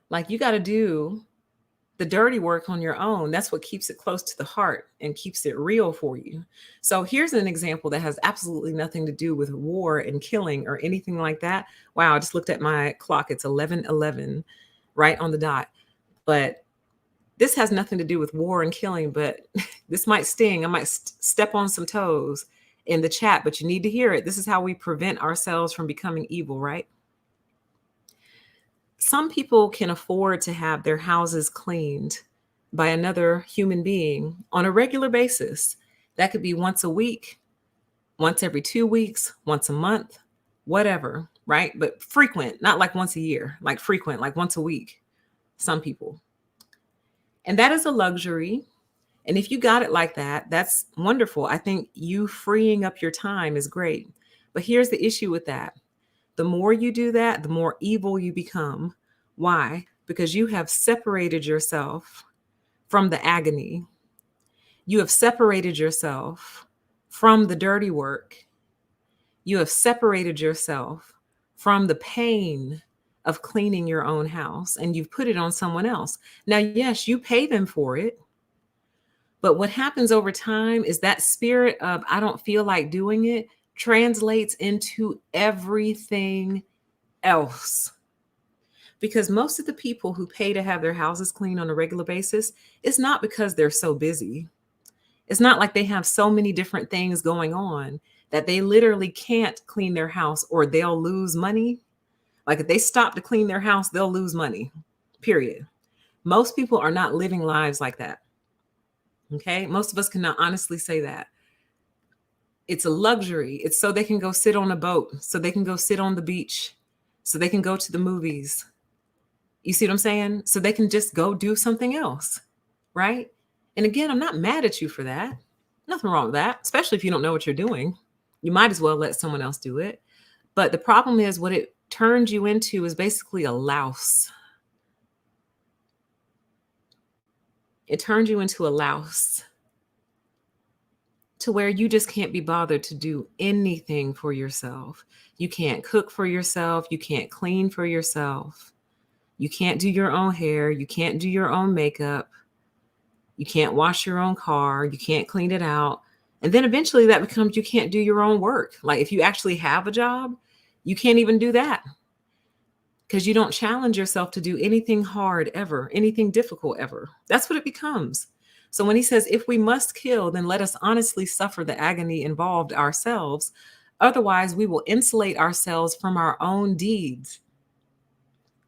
Speaker 1: Like, you got to do the dirty work on your own. That's what keeps it close to the heart and keeps it real for you. So here's an example that has absolutely nothing to do with war and killing or anything like that. Wow, I just looked at my clock. It's 11:11, right on the dot. But this has nothing to do with war and killing, but this might sting. I might step on some toes in the chat, but you need to hear it. This is how we prevent ourselves from becoming evil, right? Some people can afford to have their houses cleaned by another human being on a regular basis. That could be once a week, once every 2 weeks, once a month, whatever, right? But frequent, not like once a year, like frequent, like once a week. Some people. And that is a luxury. And if you got it like that, that's wonderful. I think you freeing up your time is great. But here's the issue with that. The more you do that, the more evil you become. Why? Because you have separated yourself from the agony. You have separated yourself from the dirty work. You have separated yourself from the pain of cleaning your own house, and you've put it on someone else. Now, yes, you pay them for it. But what happens over time is that spirit of, I don't feel like doing it, translates into everything else. Because most of the people who pay to have their houses cleaned on a regular basis, it's not because they're so busy. It's not like they have so many different things going on that they literally can't clean their house or they'll lose money. Like, if they stop to clean their house, they'll lose money, period. Most people are not living lives like that. Okay? Most of us cannot honestly say that. It's a luxury. It's so they can go sit on a boat, so they can go sit on the beach, so they can go to the movies. You see what I'm saying? So they can just go do something else, right? And again, I'm not mad at you for that. Nothing wrong with that, especially if you don't know what you're doing. You might as well let someone else do it. But the problem is, what it turns you into is basically a louse. It turns you into a louse, to where you just can't be bothered to do anything for yourself. You can't cook for yourself. You can't clean for yourself. You can't do your own hair. You can't do your own makeup. You can't wash your own car. You can't clean it out. And then eventually that becomes, you can't do your own work. Like, if you actually have a job, you can't even do that, because you don't challenge yourself to do anything hard ever, anything difficult ever. That's what it becomes. So when he says, if we must kill, then let us honestly suffer the agony involved ourselves. Otherwise, we will insulate ourselves from our own deeds.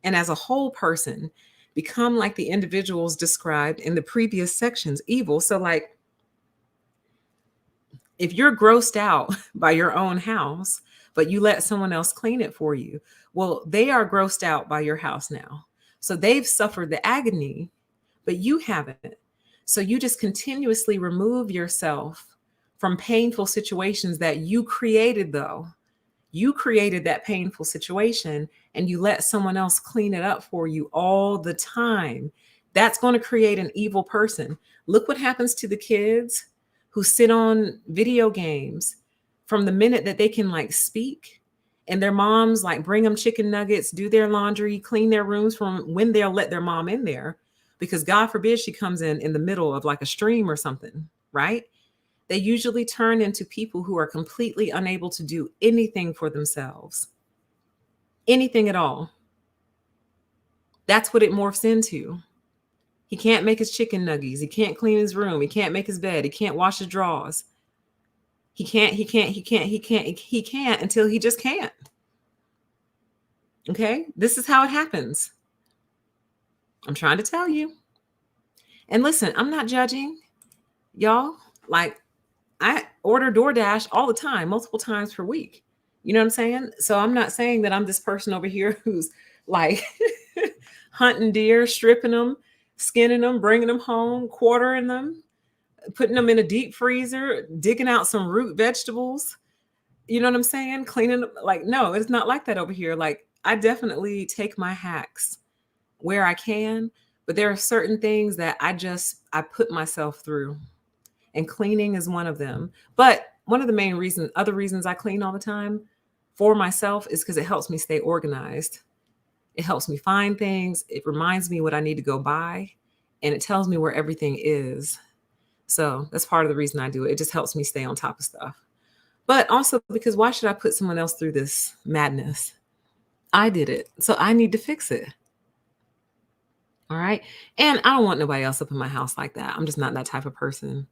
Speaker 1: And as a whole person, become like the individuals described in the previous sections, evil. So, if you're grossed out by your own house, but you let someone else clean it for you. Well, they are grossed out by your house now. So they've suffered the agony, but you haven't. So you just continuously remove yourself from painful situations that you created, though. You created that painful situation and you let someone else clean it up for you all the time. That's going to create an evil person. Look what happens to the kids who sit on video games from the minute that they can like speak, and their moms like bring them chicken nuggets, do their laundry, clean their rooms from when they'll let their mom in there, because God forbid she comes in the middle of like a stream or something, right? They usually turn into people who are completely unable to do anything for themselves, anything at all. That's what it morphs into. He can't make his chicken nuggies. He can't clean his room. He can't make his bed. He can't wash his drawers. He can't until he just can't. Okay? This is how it happens. I'm trying to tell you. And listen, I'm not judging y'all. Like, I order DoorDash all the time, multiple times per week. You know what I'm saying? So I'm not saying that I'm this person over here who's like hunting deer, stripping them, skinning them, bringing them home, quartering them, putting them in a deep freezer, digging out some root vegetables. You know what I'm saying? Cleaning them. Like, no, it's not like that over here. Like, I definitely take my hacks where I can, but there are certain things that I put myself through, and cleaning is one of them. But one of the main reasons, other reasons I clean all the time for myself, is because it helps me stay organized. It helps me find things. It reminds me what I need to go buy, and it tells me where everything is. So that's part of the reason I do it. It just helps me stay on top of stuff. But also because why should I put someone else through this madness? I did it, so I need to fix it. All right. And I don't want nobody else up in my house like that. I'm just not that type of person.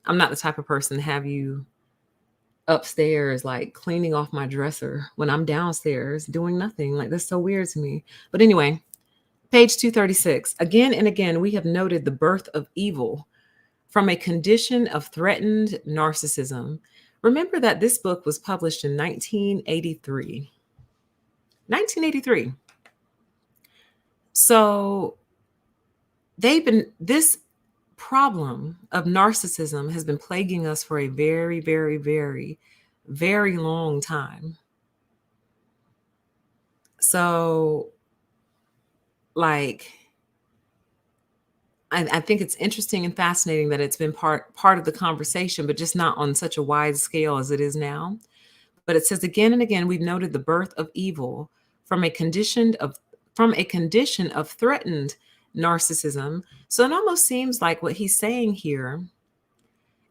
Speaker 1: I'm not the type of person to have you upstairs like cleaning off my dresser when I'm downstairs doing nothing. Like, that's so weird to me. But anyway, page 236. Again and again, we have noted the birth of evil from a condition of threatened narcissism. Remember that this book was published in 1983. 1983. So this problem of narcissism has been plaguing us for a very, very, very, very long time. So, like, I think it's interesting and fascinating that it's been part of the conversation, but just not on such a wide scale as it is now. But it says again and again, we've noted the birth of evil from a condition of threatened narcissism. So it almost seems like what he's saying here,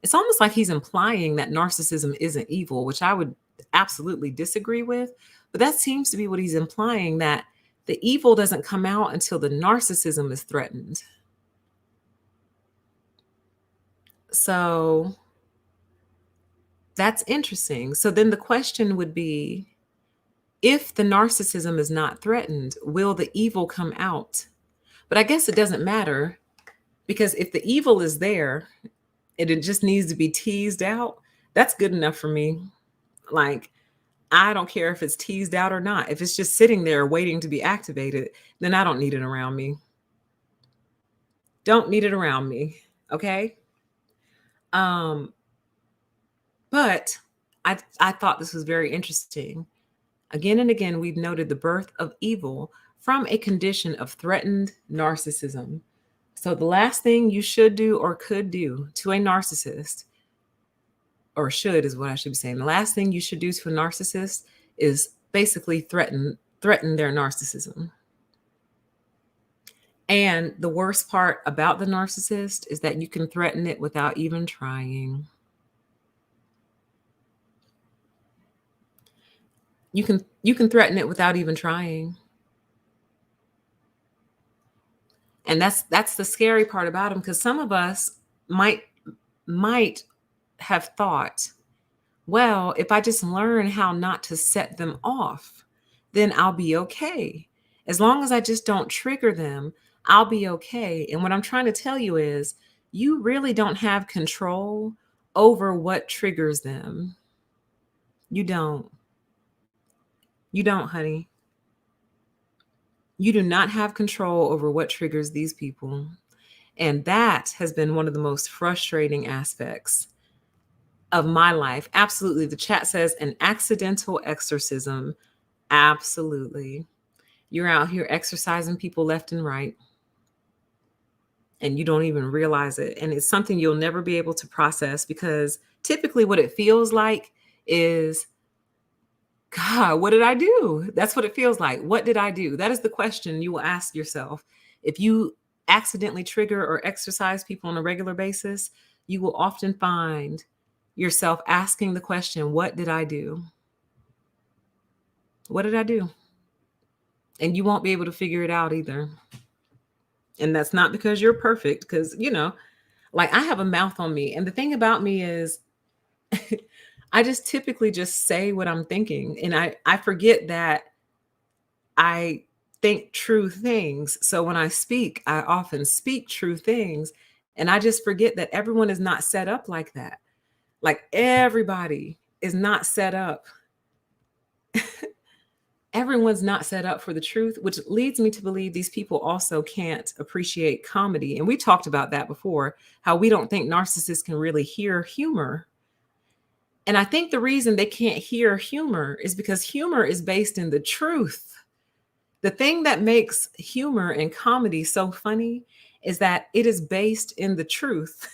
Speaker 1: it's almost like he's implying that narcissism isn't evil, which I would absolutely disagree with. But that seems to be what he's implying, that the evil doesn't come out until the narcissism is threatened. So that's interesting. So then the question would be, if the narcissism is not threatened, will the evil come out? But I guess it doesn't matter, because if the evil is there and it just needs to be teased out, that's good enough for me. Like, I don't care if it's teased out or not. If it's just sitting there waiting to be activated, then I don't need it around me. Don't need it around me. Okay. But I thought this was very interesting. Again and again, we've noted the birth of evil from a condition of threatened narcissism. So the last thing you should do or could do to a narcissist, or should is what I should be saying, the last thing you should do to a narcissist is basically threaten their narcissism. And the worst part about the narcissist is that you can threaten it without even trying. You can threaten it without even trying. And that's the scary part about them, because some of us might have thought, well, if I just learn how not to set them off, then I'll be okay. As long as I just don't trigger them, I'll be okay. And what I'm trying to tell you is, you really don't have control over what triggers them. You don't. You don't, honey. You do not have control over what triggers these people. And that has been one of the most frustrating aspects of my life. Absolutely. The chat says an accidental exorcism. Absolutely. You're out here exercising people left and right, and you don't even realize it. And it's something you'll never be able to process, because typically what it feels like is, God, what did I do? That's what it feels like. What did I do? That is the question you will ask yourself. If you accidentally trigger or exercise people on a regular basis, you will often find yourself asking the question, what did I do? What did I do? And you won't be able to figure it out either. And that's not because you're perfect, because, like, I have a mouth on me. And the thing about me is, I just typically just say what I'm thinking. And I forget that I think true things. So when I speak, I often speak true things. And I just forget that everyone is not set up like that. Like, everybody is not set up. Everyone's not set up for the truth, which leads me to believe these people also can't appreciate comedy. And we talked about that before, how we don't think narcissists can really hear humor. And I think the reason they can't hear humor is because humor is based in the truth. The thing that makes humor and comedy so funny is that it is based in the truth.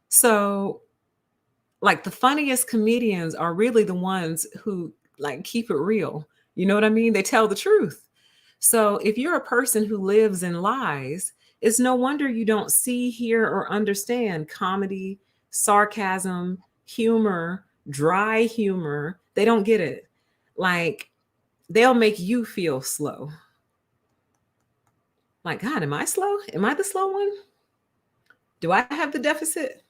Speaker 1: So, like, the funniest comedians are really the ones who, like, keep it real. You know what I mean? They tell the truth. So if you're a person who lives in lies, it's no wonder you don't see, hear, or understand comedy, sarcasm, humor, dry humor. They don't get it. Like, they'll make you feel slow. Like, God, am I slow? Am I the slow one? Do I have the deficit?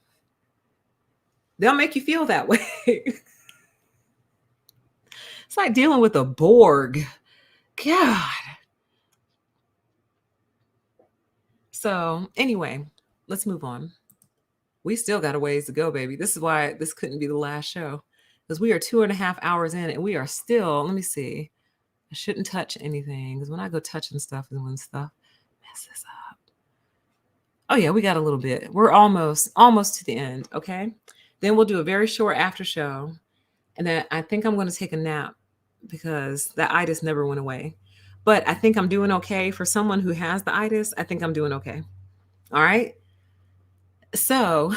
Speaker 1: They'll make you feel that way. It's like dealing with a Borg. God. So anyway, let's move on. We still got a ways to go, baby. This is why this couldn't be the last show, because we are 2.5 hours in and we are still, let me see. I shouldn't touch anything, because when I go touching stuff is when stuff messes up. Oh yeah, we got a little bit. We're almost to the end. Okay. Then we'll do a very short after show. And then I think I'm going to take a nap, because the itis never went away. But I think I'm doing okay. For someone who has the itis, I think I'm doing okay. All right. So,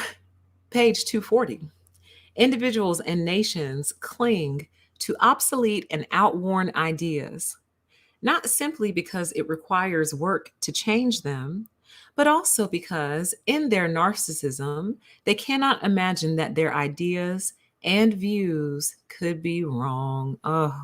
Speaker 1: page 240. Individuals and nations cling to obsolete and outworn ideas, not simply because it requires work to change them, but also because in their narcissism, they cannot imagine that their ideas and views could be wrong. Oh.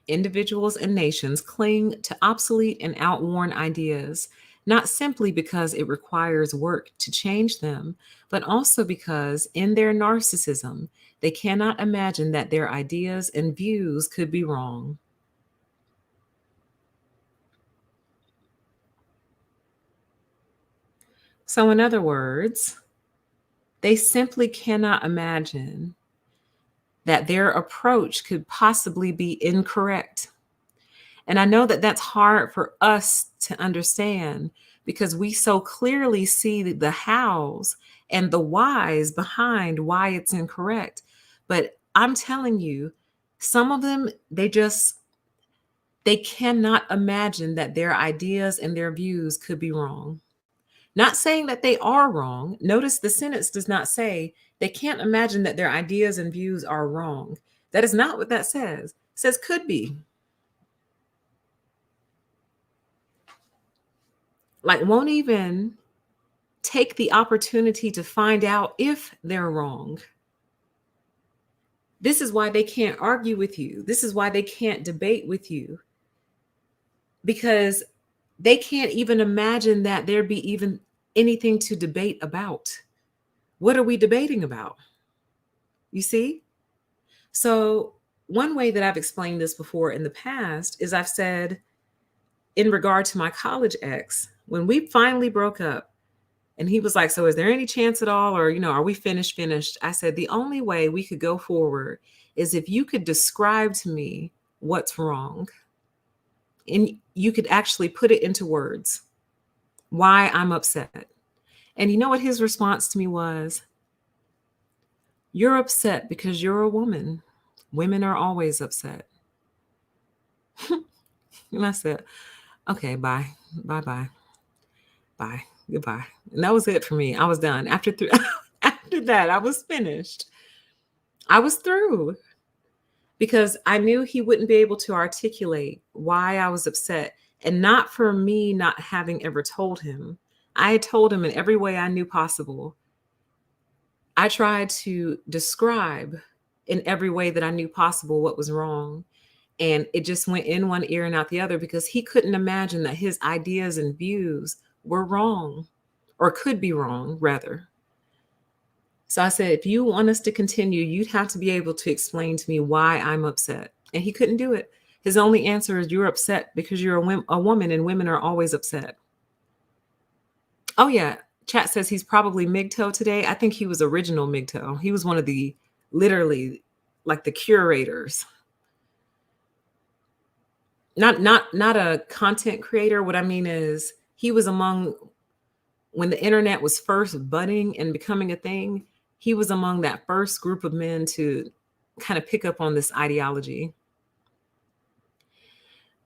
Speaker 1: Individuals and nations cling to obsolete and outworn ideas, not simply because it requires work to change them, but also because in their narcissism, they cannot imagine that their ideas and views could be wrong. So, in other words, they simply cannot imagine that their approach could possibly be incorrect. And I know that that's hard for us to understand, because we so clearly see the hows and the whys behind why it's incorrect. But I'm telling you, some of them, they cannot imagine that their ideas and their views could be wrong. Not saying that they are wrong. Notice the sentence does not say they can't imagine that their ideas and views are wrong. That is not what that says. It says could be. Like, won't even take the opportunity to find out if they're wrong. This is why they can't argue with you. This is why they can't debate with you, because they can't even imagine that there'd be even anything to debate about. What are we debating about? You see? So, one way that I've explained this before in the past is I've said, in regard to my college ex, when we finally broke up, And he was like, so is there any chance at all? Or, are we finished? I said, the only way we could go forward is if you could describe to me what's wrong. And you could actually put it into words, why I'm upset. And you know what his response to me was? You're upset because you're a woman. Women are always upset. And I said, okay, bye. Bye. Goodbye. And that was it for me. I was done. After that, I was finished. I was through because I knew he wouldn't be able to articulate why I was upset, and not for me not having ever told him. I had told him in every way I knew possible. I tried to describe in every way that I knew possible what was wrong. And it just went in one ear and out the other because he couldn't imagine that his ideas and views were wrong, or could be wrong, rather. So I said, if you want us to continue, you'd have to be able to explain to me why I'm upset. And he couldn't do it. His only answer is, you're upset because you're a woman, and women are always upset. Oh, yeah. Chat says he's probably MGTOW today. I think he was original MGTOW. He was one of the, literally, like the curators. Not a content creator. What I mean is, he was among, when the internet was first budding and becoming a thing, he was among that first group of men to kind of pick up on this ideology.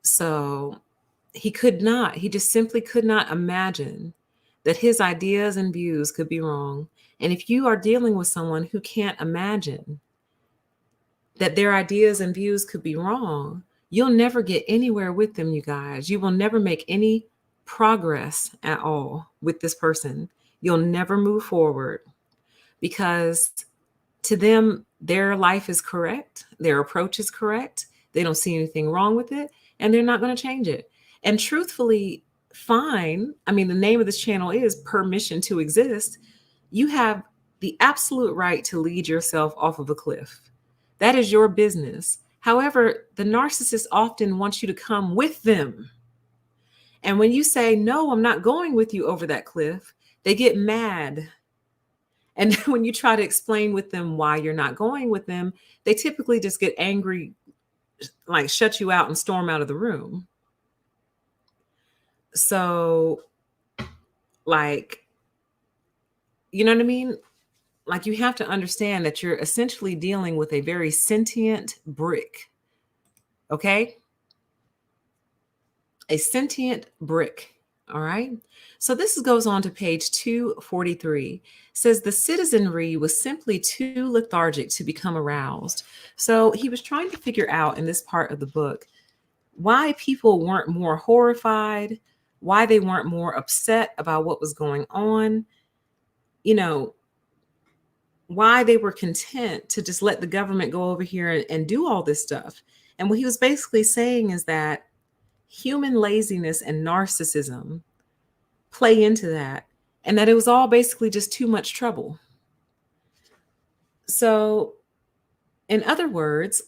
Speaker 1: So he just simply could not imagine that his ideas and views could be wrong. And if you are dealing with someone who can't imagine that their ideas and views could be wrong, you'll never get anywhere with them, you guys. You will never make any progress at all with this person. You'll never move forward, because to them, their life is correct. Their approach is correct. They don't see anything wrong with it, and they're not going to change it. And truthfully, fine. I mean, the name of this channel is Permission to Exist. You have the absolute right to lead yourself off of a cliff. That is your business. However, the narcissist often wants you to come with them. And when you say, no, I'm not going with you over that cliff, they get mad. And when you try to explain with them why you're not going with them, they typically just get angry, like shut you out and storm out of the room. So, like, you know what I mean? Like, you have to understand that you're essentially dealing with a very sentient brick. Okay? A sentient brick. All right. So this goes on to page 243. It says the citizenry was simply too lethargic to become aroused. So he was trying to figure out in this part of the book why people weren't more horrified, why they weren't more upset about what was going on, why they were content to just let the government go over here and do all this stuff. And what he was basically saying is that human laziness and narcissism play into that, and that it was all basically just too much trouble. So, in other words,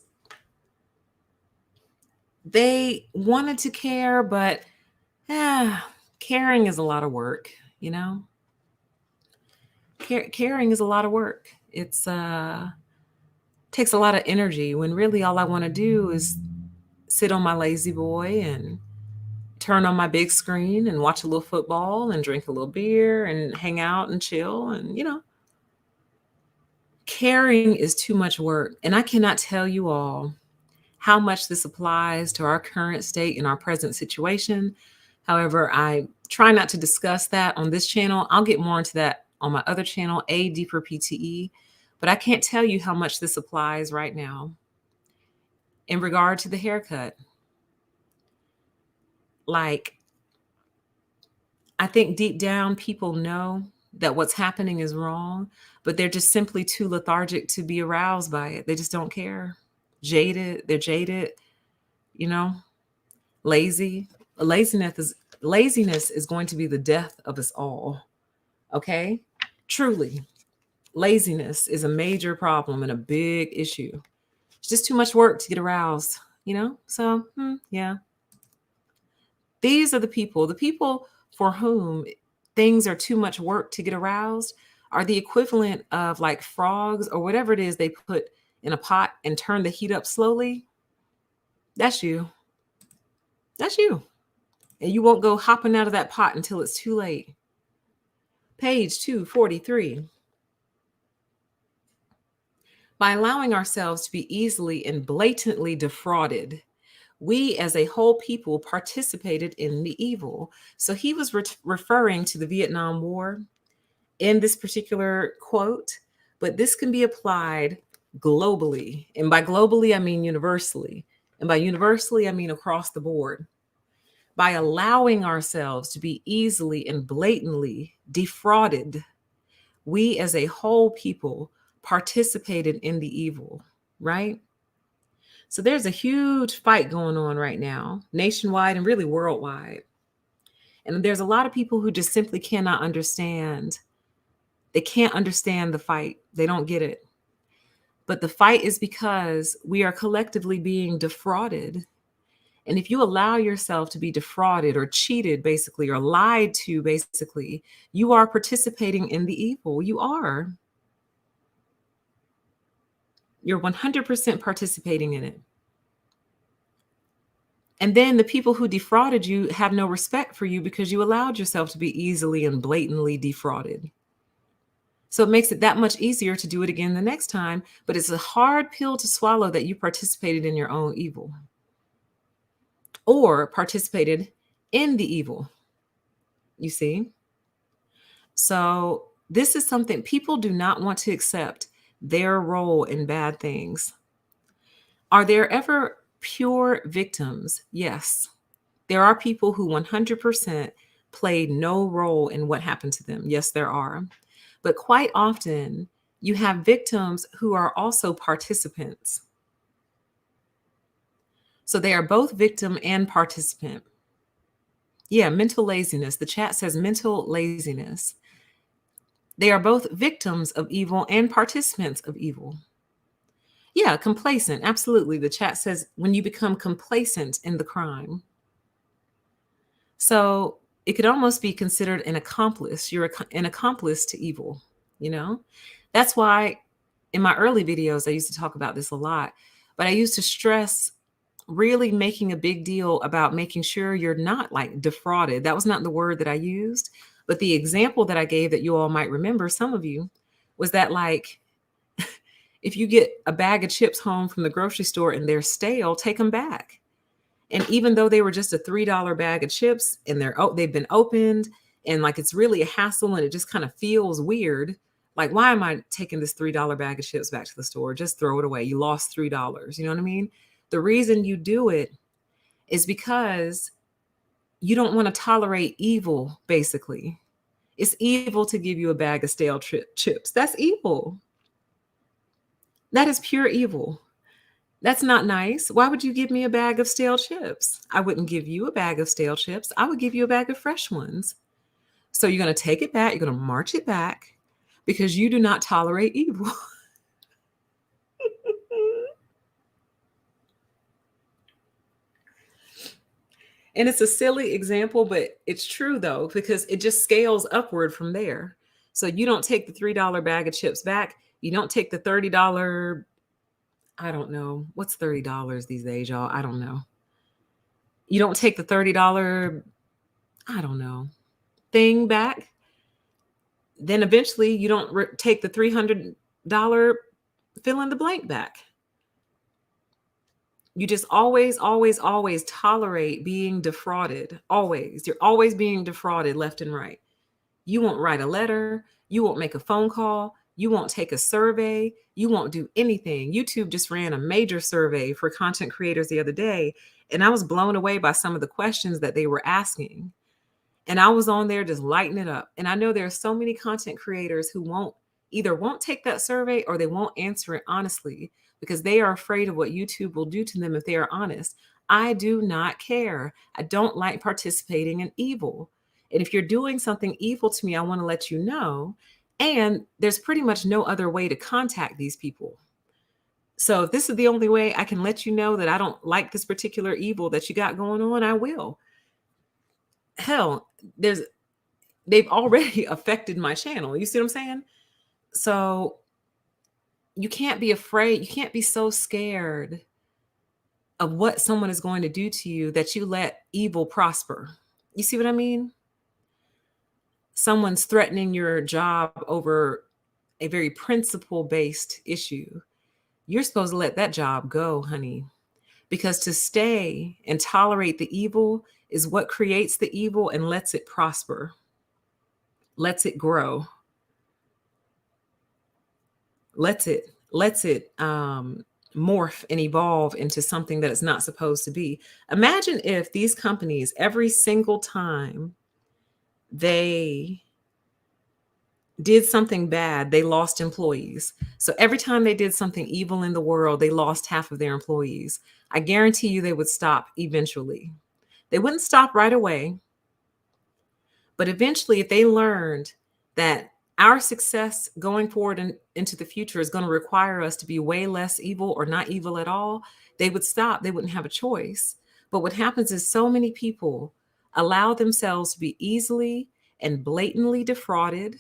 Speaker 1: they wanted to care, but caring is a lot of work, Caring is a lot of work. It's takes a lot of energy, when really all I want to do is sit on my lazy boy and turn on my big screen and watch a little football and drink a little beer and hang out and chill. And, caring is too much work. And I cannot tell you all how much this applies to our current state and our present situation. However, I try not to discuss that on this channel. I'll get more into that on my other channel, A Deeper PTE. But I can't tell you how much this applies right now in regard to the haircut. Like, I think deep down people know that what's happening is wrong, but they're just simply too lethargic to be aroused by it. They just don't care. They're jaded, lazy. Laziness is going to be the death of us all. Okay? Truly. Laziness is a major problem and a big issue. It's just too much work to get aroused, So, yeah. These are the people for whom things are too much work to get aroused are the equivalent of like frogs or whatever it is they put in a pot and turn the heat up slowly. That's you. That's you. And you won't go hopping out of that pot until it's too late. Page 243. By allowing ourselves to be easily and blatantly defrauded, we as a whole people participated in the evil. So he was referring to the Vietnam War in this particular quote, but this can be applied globally. And by globally, I mean universally. And by universally, I mean across the board. By allowing ourselves to be easily and blatantly defrauded, we as a whole people participated in the evil, right? So there's a huge fight going on right now, nationwide and really worldwide. And there's a lot of people who just simply cannot understand. They can't understand the fight. They don't get it. But the fight is because we are collectively being defrauded. And if you allow yourself to be defrauded or cheated, basically, or lied to, basically, you are participating in the evil. You are. You're 100% participating in it. And then the people who defrauded you have no respect for you because you allowed yourself to be easily and blatantly defrauded. So it makes it that much easier to do it again the next time. But it's a hard pill to swallow that you participated in your own evil or participated in the evil. You see? So this is something people do not want to accept their role in bad things. Are there ever pure victims? Yes. There are people who 100% played no role in what happened to them. Yes, there are. But quite often, you have victims who are also participants. So they are both victim and participant. Yeah, mental laziness. The chat says mental laziness. They are both victims of evil and participants of evil. Yeah, complacent. Absolutely. The chat says when you become complacent in the crime. So it could almost be considered an accomplice. You're an accomplice to evil, you know? That's why in my early videos, I used to talk about this a lot, but I used to stress really making a big deal about making sure you're not like defrauded. That was not the word that I used, but the example that I gave that you all might remember, some of you, was that like, if you get a bag of chips home from the grocery store and they're stale, take them back. And even though they were just a $3 bag of chips and they've been opened and like it's really a hassle and it just kind of feels weird. Like, why am I taking this $3 bag of chips back to the store? Just throw it away. You lost $3. You know what I mean? The reason you do it is because you don't want to tolerate evil, basically. It's evil to give you a bag of stale chips. That's evil. That is pure evil. That's not nice. Why would you give me a bag of stale chips? I wouldn't give you a bag of stale chips. I would give you a bag of fresh ones. So you're going to take it back. You're going to march it back because you do not tolerate evil. And it's a silly example, but it's true though, because it just scales upward from there. So you don't take the $3 bag of chips back. You don't take the $30, I don't know. What's $30 these days, y'all? I don't know. You don't take the $30, I don't know, thing back. Then eventually you don't take the $300 fill in the blank back. You just always, always, always tolerate being defrauded. Always. You're always being defrauded left and right. You won't write a letter. You won't make a phone call. You won't take a survey. You won't do anything. YouTube just ran a major survey for content creators the other day, and I was blown away by some of the questions that they were asking. And I was on there just lighting it up. And I know there are so many content creators who won't take that survey or they won't answer it honestly because they are afraid of what YouTube will do to them if they are honest. I do not care. I don't like participating in evil. And if you're doing something evil to me, I want to let you know. And there's pretty much no other way to contact these people. So if this is the only way I can let you know that I don't like this particular evil that you got going on, I will. Hell, they've already affected my channel. You see what I'm saying? So you can't be afraid. You can't be so scared of what someone is going to do to you that you let evil prosper. You see what I mean? Someone's threatening your job over a very principle-based issue. You're supposed to let that job go, honey. Because to stay and tolerate the evil is what creates the evil and lets it prosper, lets it grow, lets it morph and evolve into something that it's not supposed to be. Imagine if these companies, every single time they did something bad, they lost employees. So every time they did something evil in the world, they lost half of their employees. I guarantee you they would stop eventually. They wouldn't stop right away, but eventually, if they learned that our success going forward into the future is going to require us to be way less evil or not evil at all, they would stop. They wouldn't have a choice. But what happens is so many people allow themselves to be easily and blatantly defrauded,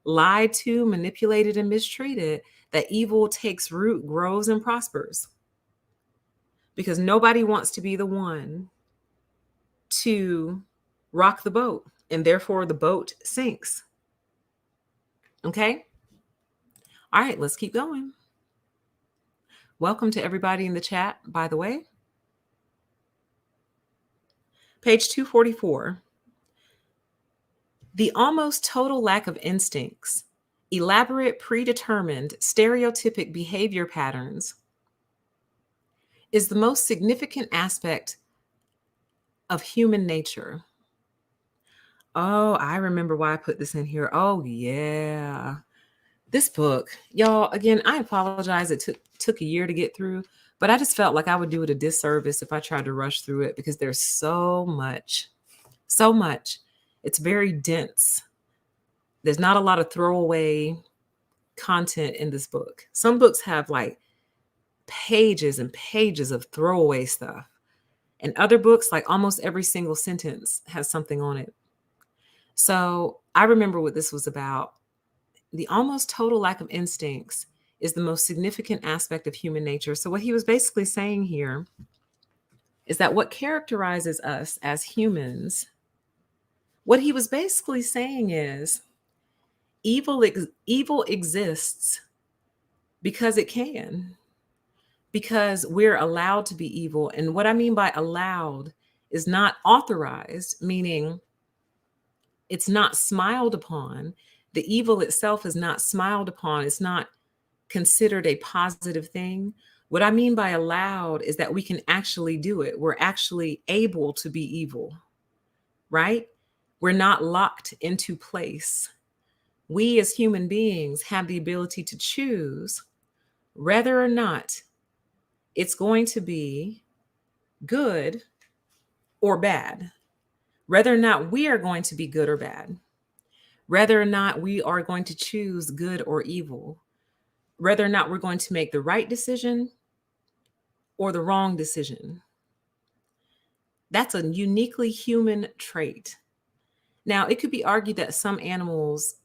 Speaker 1: lied to, manipulated, and mistreated, that evil takes root, grows, and prospers. Because nobody wants to be the one to rock the boat, and therefore the boat sinks. Okay? All right, let's keep going. Welcome to everybody in the chat, by the way. Page 244. The almost total lack of instincts, elaborate, predetermined, stereotypic behavior patterns is the most significant aspect of human nature. Oh, I remember why I put this in here. Oh, yeah. This book, y'all, again, I apologize. It took a year to get through, but I just felt like I would do it a disservice if I tried to rush through it because there's so much. It's very dense. There's not a lot of throwaway content in this book. Some books have like pages and pages of throwaway stuff. And other books, like almost every single sentence has something on it. So I remember what this was about. The almost total lack of instincts is the most significant aspect of human nature. So what he was basically saying here is that what characterizes us as humans, what he was basically saying is evil exists because it can, because we're allowed to be evil. And what I mean by allowed is not authorized, meaning it's not smiled upon. The evil itself is not smiled upon. It's not considered a positive thing. What I mean by allowed is that we can actually do it. We're actually able to be evil, right? We're not locked into place. We as human beings have the ability to choose whether or not it's going to be good or bad, whether or not we are going to be good or bad, whether or not we are going to choose good or evil, whether or not we're going to make the right decision or the wrong decision. That's a uniquely human trait. Now, it could be argued that some animals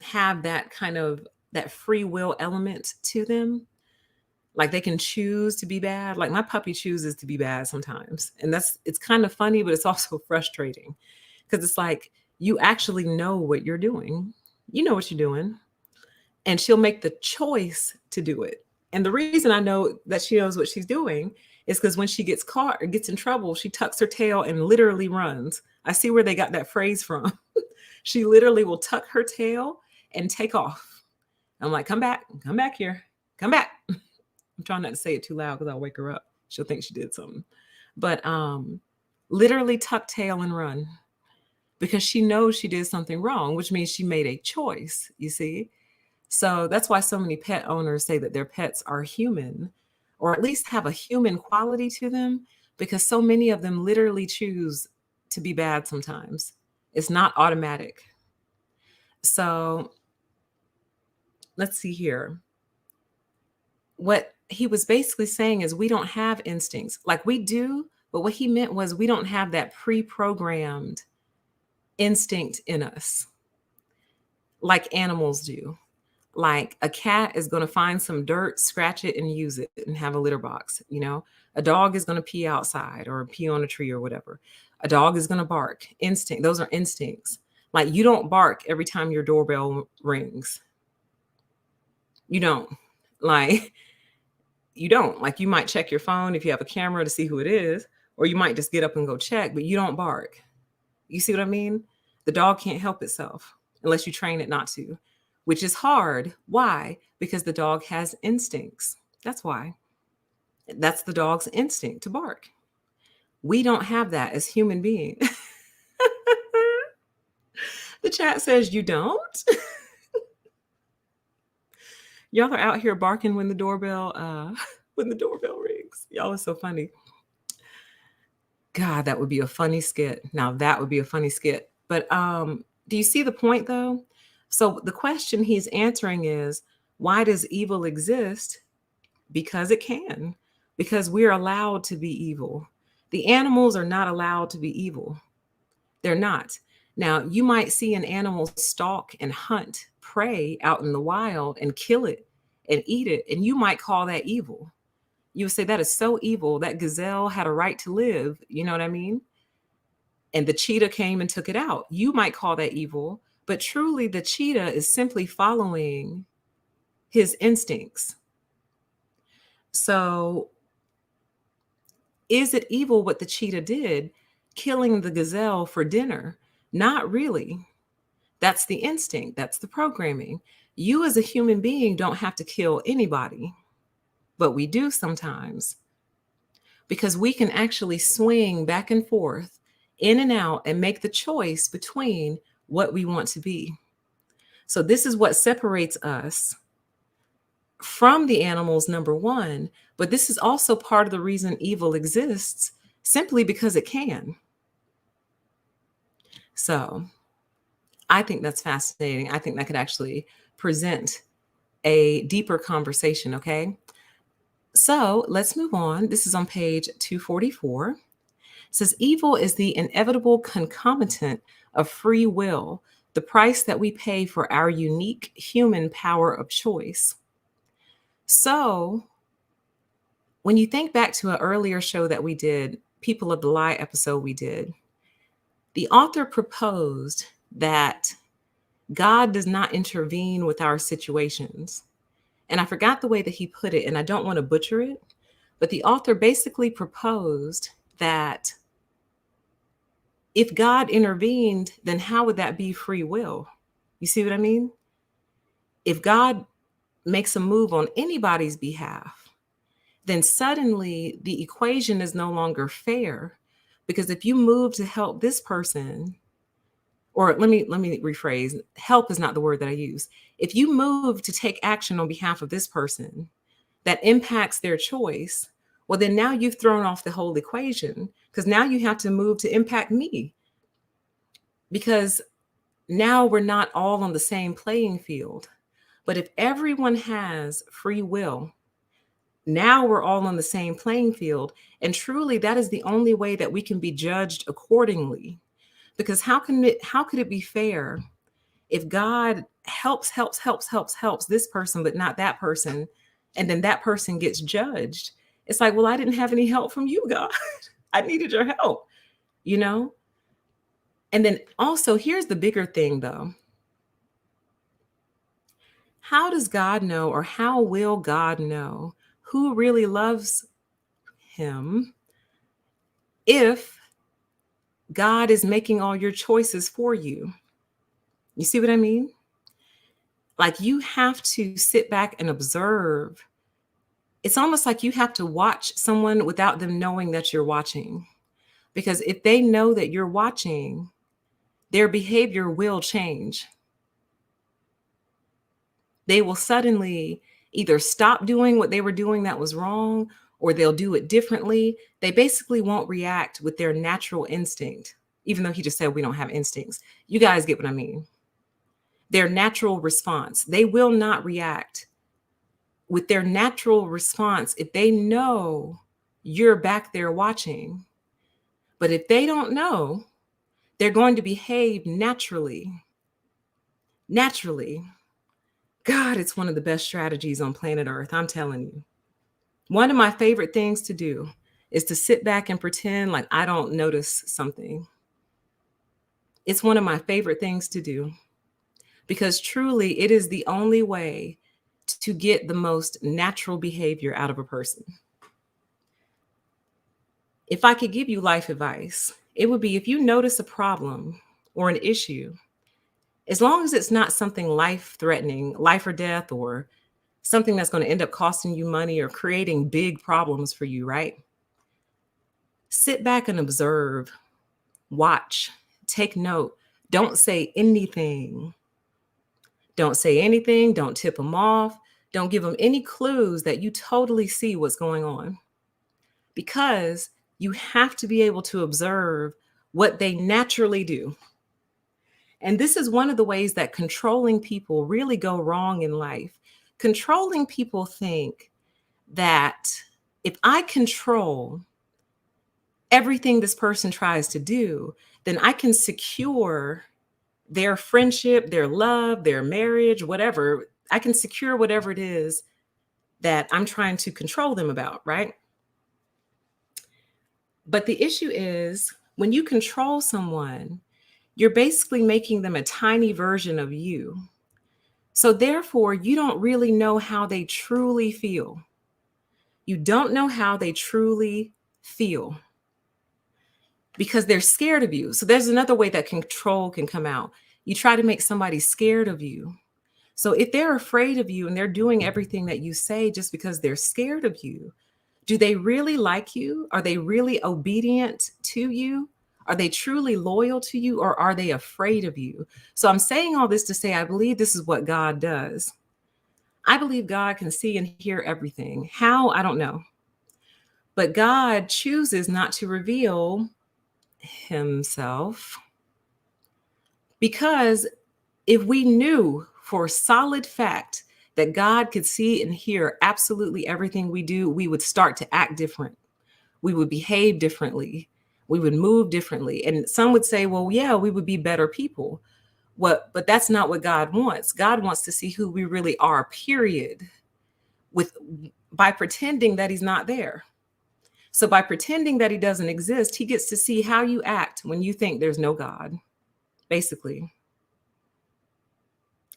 Speaker 1: have that kind of that free will element to them. Like they can choose to be bad. Like my puppy chooses to be bad sometimes. And it's kind of funny, but it's also frustrating because it's like you actually know what you're doing. You know what you're doing. And she'll make the choice to do it. And the reason I know that she knows what she's doing is because when she gets caught or gets in trouble, she tucks her tail and literally runs. I see where they got that phrase from. She literally will tuck her tail and take off. I'm like, come back here, come back. I'm trying not to say it too loud because I'll wake her up. She'll think she did something. But literally tuck tail and run because she knows she did something wrong, which means she made a choice, you see? So that's why so many pet owners say that their pets are human, or at least have a human quality to them, because so many of them literally choose to be bad sometimes. It's not automatic. So let's see here. What he was basically saying is we don't have instincts. Like we do, but what he meant was we don't have that pre-programmed instinct in us, like animals do. Like a cat is going to find some dirt, scratch it, and use it and have a litter box. A dog is going to pee outside or pee on a tree or whatever. A dog is going to bark. Instinct. Those are instincts. Like you don't bark every time your doorbell rings. You don't. Like, you don't. Like, you might check your phone if you have a camera to see who it is, or you might just get up and go check, but you don't bark. You see what I mean? The dog can't help itself unless you train it not to, which is hard. Why? Because the dog has instincts. That's why. That's the dog's instinct to bark. We don't have that as human beings. The chat says you don't. Y'all are out here barking when the doorbell rings. Y'all are so funny. God, that would be a funny skit. Now that would be a funny skit. But do you see the point though? So the question he's answering is, why does evil exist? Because it can. Because we're allowed to be evil. The animals are not allowed to be evil. They're not. Now, you might see an animal stalk and hunt prey out in the wild and kill it and eat it, and you might call that evil. You would say that is so evil. That gazelle had a right to live. You know what I mean? And the cheetah came and took it out. You might call that evil, but truly the cheetah is simply following his instincts. So is it evil what the cheetah did, killing the gazelle for dinner? Not really. That's the instinct. That's the programming. You as a human being don't have to kill anybody, but we do sometimes, because we can actually swing back and forth, in and out, and make the choice between what we want to be. So this is what separates us from the animals, number one, but this is also part of the reason evil exists, simply because it can. So I think that's fascinating. I think that could actually present a deeper conversation, okay? So let's move on. This is on page 244. It says, evil is the inevitable concomitant of free will, the price that we pay for our unique human power of choice. So when you think back to an earlier show that we did, People of the Lie episode we did, the author proposed that God does not intervene with our situations. And I forgot the way that he put it, and I don't want to butcher it, but the author basically proposed that if God intervened, then how would that be free will? You see what I mean? If God makes a move on anybody's behalf, then suddenly the equation is no longer fair, because if you move to help this person, or let me rephrase, help is not the word that I use. If you move to take action on behalf of this person that impacts their choice, well, then now you've thrown off the whole equation, because now you have to move to impact me, because now we're not all on the same playing field. But if everyone has free will, now we're all on the same playing field. And truly, that is the only way that we can be judged accordingly. Because how could it be fair if God helps this person, but not that person, and then that person gets judged? It's like, well, I didn't have any help from you, God. I needed your help, you know? And then also, here's the bigger thing, though. How does God know, or how will God know who really loves him if God is making all your choices for you? You see what I mean? Like, you have to sit back and observe. It's almost like you have to watch someone without them knowing that you're watching. Because if they know that you're watching, their behavior will change. They will suddenly either stop doing what they were doing that was wrong, or they'll do it differently. They basically won't react with their natural instinct, even though he just said we don't have instincts. You guys get what I mean? Their natural response. They will not react with their natural response if they know you're back there watching. But if they don't know, They're going to behave naturally. Naturally. God, it's one of the best strategies on planet Earth, I'm telling you. One of my favorite things to do is to sit back and pretend like I don't notice something. It's one of my favorite things to do because truly it is the only way to get the most natural behavior out of a person. If I could give you life advice, it would be if you notice a problem or an issue, as long as it's not something life threatening, life or death, or something that's going to end up costing you money or creating big problems for you, right? Sit back and observe, watch, take note. Don't say anything. Don't say anything. Don't tip them off. Don't give them any clues that you totally see what's going on. Because you have to be able to observe what they naturally do. And this is one of the ways that controlling people really go wrong in life. Controlling people think that if I control everything this person tries to do, then I can secure their friendship, their love, their marriage, whatever. I can secure whatever it is that I'm trying to control them about, right? But the issue is when you control someone, you're basically making them a tiny version of you. So therefore, you don't really know how they truly feel. You don't know how they truly feel because they're scared of you. So there's another way that control can come out. You try to make somebody scared of you. So if they're afraid of you and they're doing everything that you say just because they're scared of you, do they really like you? Are they really obedient to you? Are they truly loyal to you, or are they afraid of you? So I'm saying all this to say, I believe this is what God does. I believe God can see and hear everything. How? I don't know. But God chooses not to reveal himself because if we knew for a solid fact that God could see and hear absolutely everything we do, we would start to act different. We would behave differently. We would move differently. And some would say, well, yeah, we would be better people. But that's not what God wants. God wants to see who we really are, period, by pretending that he's not there. So by pretending that he doesn't exist, he gets to see how you act when you think there's no God, basically.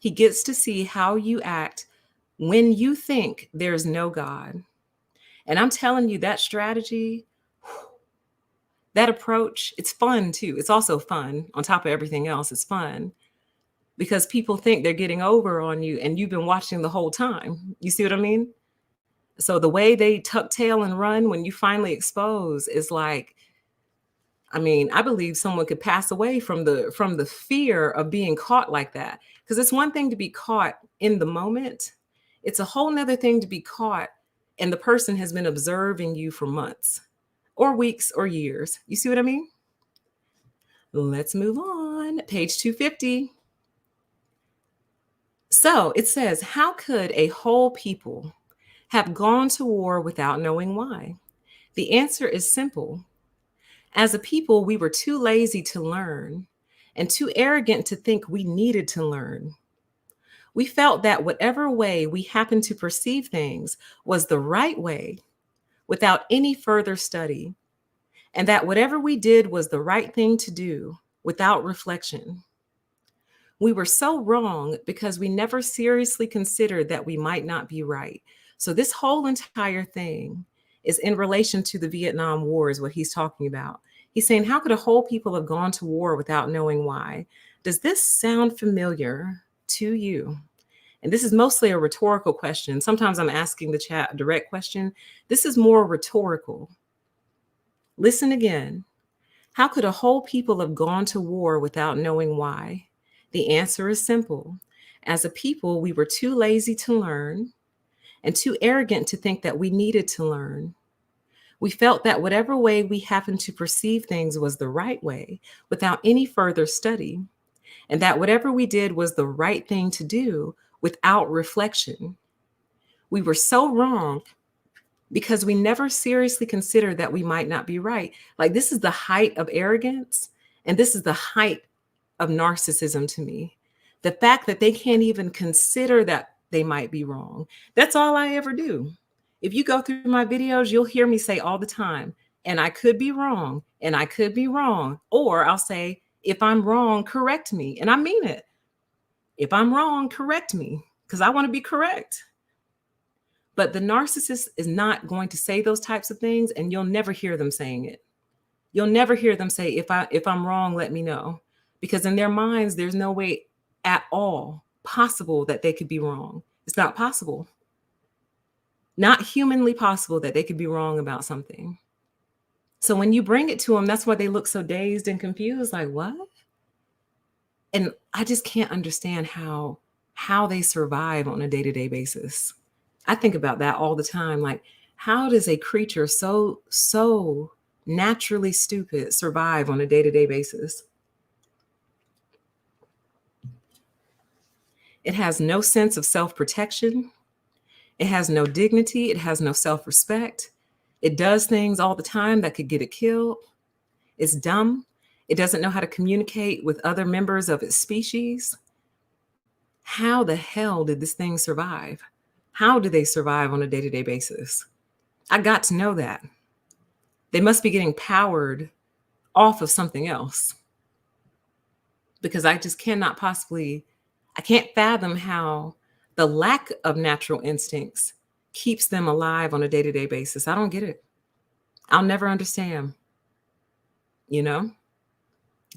Speaker 1: He gets to see how you act when you think there's no God. And I'm telling you, that strategy, that approach, it's fun too. It's also fun. On top of everything else, it's fun because people think they're getting over on you and you've been watching the whole time. You see what I mean? So the way they tuck tail and run when you finally expose is like, I mean, I believe someone could pass away from the fear of being caught like that. Because it's one thing to be caught in the moment. It's a whole nother thing to be caught and the person has been observing you for months or weeks or years. You see what I mean? Let's move on. Page 250. So it says, how could a whole people have gone to war without knowing why? The answer is simple. As a people, we were too lazy to learn and too arrogant to think we needed to learn. We felt that whatever way we happened to perceive things was the right way without any further study, and that whatever we did was the right thing to do without reflection. We were so wrong because we never seriously considered that we might not be right. So this whole entire thing is in relation to the Vietnam War is what he's talking about. He's saying, how could a whole people have gone to war without knowing why? Does this sound familiar to you? And this is mostly a rhetorical question. Sometimes I'm asking the chat a direct question. This is more rhetorical. Listen again. How could a whole people have gone to war without knowing why? The answer is simple. As a people, we were too lazy to learn and too arrogant to think that we needed to learn. We felt that whatever way we happened to perceive things was the right way without any further study, and that whatever we did was the right thing to do without reflection. We were so wrong because we never seriously considered that we might not be right. Like, this is the height of arrogance And this is the height of narcissism to me. The fact that they can't even consider that they might be wrong. That's all I ever do. If you go through my videos, you'll hear me say all the time, and I could be wrong, and I could be wrong. Or I'll say, if I'm wrong, correct me. And I mean it. If I'm wrong, correct me, because I want to be correct. But the narcissist is not going to say those types of things, and you'll never hear them saying it. You'll never hear them say, if I'm wrong, let me know. Because in their minds, there's no way at all possible that they could be wrong. It's not possible. Not humanly possible that they could be wrong about something. So when you bring it to them, that's why they look so dazed and confused, like, what? And I just can't understand how they survive on a day-to-day basis. I think about that all the time. Like, how does a creature so naturally stupid survive on a day-to-day basis? It has no sense of self-protection. It has no dignity. It has no self-respect. It does things all the time that could get it killed. It's dumb. It doesn't know how to communicate with other members of its species. How the hell did this thing survive? How do they survive on a day-to-day basis? I got to know that. They must be getting powered off of something else, because I just cannot possibly, I can't fathom how the lack of natural instincts keeps them alive on a day-to-day basis. I don't get it. I'll never understand, you know?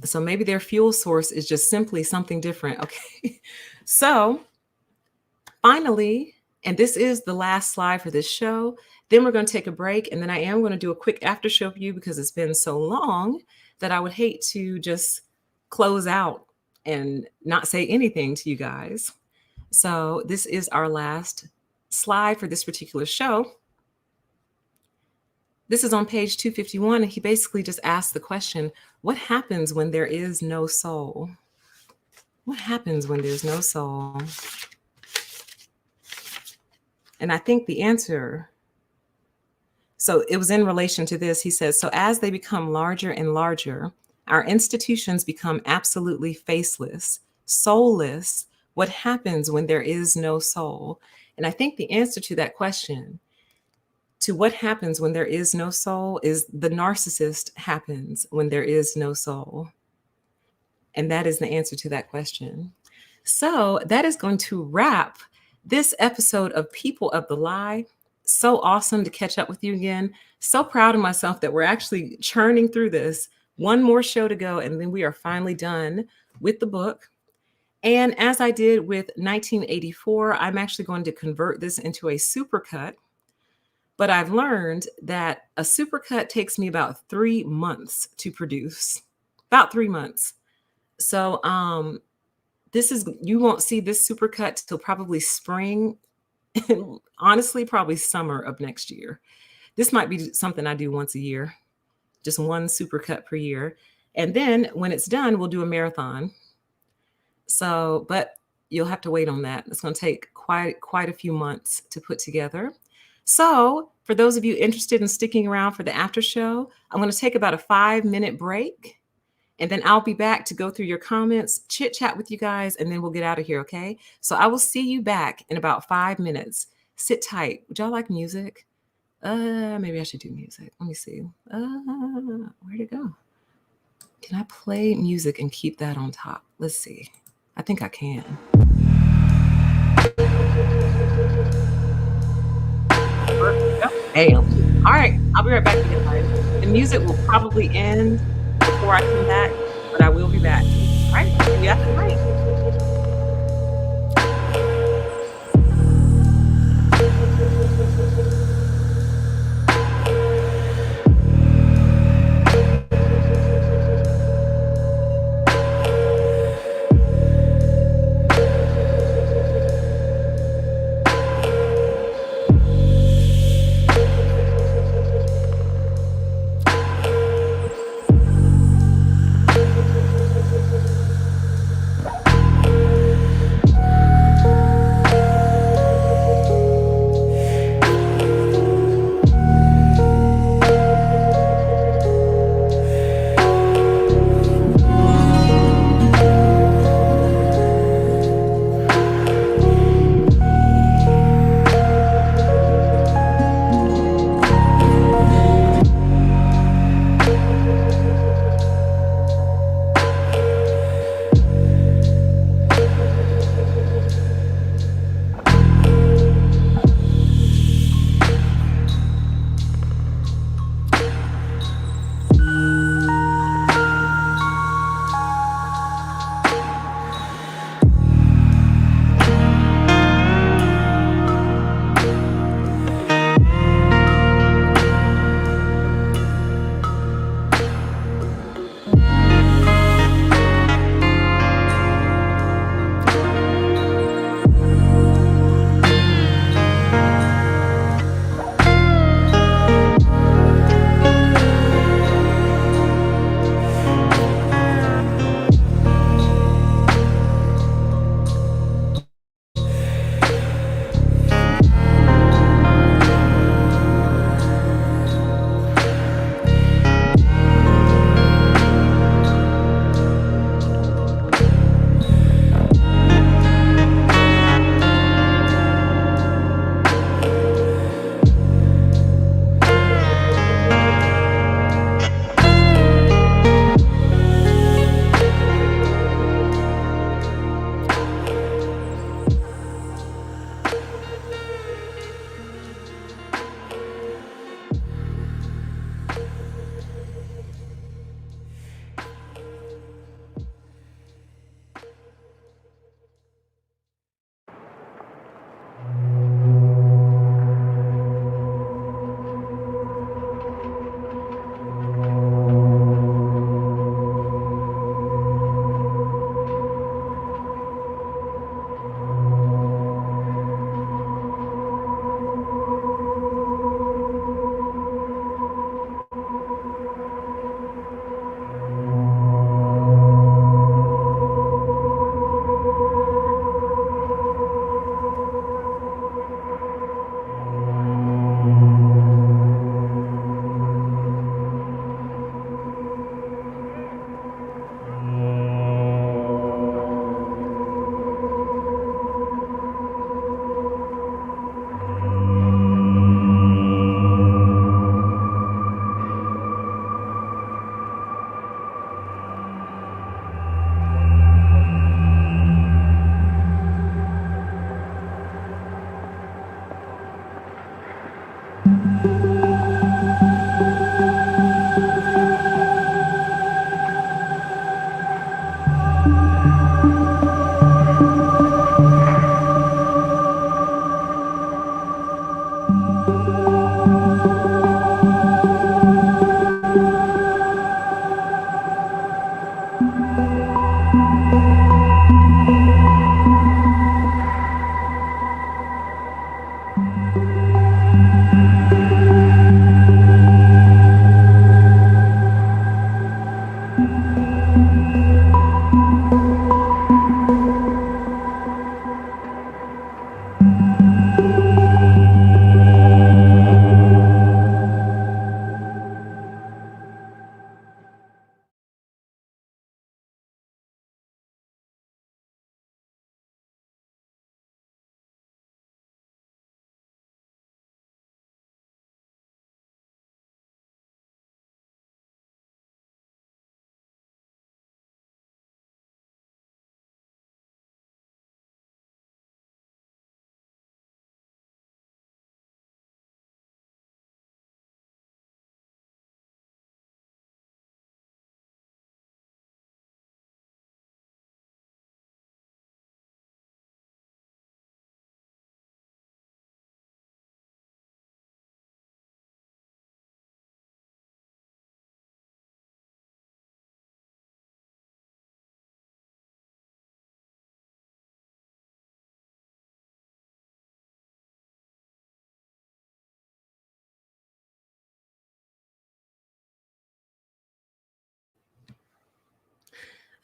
Speaker 1: So maybe their fuel source is just simply something different. Okay. So finally, and this is the last slide for this show, then we're going to take a break. And then I am going to do a quick after show for you, because it's been so long that I would hate to just close out and not say anything to you guys. So this is our last slide for this particular show. This is on page 251. And he basically just asked the question, what happens when there is no soul? What happens when there's no soul? And I think the answer, so it was in relation to this. He says, so as they become larger and larger, our institutions become absolutely faceless, soulless. What happens when there is no soul? And I think the answer to that question, to what happens when there is no soul, is the narcissist happens when there is no soul. And that is the answer to that question. So that is going to wrap this episode of People of the Lie. So awesome to catch up with you again. So proud of myself that we're actually churning through this. One more show to go, and then we are finally done with the book. And as I did with 1984, I'm actually going to convert this into a supercut. But I've learned that a supercut takes me about 3 months to produce, about 3 months. So you won't see this supercut till probably spring, and honestly, probably summer of next year. This might be something I do once a year, just one supercut per year. And then when it's done, we'll do a marathon. So, but you'll have to wait on that. It's going to take quite a few months to put together. So for those of you interested in sticking around for the after show, I'm going to take about a 5-minute break. And then I'll be back to go through your comments, chit chat with you guys, and then we'll get out of here, okay? So I will see you back in about 5 minutes. Sit tight. Would y'all like music? Maybe I should do music. Let me see. Where'd it go? Can I play music and keep that on top? Let's see. I think I can. Damn. All right, I'll be right back with you guys. The music will probably end before I come back, but I will be back. All right, see you after the break.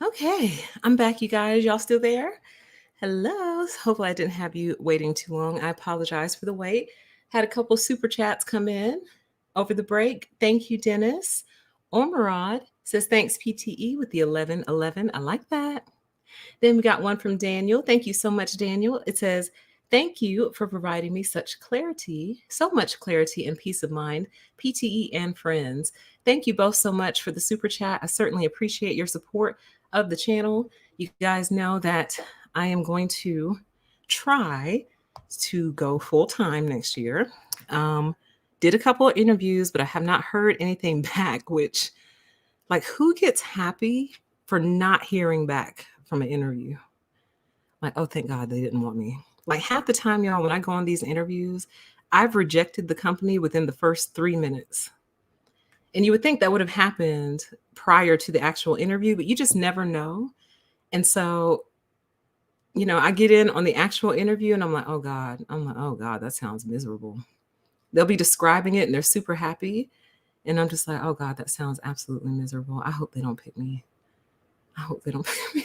Speaker 1: Okay, I'm back, you guys. Y'all still there? Hello. Hopefully, I didn't have you waiting too long. I apologize for the wait. Had a couple super chats come in over the break. Thank you, Dennis. Ormerod says, thanks, PTE, with the 1111. I like that. Then we got one from Daniel. Thank you so much, Daniel. It says, thank you for providing me such clarity, so much clarity and peace of mind, PTE and friends. Thank you both so much for the super chat. I certainly appreciate your support of the channel. You guys know that I am going to try to go full time next year. Did a couple of interviews, but I have not heard anything back, which, like, who gets happy for not hearing back from an interview? Like, oh, thank God they didn't want me. Like, half the time, y'all, when I go on these interviews, I've rejected the company within the first 3 minutes. And you would think that would have happened prior to the actual interview, but you just never know. And so, I get in on the actual interview and I'm like, oh God, that sounds miserable. They'll be describing it and they're super happy. And I'm just like, oh God, that sounds absolutely miserable. I hope they don't pick me. I hope they don't pick me.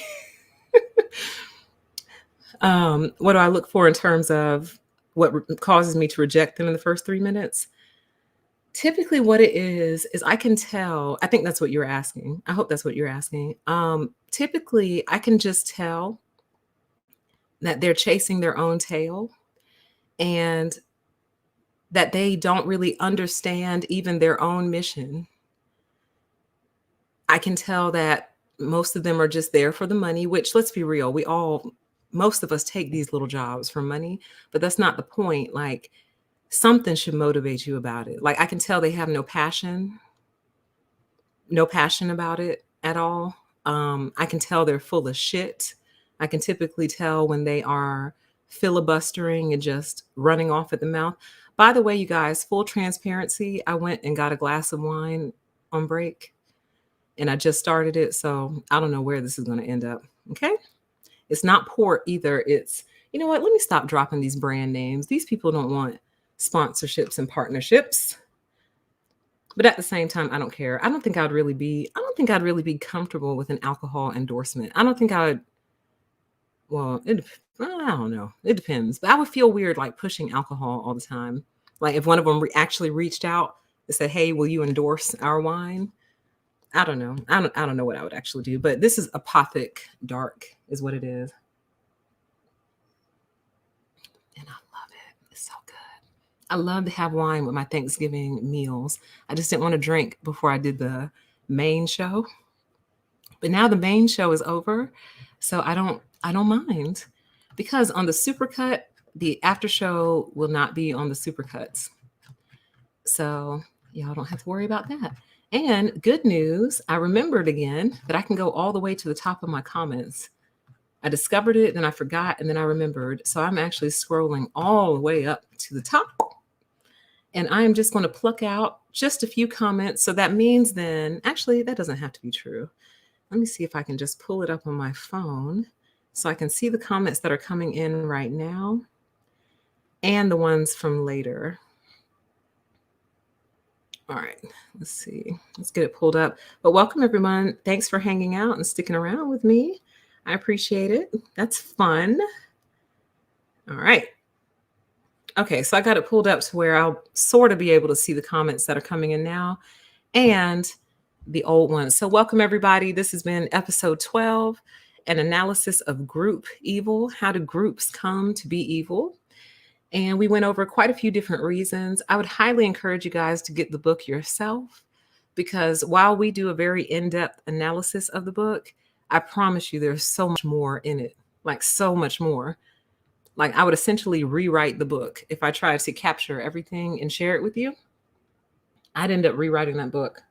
Speaker 1: What do I look for in terms of what causes me to reject them in the first 3 minutes? Typically what it is I can tell, I think that's what you're asking. I hope that's what you're asking. Typically I can just tell that they're chasing their own tail and that they don't really understand even their own mission. I can tell that most of them are just there for the money, which, let's be real, most of us take these little jobs for money, but that's not the point. Like, something should motivate you about it. Like, I can tell they have no passion about it at all. I can tell they're full of shit. I can typically tell when they are filibustering and just running off at the mouth. By the way, you guys, full transparency, I went and got a glass of wine on break and I just started it. So I don't know where this is going to end up. Okay. It's not port either. It's, you know what? Let me stop dropping these brand names. These people don't want sponsorships and partnerships. But at the same time, I don't care. I don't think I'd really be comfortable with an alcohol endorsement. I don't think I would, well, I don't know. It depends. But I would feel weird like pushing alcohol all the time. Like if one of them actually reached out and said, "Hey, will you endorse our wine?" I don't know. I don't know what I would actually do. But this is Apothic Dark is what it is. And I love it. It's so good. I love to have wine with my Thanksgiving meals. I just didn't want to drink before I did the main show. But now the main show is over, so I don't mind. Because on the supercut, the after show will not be on the supercuts. So y'all don't have to worry about that. And good news, I remembered again that I can go all the way to the top of my comments. I discovered it, then I forgot, and then I remembered. So I'm actually scrolling all the way up to the top. And I am just going to pluck out just a few comments. So that means then, actually, that doesn't have to be true. Let me see if I can just pull it up on my phone so I can see the comments that are coming in right now and the ones from later. All right, let's see. Let's get it pulled up. But welcome, everyone. Thanks for hanging out and sticking around with me. I appreciate it. That's fun. All right. Okay, so I got it pulled up to where I'll sort of be able to see the comments that are coming in now and the old ones. So welcome, everybody. This has been episode 12, an analysis of group evil. How do groups come to be evil? And we went over quite a few different reasons. I would highly encourage you guys to get the book yourself, because while we do a very in-depth analysis of the book, I promise you there's so much more in it, like so much more. Like I would essentially rewrite the book if I tried to capture everything and share it with you. I'd end up rewriting that book.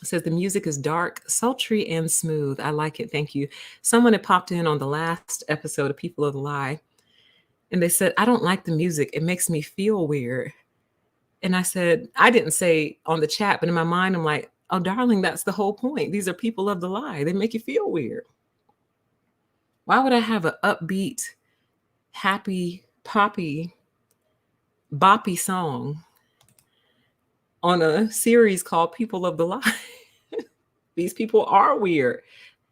Speaker 1: It says the music is dark, sultry, and smooth. I like it. Thank you. Someone had popped in on the last episode of People of the Lie, and they said, I don't like the music. It makes me feel weird. And I said, I didn't say on the chat, but in my mind, I'm like, oh, darling, that's the whole point. These are people of the lie. They make you feel weird. Why would I have an upbeat, happy, poppy, boppy song on a series called People of the Lie? These people are weird.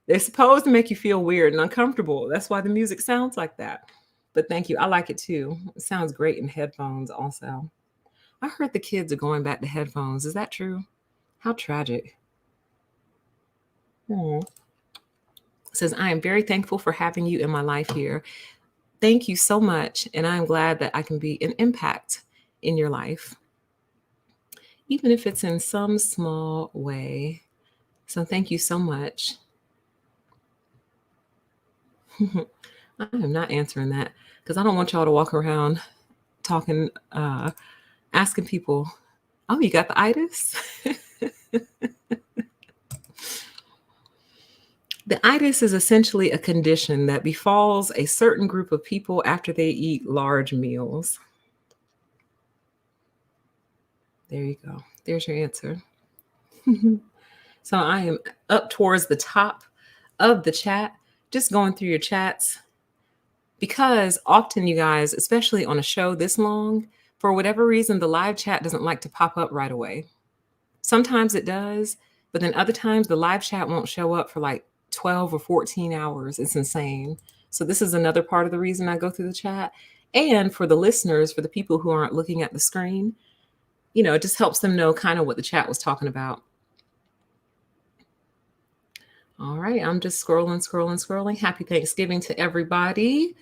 Speaker 1: They're supposed to make you feel weird and uncomfortable. That's why the music sounds like that. But thank you. I like it too. It sounds great in headphones also. I heard the kids are going back to headphones. Is that true? How tragic. It says, I am very thankful for having you in my life here. Thank you so much. And I'm glad that I can be an impact in your life, even if it's in some small way. So thank you so much. I am not answering that because I don't want y'all to walk around talking, asking people, oh, you got the itis? The itis is essentially a condition that befalls a certain group of people after they eat large meals. There you go. There's your answer. So I am up towards the top of the chat, just going through your chats, because often you guys, especially on a show this long, for whatever reason, the live chat doesn't like to pop up right away. Sometimes it does, but then other times the live chat won't show up for like 12 or 14 hours. It's insane. So this is another part of the reason I go through the chat. And for the listeners, for the people who aren't looking at the screen, you know, it just helps them know kind of what the chat was talking about. All right, I'm just scrolling. Happy Thanksgiving to everybody.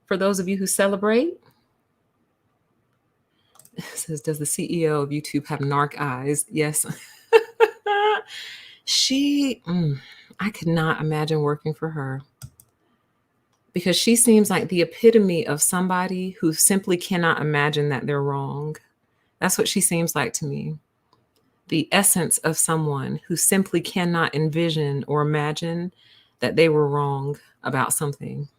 Speaker 1: For those of you who celebrate. It says, does the CEO of YouTube have narc eyes? Yes. I could not imagine working for her, because she seems like the epitome of somebody who simply cannot imagine that they're wrong. That's what she seems like to me. The essence of someone who simply cannot envision or imagine that they were wrong about something,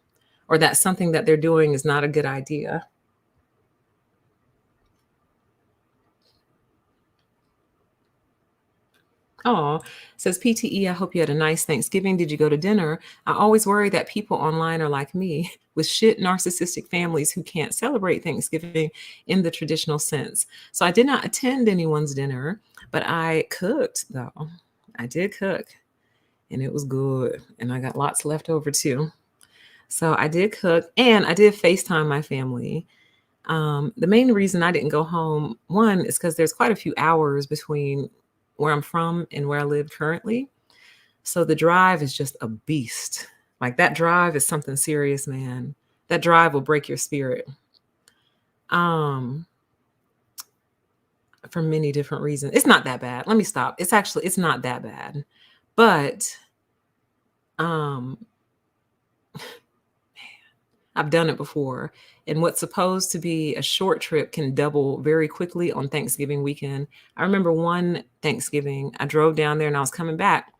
Speaker 1: or that something that they're doing is not a good idea. Oh, says PTE, I hope you had a nice Thanksgiving. Did you go to dinner? I always worry that people online are like me, with shit narcissistic families who can't celebrate Thanksgiving in the traditional sense. So I did not attend anyone's dinner, but I cooked though. I did cook and it was good. And I got lots left over too. So I did cook and I did FaceTime my family. The main reason I didn't go home, one, is because there's quite a few hours between where I'm from and where I live currently. So the drive is just a beast. Like that drive is something serious, man. That drive will break your spirit. For many different reasons. It's not that bad. Let me stop. It's not that bad. But man, I've done it before. And what's supposed to be a short trip can double very quickly on Thanksgiving weekend. I remember one Thanksgiving, I drove down there and I was coming back.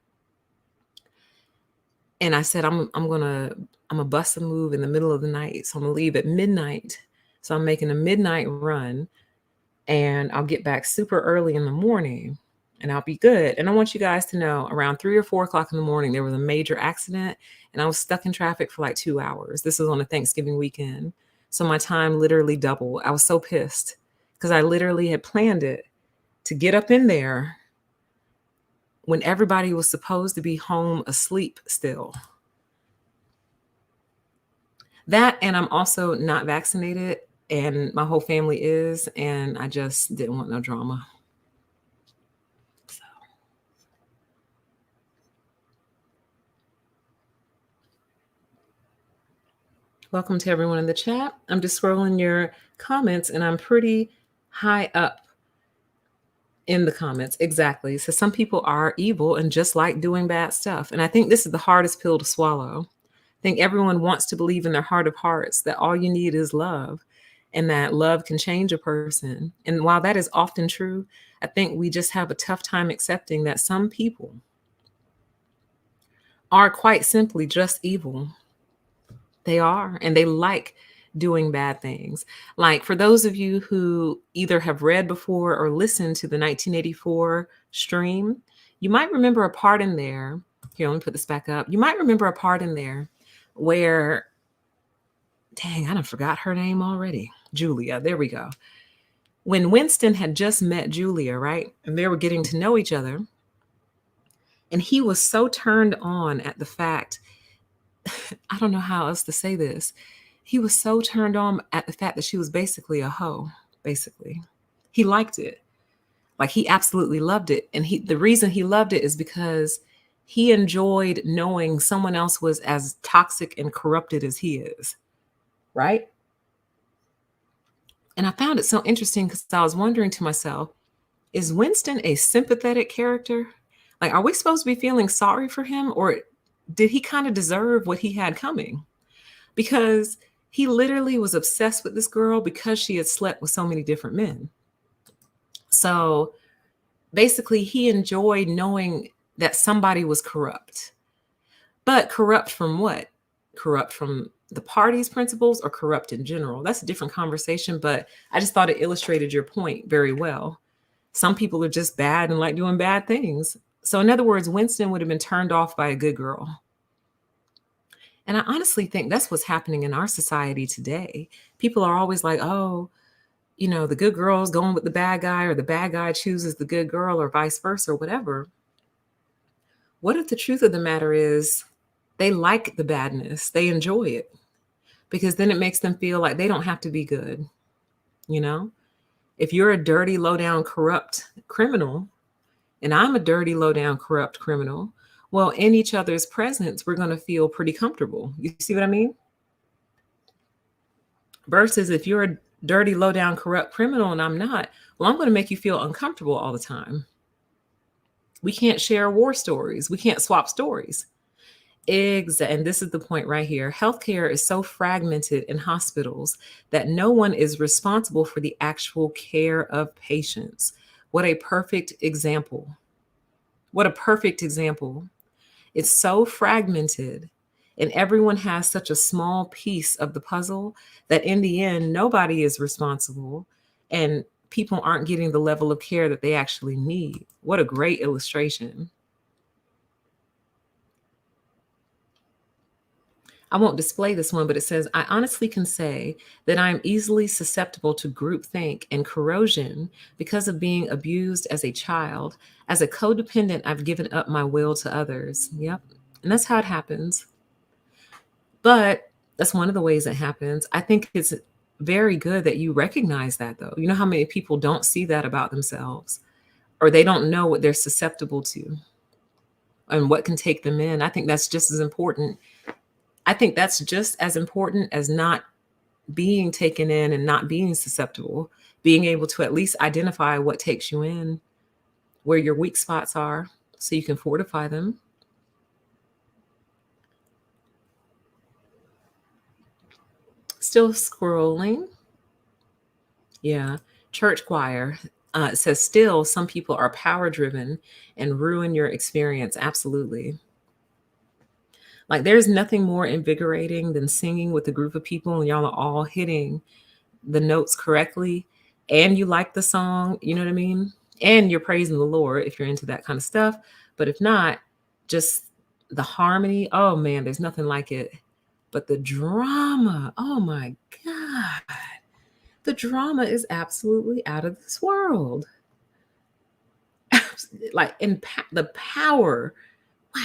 Speaker 1: And I said, I'm gonna bust a move in the middle of the night. So I'm gonna leave at midnight. So I'm making a midnight run and I'll get back super early in the morning and I'll be good. And I want you guys to know around 3 or 4 o'clock in the morning, there was a major accident and I was stuck in traffic for like 2 hours. This was on a Thanksgiving weekend. So my time literally doubled. I was so pissed because I literally had planned it to get up in there when everybody was supposed to be home asleep still. That, and I'm also not vaccinated, and my whole family is, and I just didn't want no drama. So. Welcome to everyone in the chat. I'm just scrolling your comments, and I'm pretty high up in the comments. Exactly. So some people are evil and just like doing bad stuff. And I think this is the hardest pill to swallow. I think everyone wants to believe in their heart of hearts that all you need is love and that love can change a person. And while that is often true, I think we just have a tough time accepting that some people are quite simply just evil. They are, and they like doing bad things. Like for those of you who either have read before or listened to the 1984 stream, you might remember a part in there. Here, let me put this back up. You might remember a part in there where, dang, I done forgot her name already. Julia, there we go. When Winston had just met Julia, right? And they were getting to know each other. And he was so turned on at the fact, I don't know how else to say this. He was so turned on at the fact that she was basically a hoe, basically. He liked it. Like he absolutely loved it. And the reason he loved it is because he enjoyed knowing someone else was as toxic and corrupted as he is, right? And I found it so interesting because I was wondering to myself, is Winston a sympathetic character? Like, are we supposed to be feeling sorry for him, or did he kind of deserve what he had coming? Because he literally was obsessed with this girl because she had slept with so many different men. So basically, he enjoyed knowing that somebody was corrupt. But corrupt from what? Corrupt from the party's principles or corrupt in general? That's a different conversation, but I just thought it illustrated your point very well. Some people are just bad and like doing bad things. So in other words, Winston would have been turned off by a good girl. And I honestly think that's what's happening in our society today. People are always like, oh, you know, the good girl's going with the bad guy, or the bad guy chooses the good girl, or vice versa, or whatever. What if the truth of the matter is they like the badness, they enjoy it, because then it makes them feel like they don't have to be good. You know, if you're a dirty, low down, corrupt criminal, and I'm a dirty, low down, corrupt criminal, well, in each other's presence, we're going to feel pretty comfortable. You see what I mean? Versus if you're a dirty, low down, corrupt criminal and I'm not, well, I'm going to make you feel uncomfortable all the time. We can't share war stories. We can't swap stories. And this is the point right here. Healthcare is so fragmented in hospitals that no one is responsible for the actual care of patients. What a perfect example. What a perfect example. It's so fragmented and everyone has such a small piece of the puzzle that in the end, nobody is responsible and people aren't getting the level of care that they actually need. What a great illustration. I won't display this one, but it says, I honestly can say that I am easily susceptible to groupthink and corrosion because of being abused as a child. As a codependent, I've given up my will to others. Yep. And that's how it happens. But that's one of the ways it happens. I think it's very good that you recognize that, though. You know how many people don't see that about themselves, or they don't know what they're susceptible to and what can take them in. I think that's just as important. I think that's just as important as not being taken in and not being susceptible, being able to at least identify what takes you in, where your weak spots are, so you can fortify them. Still scrolling. Yeah. Church choir. It says, still, some people are power driven and ruin your experience. Absolutely. Like, there's nothing more invigorating than singing with a group of people and y'all are all hitting the notes correctly and you like the song, you know what I mean? And you're praising the Lord if you're into that kind of stuff. But if not, just the harmony, oh man, there's nothing like it. But the drama, oh my God, the drama is absolutely out of this world. Like, the power, wow.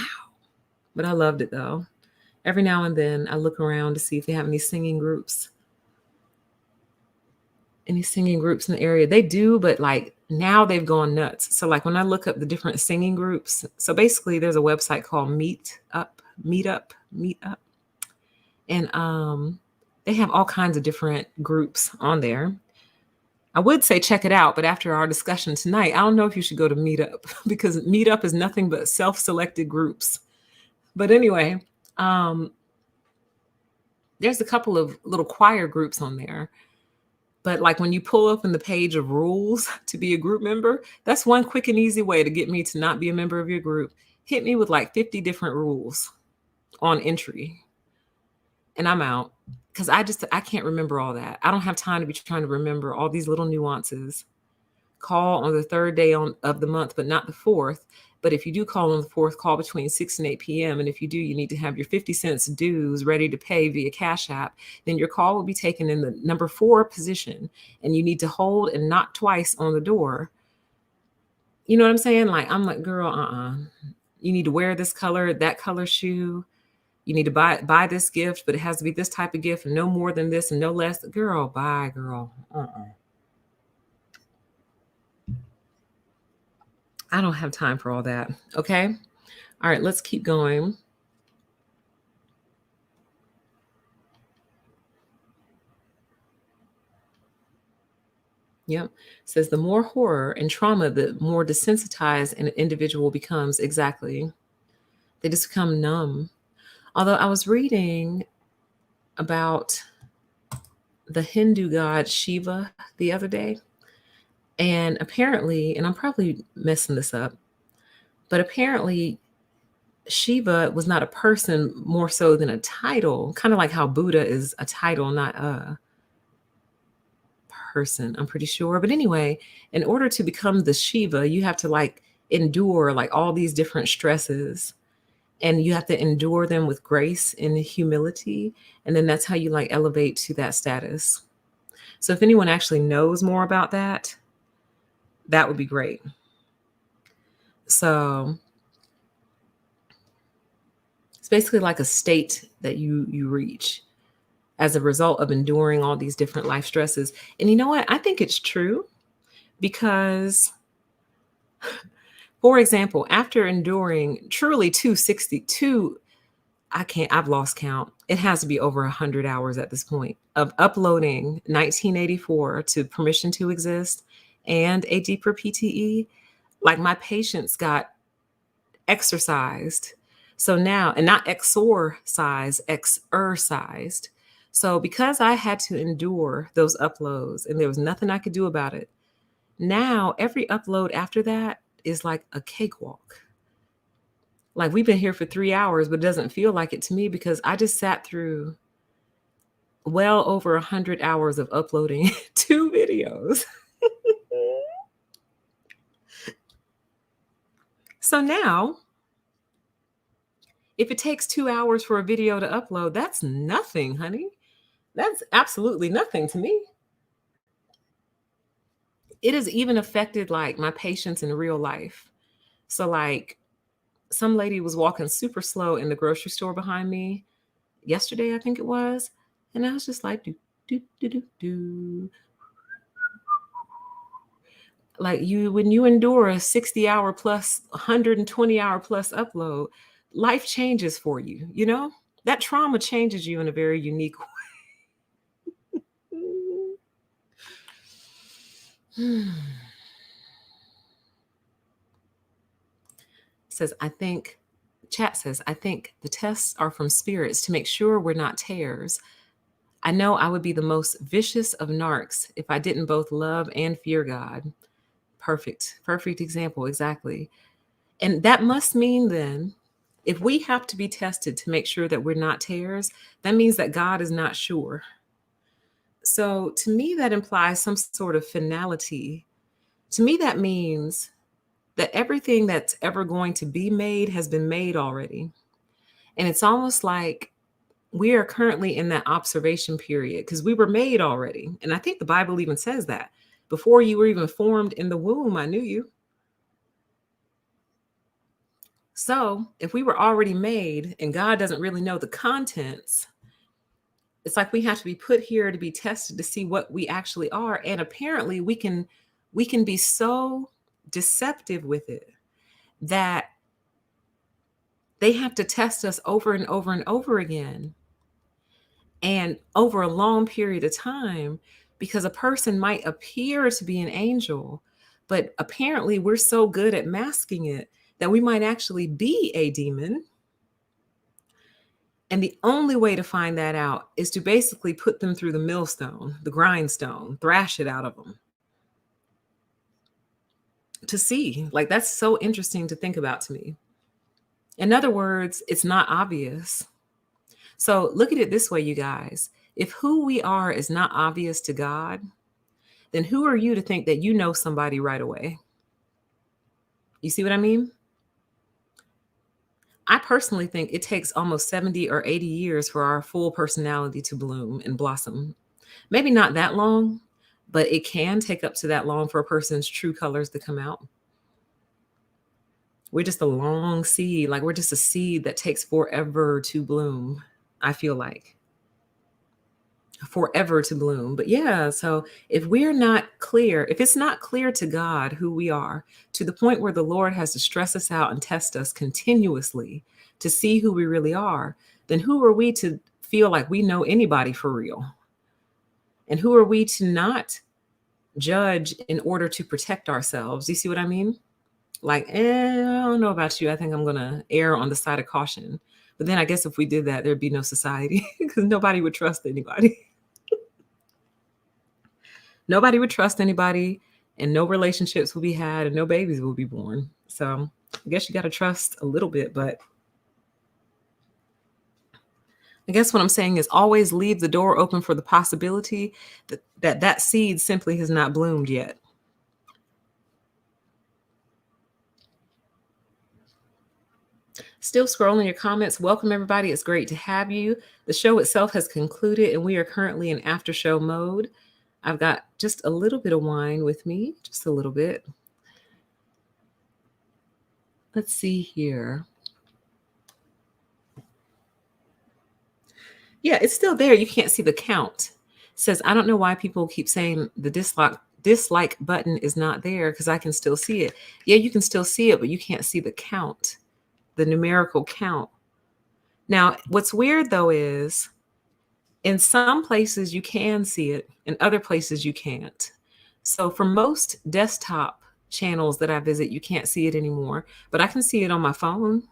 Speaker 1: But I loved it though. Every now and then I look around to see if they have any singing groups. Any singing groups in the area. They do, but like now they've gone nuts. So like when I look up the different singing groups, so basically there's a website called Meetup. And they have all kinds of different groups on there. I would say check it out, but after our discussion tonight, I don't know if you should go to Meetup because Meetup is nothing but self-selected groups. But anyway, there's a couple of little choir groups on there. But like when you pull up in the page of rules to be a group member, that's one quick and easy way to get me to not be a member of your group. Hit me with like 50 different rules on entry and I'm out. Because I can't remember all that. I don't have time to be trying to remember all these little nuances. Call on the third day of the month, but not the fourth. But if you do call on the fourth, call between 6 and 8 p.m. And if you do, you need to have your 50 cents dues ready to pay via Cash App. Then your call will be taken in the number 4 position. And you need to hold and knock twice on the door. You know what I'm saying? Like, I'm like, girl, You need to wear this color, that color shoe. You need to buy this gift, but it has to be this type of gift and no more than this and no less. Girl, bye, girl. I don't have time for all that. Okay. All right, let's keep going. Yep. It says the more horror and trauma, the more desensitized an individual becomes. Exactly. They just become numb. Although I was reading about the Hindu god Shiva the other day, and apparently, and I'm probably messing this up, but apparently Shiva was not a person more so than a title, kind of like how Buddha is a title, not a person, I'm pretty sure. But anyway, in order to become the Shiva, you have to like endure like all these different stresses and you have to endure them with grace and humility. And then that's how you like elevate to that status. So if anyone actually knows more about that, that would be great. So it's basically like a state that you reach as a result of enduring all these different life stresses. And you know what? I think it's true because, for example, after enduring truly 262, I've lost count. It has to be over 100 hours at this point of uploading 1984 to Permission to Exist and A Deeper PTE. Like my patience got exercised. So now, and not exorcised, exercised. So because I had to endure those uploads and there was nothing I could do about it, now every upload after that is like a cakewalk. Like we've been here for 3 hours, but it doesn't feel like it to me because I just sat through well over 100 hours of uploading 2 videos. So now, if it takes 2 hours for a video to upload, that's nothing, honey. That's absolutely nothing to me. It has even affected like my patience in real life. So like some lady was walking super slow in the grocery store behind me yesterday, I think it was. And I was just like, do, do, do, do, do. Like when you endure a 60-hour plus, 120-hour plus upload, life changes for you, you know? That trauma changes you in a very unique way. Says, chat says, I think the tests are from spirits to make sure we're not tares. I know I would be the most vicious of narcs if I didn't both love and fear God. Perfect. Perfect example. Exactly. And that must mean then, if we have to be tested to make sure that we're not tares, that means that God is not sure. So to me, that implies some sort of finality. To me, that means that everything that's ever going to be made has been made already. And it's almost like we are currently in that observation period because we were made already. And I think the Bible even says that. Before you were even formed in the womb, I knew you. So if we were already made and God doesn't really know the contents, it's like we have to be put here to be tested to see what we actually are. And apparently we can be so deceptive with it that they have to test us over and over and over again and over a long period of time, because a person might appear to be an angel, but apparently we're so good at masking it that we might actually be a demon. And the only way to find that out is to basically put them through the millstone, the grindstone, thrash it out of them to see. Like, that's so interesting to think about to me. In other words, it's not obvious. So look at it this way, you guys. If who we are is not obvious to God, then who are you to think that you know somebody right away? You see what I mean? I personally think it takes almost 70 or 80 years for our full personality to bloom and blossom. Maybe not that long, but it can take up to that long for a person's true colors to come out. We're just a long seed. Like, we're just a seed that takes forever to bloom, I feel like. Forever to bloom. But yeah, so if we're not clear, if it's not clear to God who we are, to the point where the Lord has to stress us out and test us continuously to see who we really are, then who are we to feel like we know anybody for real? And who are we to not judge in order to protect ourselves? You see what I mean? Like, I don't know about you. I think I'm going to err on the side of caution. But then I guess if we did that, there'd be no society because nobody would trust anybody. Nobody would trust anybody, and no relationships will be had, and no babies will be born. So I guess you got to trust a little bit, but I guess what I'm saying is always leave the door open for the possibility that seed simply has not bloomed yet. Still scrolling your comments. Welcome, everybody. It's great to have you. The show itself has concluded, and we are currently in after show mode. I've got just a little bit of wine with me, just a little bit. Let's see here. Yeah, it's still there. You can't see the count. It says, I don't know why people keep saying the dislike button is not there, because I can still see it. Yeah, you can still see it, but you can't see the count, the numerical count. Now, what's weird though is in some places you can see it, in other places you can't. So for most desktop channels that I visit, you can't see it anymore, but I can see it on my phone.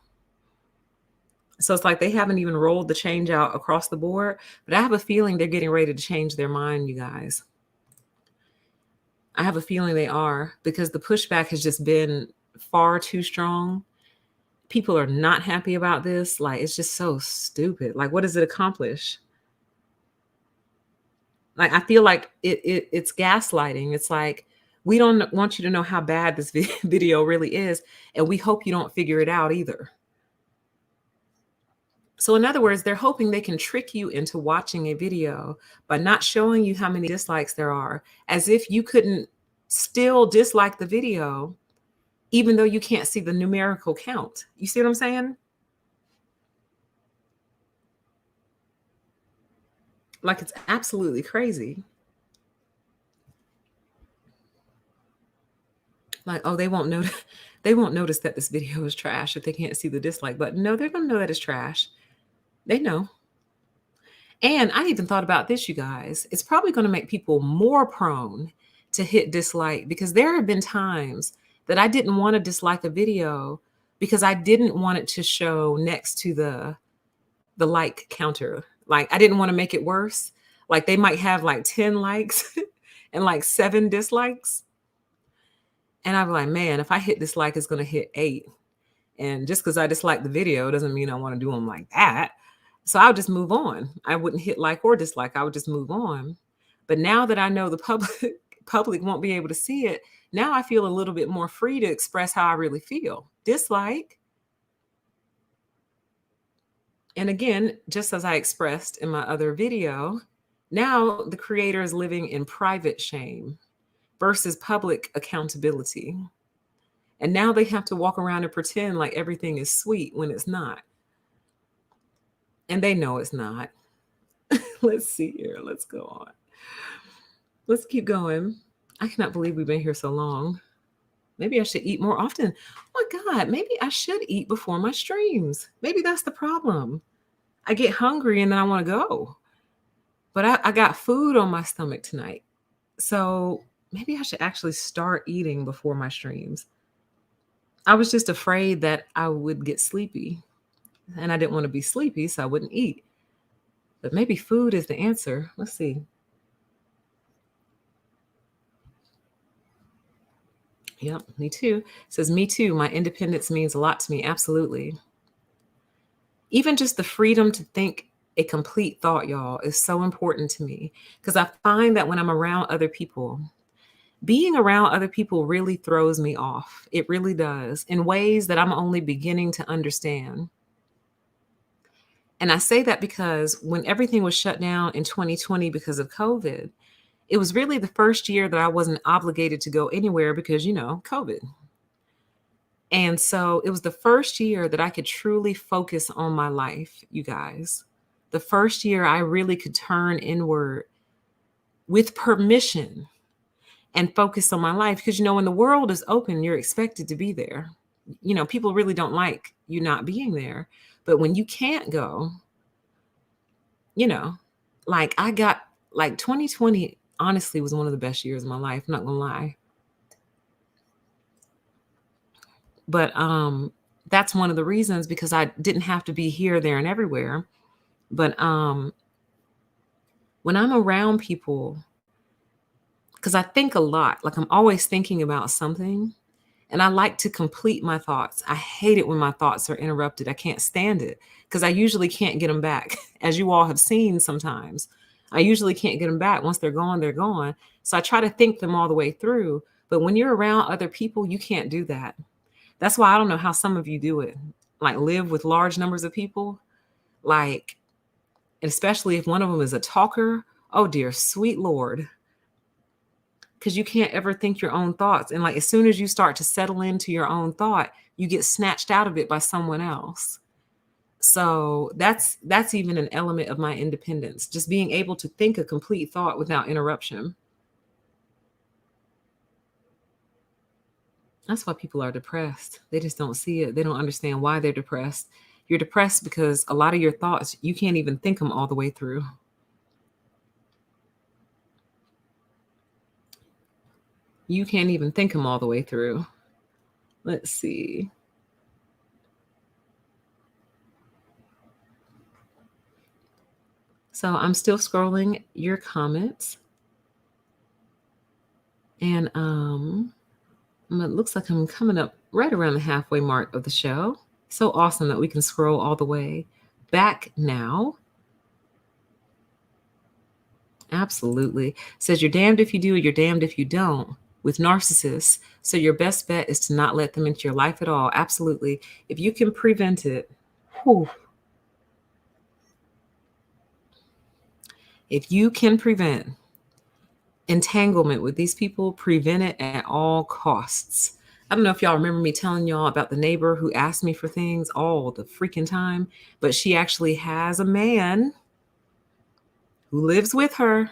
Speaker 1: So it's like they haven't even rolled the change out across the board, but I have a feeling they're getting ready to change their mind, you guys. I have a feeling they are, because the pushback has just been far too strong. People are not happy about this. Like, it's just so stupid. Like, what does it accomplish? Like, I feel like it's gaslighting. It's like, we don't want you to know how bad this video really is, and we hope you don't figure it out either. So in other words, they're hoping they can trick you into watching a video by not showing you how many dislikes there are, as if you couldn't still dislike the video, even though you can't see the numerical count. You see what I'm saying? Like, it's absolutely crazy. Like, oh, they won't notice that this video is trash if they can't see the dislike button. No, they're going to know that it's trash. They know. And I even thought about this, you guys. It's probably going to make people more prone to hit dislike, because there have been times that I didn't want to dislike a video because I didn't want it to show next to the like counter. Like, I didn't want to make it worse. Like they might have like 10 likes and like 7 dislikes. And I'm like, man, if I hit dislike, it's going to hit 8. And just because I dislike the video doesn't mean I want to do them like that. So I'll just move on. I wouldn't hit like or dislike. I would just move on. But now that I know the public won't be able to see it, now I feel a little bit more free to express how I really feel. Dislike. And again, just as I expressed in my other video, now the creator is living in private shame versus public accountability. And now they have to walk around and pretend like everything is sweet when it's not. And they know it's not. Let's see here. Let's go on. Let's keep going. I cannot believe we've been here so long. Maybe I should eat more often. Oh my God, maybe I should eat before my streams. Maybe that's the problem. I get hungry and then I want to go. But I got food on my stomach tonight. So maybe I should actually start eating before my streams. I was just afraid that I would get sleepy. And I didn't want to be sleepy, so I wouldn't eat. But maybe food is the answer. Let's see. Yep, me too. It says, me too. My independence means a lot to me. Absolutely. Even just the freedom to think a complete thought, y'all, is so important to me. Because I find that when I'm around other people, being around other people really throws me off. It really does, in ways that I'm only beginning to understand. And I say that because when everything was shut down in 2020 because of COVID, it was really the first year that I wasn't obligated to go anywhere because, COVID. And so it was the first year that I could truly focus on my life, you guys. The first year I really could turn inward with permission and focus on my life. Because, when the world is open, you're expected to be there. People really don't like you not being there. But when you can't go, like I got, like 2020 honestly was one of the best years of my life, I'm not gonna lie. But that's one of the reasons, because I didn't have to be here, there, and everywhere. But when I'm around people, because I think a lot, like I'm always thinking about something, and I like to complete my thoughts. I hate it when my thoughts are interrupted. I can't stand it because I usually can't get them back. As you all have seen sometimes, I usually can't get them back. Once they're gone, they're gone. So I try to think them all the way through. But when you're around other people, you can't do that. That's why I don't know how some of you do it. Like live with large numbers of people. Like, especially if one of them is a talker. Oh dear, sweet Lord. Because you can't ever think your own thoughts. And like as soon as you start to settle into your own thought, you get snatched out of it by someone else. So that's even an element of my independence, just being able to think a complete thought without interruption. That's why people are depressed. They just don't see it. They don't understand why they're depressed. You're depressed because a lot of your thoughts, you can't even think them all the way through. You can't even think them all the way through. Let's see. So I'm still scrolling your comments. And it looks like I'm coming up right around the halfway mark of the show. So awesome that we can scroll all the way back now. Absolutely. Says you're damned if you do, you're damned if you don't with narcissists. So your best bet is to not let them into your life at all. Absolutely. If you can prevent it, whew. If you can prevent entanglement with these people, prevent it at all costs. I don't know if y'all remember me telling y'all about the neighbor who asked me for things all the freaking time, but she actually has a man who lives with her,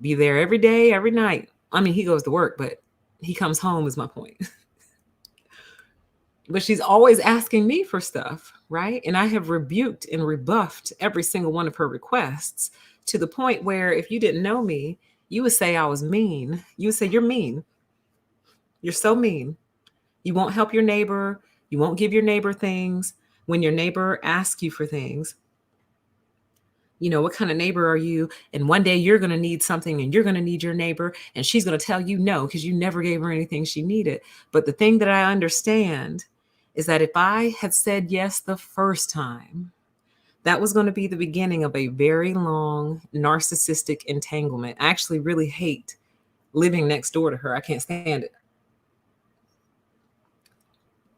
Speaker 1: be there every day, every night. I mean, he goes to work, but he comes home is my point. But she's always asking me for stuff, right? And I have rebuked and rebuffed every single one of her requests to the point where if you didn't know me, you would say I was mean. You would say, you're mean. You're so mean. You won't help your neighbor. You won't give your neighbor things when your neighbor asks you for things. What kind of neighbor are you? And one day you're going to need something and you're going to need your neighbor, and she's going to tell you no because you never gave her anything she needed. But the thing that I understand is that if I had said yes the first time, that was going to be the beginning of a very long narcissistic entanglement. I actually really hate living next door to her. I can't stand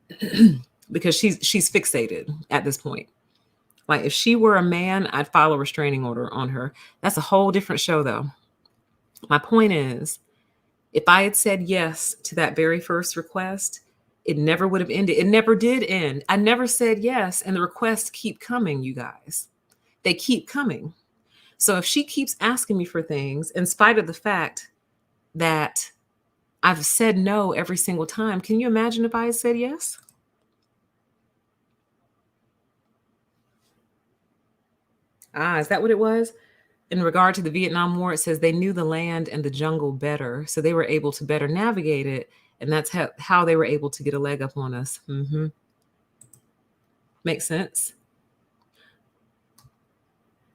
Speaker 1: it because she's fixated at this point. Like if she were a man, I'd file a restraining order on her. That's a whole different show though. My point is, if I had said yes to that very first request, it never would have ended. It never did end. I never said yes, and the requests keep coming, you guys. They keep coming. So if she keeps asking me for things, in spite of the fact that I've said no every single time, can you imagine if I had said yes? Is that what it was? In regard to the Vietnam War, it says they knew the land and the jungle better, so they were able to better navigate it, and that's how they were able to get a leg up on us. Makes sense.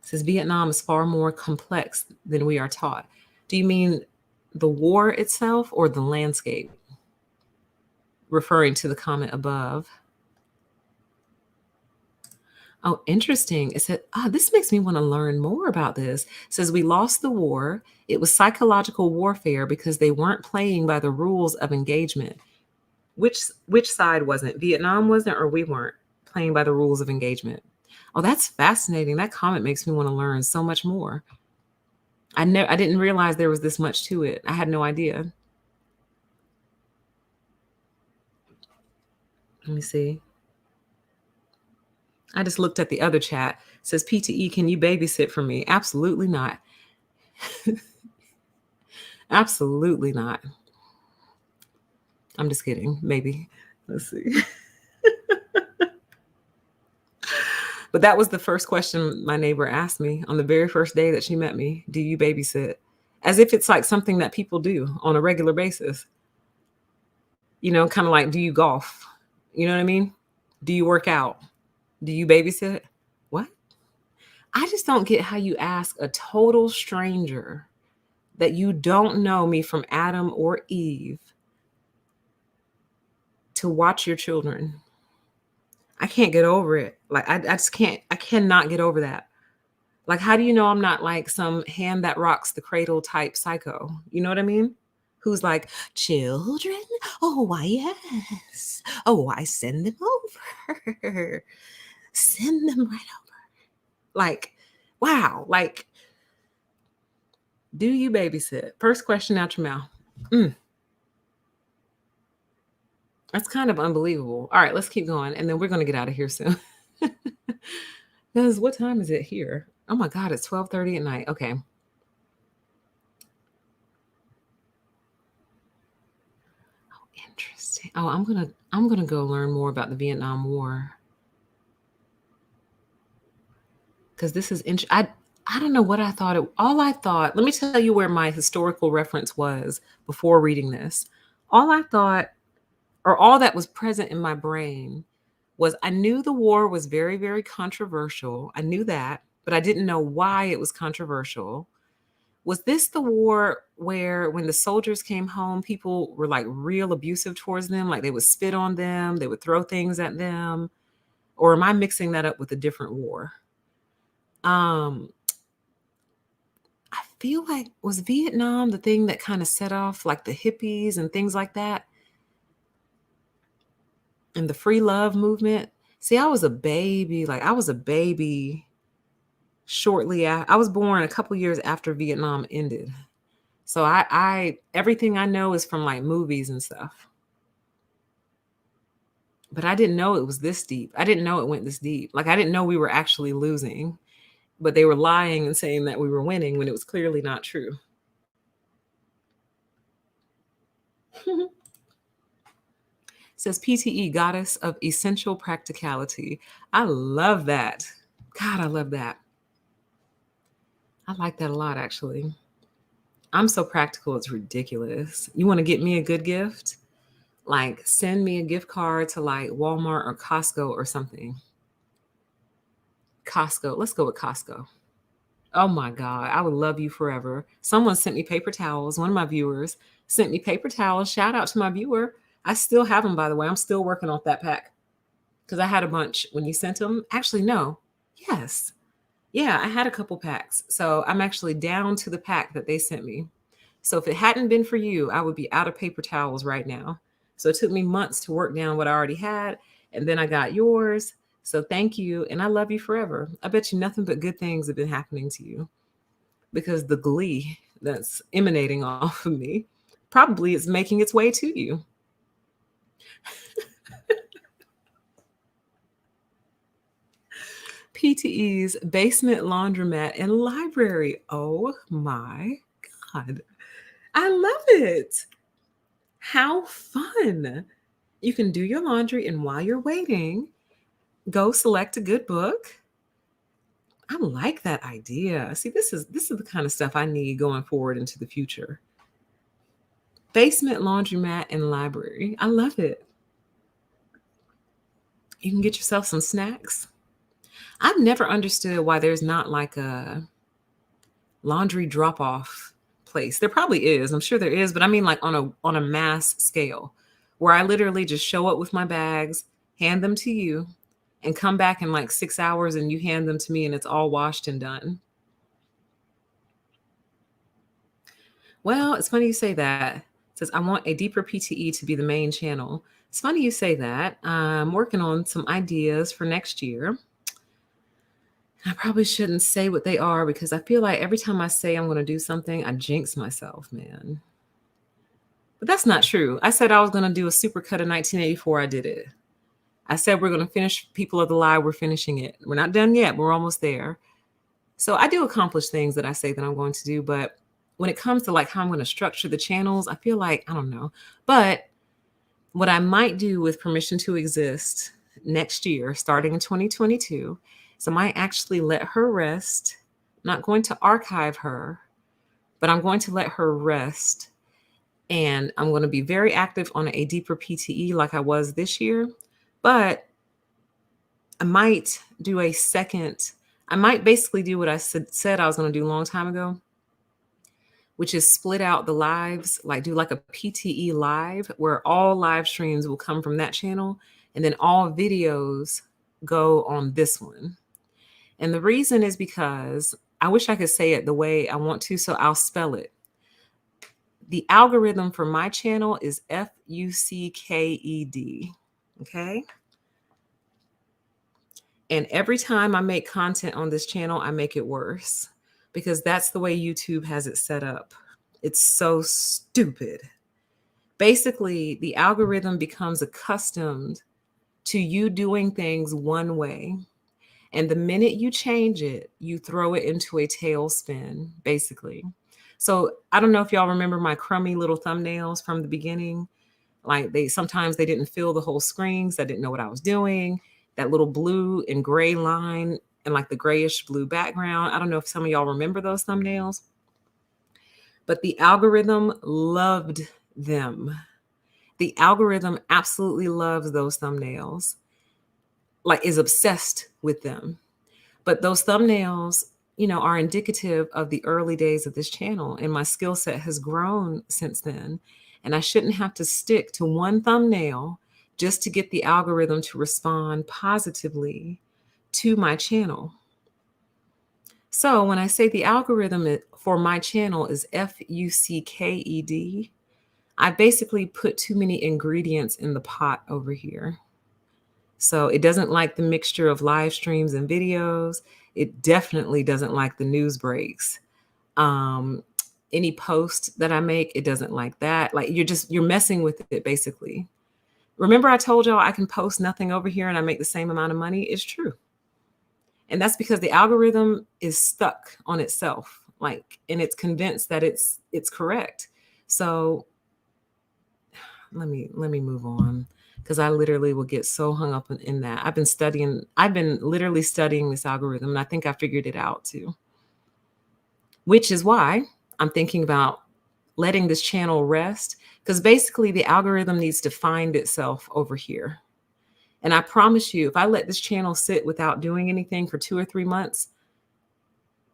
Speaker 1: It says Vietnam is far more complex than we are taught. Do you mean the war itself or the landscape? Referring to the comment above. Oh, interesting. It said, this makes me want to learn more about this. It says we lost the war. It was psychological warfare because they weren't playing by the rules of engagement. Which side wasn't? Vietnam wasn't, or we weren't playing by the rules of engagement? Oh, that's fascinating. That comment makes me want to learn so much more. I didn't realize there was this much to it. I had no idea. Let me see. I just looked at the other chat. It says, PTE, can you babysit for me? Absolutely not. Absolutely not. I'm just kidding. Maybe. Let's see. But that was the first question my neighbor asked me on the very first day that she met me. Do you babysit? As if it's like something that people do on a regular basis. Kind of like, do you golf? You know what I mean? Do you work out? Do you babysit? What? I just don't get how you ask a total stranger that you don't know me from Adam or Eve to watch your children. I can't get over it. Like, I just can't, I cannot get over that. Like, how do you know I'm not like some hand that rocks the cradle type psycho? You know what I mean? Who's like, children? Oh, why, yes. Oh, I send them over. Send them right over. Like, wow. Like, do you babysit? First question out your mouth. That's kind of unbelievable. All right, let's keep going. And then we're going to get out of here soon. Because what time is it here? Oh my God, it's 12:30 at night. Okay. Oh, interesting. Oh, I'm gonna go learn more about the Vietnam War. Because this is I don't know what I thought let me tell you where my historical reference was before reading this. All I thought, or all that was present in my brain, was I knew the war was very, very controversial. I knew that, but I didn't know why it was controversial. Was this the war where when the soldiers came home, people were like real abusive towards them? Like they would spit on them, they would throw things at them? Or am I mixing that up with a different war? I feel like, was Vietnam the thing that kind of set off like the hippies and things like that? And the free love movement? See, I was a baby. Like I was a baby shortly after. I was born a couple years after Vietnam ended. So I everything I know is from like movies and stuff. But I didn't know it was this deep. I didn't know it went this deep. Like I didn't know we were actually losing, but they were lying and saying that we were winning when it was clearly not true. Says PTE, goddess of essential practicality. I love that. God, I love that. I like that a lot, actually. I'm so practical, it's ridiculous. You want to get me a good gift? Like, send me a gift card to like Walmart or Costco or something. Costco. Let's go with Costco. Oh my God, I would love you forever. Someone sent me paper towels. One of my viewers sent me paper towels. Shout out to my viewer. I still have them, by the way. I'm still working on that pack because I had a bunch when you sent them. Actually, no. Yes. Yeah, I had a couple packs. So I'm actually down to the pack that they sent me. So if it hadn't been for you, I would be out of paper towels right now. So it took me months to work down what I already had. And then I got yours. So thank you. And I love you forever. I bet you nothing but good things have been happening to you because the glee that's emanating off of me probably is making its way to you. PTE's basement, laundromat, and library. Oh my God. I love it. How fun. You can do your laundry, and while you're waiting, go select a good book. I like that idea. See, this is the kind of stuff I need going forward into the future. Basement, laundromat, and library. I love it. You can get yourself some snacks. I've never understood why there's not like a laundry drop-off place. There probably is. I'm sure there is, but I mean like on a mass scale where I literally just show up with my bags, hand them to you, and come back in like 6 hours and you hand them to me and it's all washed and done. Well, it's funny you say that. It says, I want a deeper PTE to be the main channel. It's funny you say that. I'm working on some ideas for next year. I probably shouldn't say what they are because I feel like every time I say I'm going to do something, I jinx myself, man. But that's not true. I said I was going to do a supercut in 1984. I did it. I said we're going to finish People of the Lie. We're finishing it. We're not done yet. We're almost there. So I do accomplish things that I say that I'm going to do. But when it comes to like how I'm going to structure the channels, I feel like, I don't know. But what I might do with Permission to Exist next year, starting in 2022, is I might actually let her rest. I'm not going to archive her, but I'm going to let her rest. And I'm going to be very active on a deeper PTE like I was this year. But I might do a second, I might basically do what I said I was going to do a long time ago, which is split out the lives, like do like a PTE live where all live streams will come from that channel and then all videos go on this one. And the reason is because I wish I could say it the way I want to, so I'll spell it. The algorithm for my channel is FUCKED, okay? And every time I make content on this channel, I make it worse because that's the way YouTube has it set up. It's so stupid. Basically, the algorithm becomes accustomed to you doing things one way. And the minute you change it, you throw it into a tailspin, basically. So I don't know if y'all remember my crummy little thumbnails from the beginning. Like sometimes they didn't fill the whole screen, so I didn't know what I was doing. That little blue and gray line and like the grayish blue background. I don't know if some of y'all remember those thumbnails, but the algorithm loved them. The algorithm absolutely loves those thumbnails, like is obsessed with them. But those thumbnails, are indicative of the early days of this channel, and my skill set has grown since then. And I shouldn't have to stick to one thumbnail just to get the algorithm to respond positively to my channel. So when I say the algorithm for my channel is FUCKED, I basically put too many ingredients in the pot over here. So it doesn't like the mixture of live streams and videos. It definitely doesn't like the news breaks. Any post that I make, it doesn't like that. Like you're messing with it basically. Remember I told y'all I can post nothing over here and I make the same amount of money? It's true. And that's because the algorithm is stuck on itself, and it's convinced that it's correct. So let me move on because I literally will get so hung up in that. I've been literally studying this algorithm and I think I figured it out too. Which is why I'm thinking about letting this channel rest, because basically the algorithm needs to find itself over here. And I promise you, if I let this channel sit without doing anything for 2 or 3 months,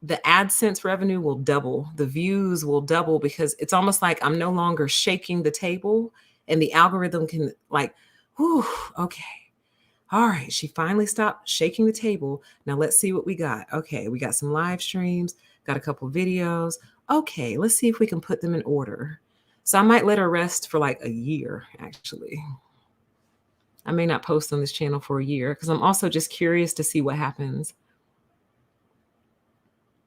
Speaker 1: the AdSense revenue will double, the views will double, because it's almost like I'm no longer shaking the table, and the algorithm can like, whew, okay. All right, she finally stopped shaking the table. Now let's see what we got. Okay, we got some live streams, got a couple videos. Okay, let's see if we can put them in order. So I might let her rest for like a year, actually. I may not post on this channel for a year because I'm also just curious to see what happens.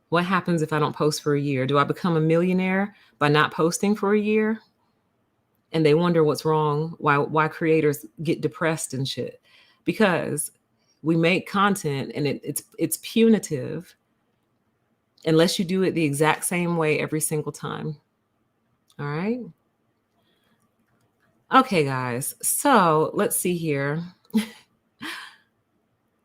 Speaker 1: What happens if I don't post for a year? Do I become a millionaire by not posting for a year? And they wonder what's wrong, why creators get depressed and shit. Because we make content and it's punitive unless you do it the exact same way every single time. All right. Okay, guys. So let's see here.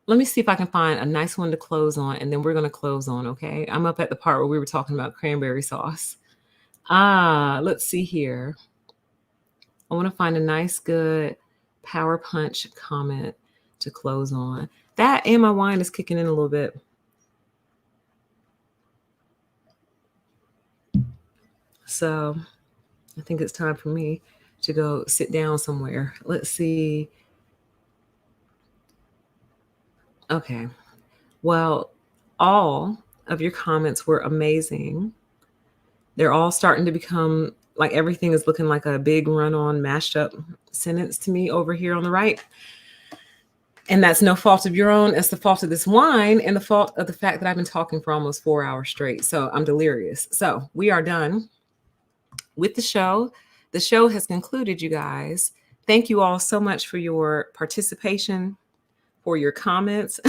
Speaker 1: Let me see if I can find a nice one to close on, and then we're going to close on, okay? I'm up at the part where we were talking about cranberry sauce. Let's see here. I want to find a nice, good power punch comment to close on. That and my wine is kicking in a little bit. So I think it's time for me to go sit down somewhere. Let's see. Okay. Well, all of your comments were amazing. They're all starting to become like everything is looking like a big run-on mashed up sentence to me over here on the right. And that's no fault of your own. It's the fault of this wine and the fault of the fact that I've been talking for almost 4 hours straight. So I'm delirious. So we are done with the show. The show has concluded, you guys. Thank you all so much for your participation, for your comments.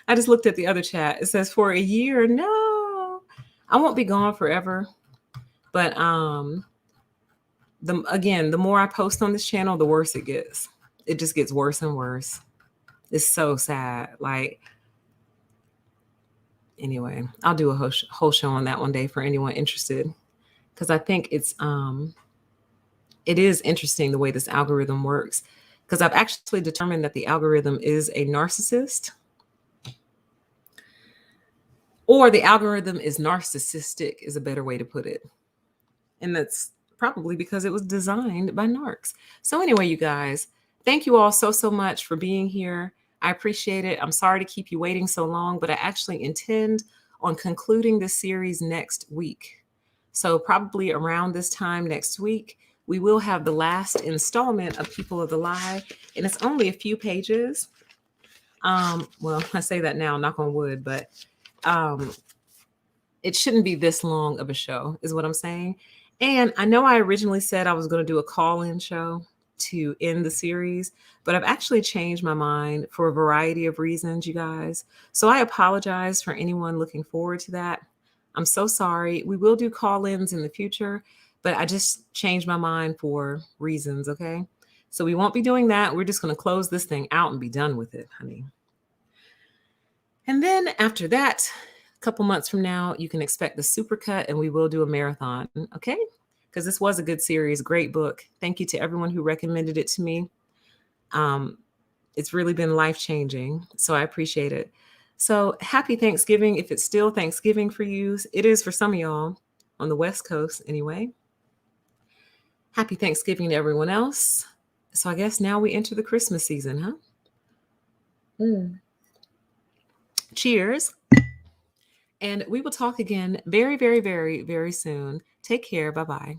Speaker 1: I just looked at the other chat. It says for a year. No, I won't be gone forever. But the more I post on this channel, the worse it gets. It just gets worse and worse. It's so sad. Like, anyway, I'll do a whole show on that one day for anyone interested, because I think it is interesting the way this algorithm works, because I've actually determined that the algorithm is a narcissist, or the algorithm is narcissistic is a better way to put it. And that's probably because it was designed by narcs. So anyway, you guys, thank you all so much for being here. I appreciate it. I'm sorry to keep you waiting so long, but I actually intend on concluding this series next week. So probably around this time next week, we will have the last installment of People of the Lie, and it's only a few pages. Well, I say that now, knock on wood, but it shouldn't be this long of a show, is what I'm saying. And I know I originally said I was going to do a call-in show to end the series, but I've actually changed my mind for a variety of reasons, you guys. So I apologize for anyone looking forward to that. I'm so sorry. We will do call-ins in the future, but I just changed my mind for reasons, okay? So we won't be doing that. We're just going to close this thing out and be done with it, honey. And then after that, a couple months from now, you can expect the supercut, and we will do a marathon, okay? Because this was a good series, great book. Thank you to everyone who recommended it to me. It's really been life-changing, so I appreciate it. So happy Thanksgiving, if it's still Thanksgiving for you. It is for some of y'all on the West Coast anyway. Happy Thanksgiving to everyone else. So I guess now we enter the Christmas season, huh? Cheers. And we will talk again very, very, very, very soon. Take care. Bye-bye.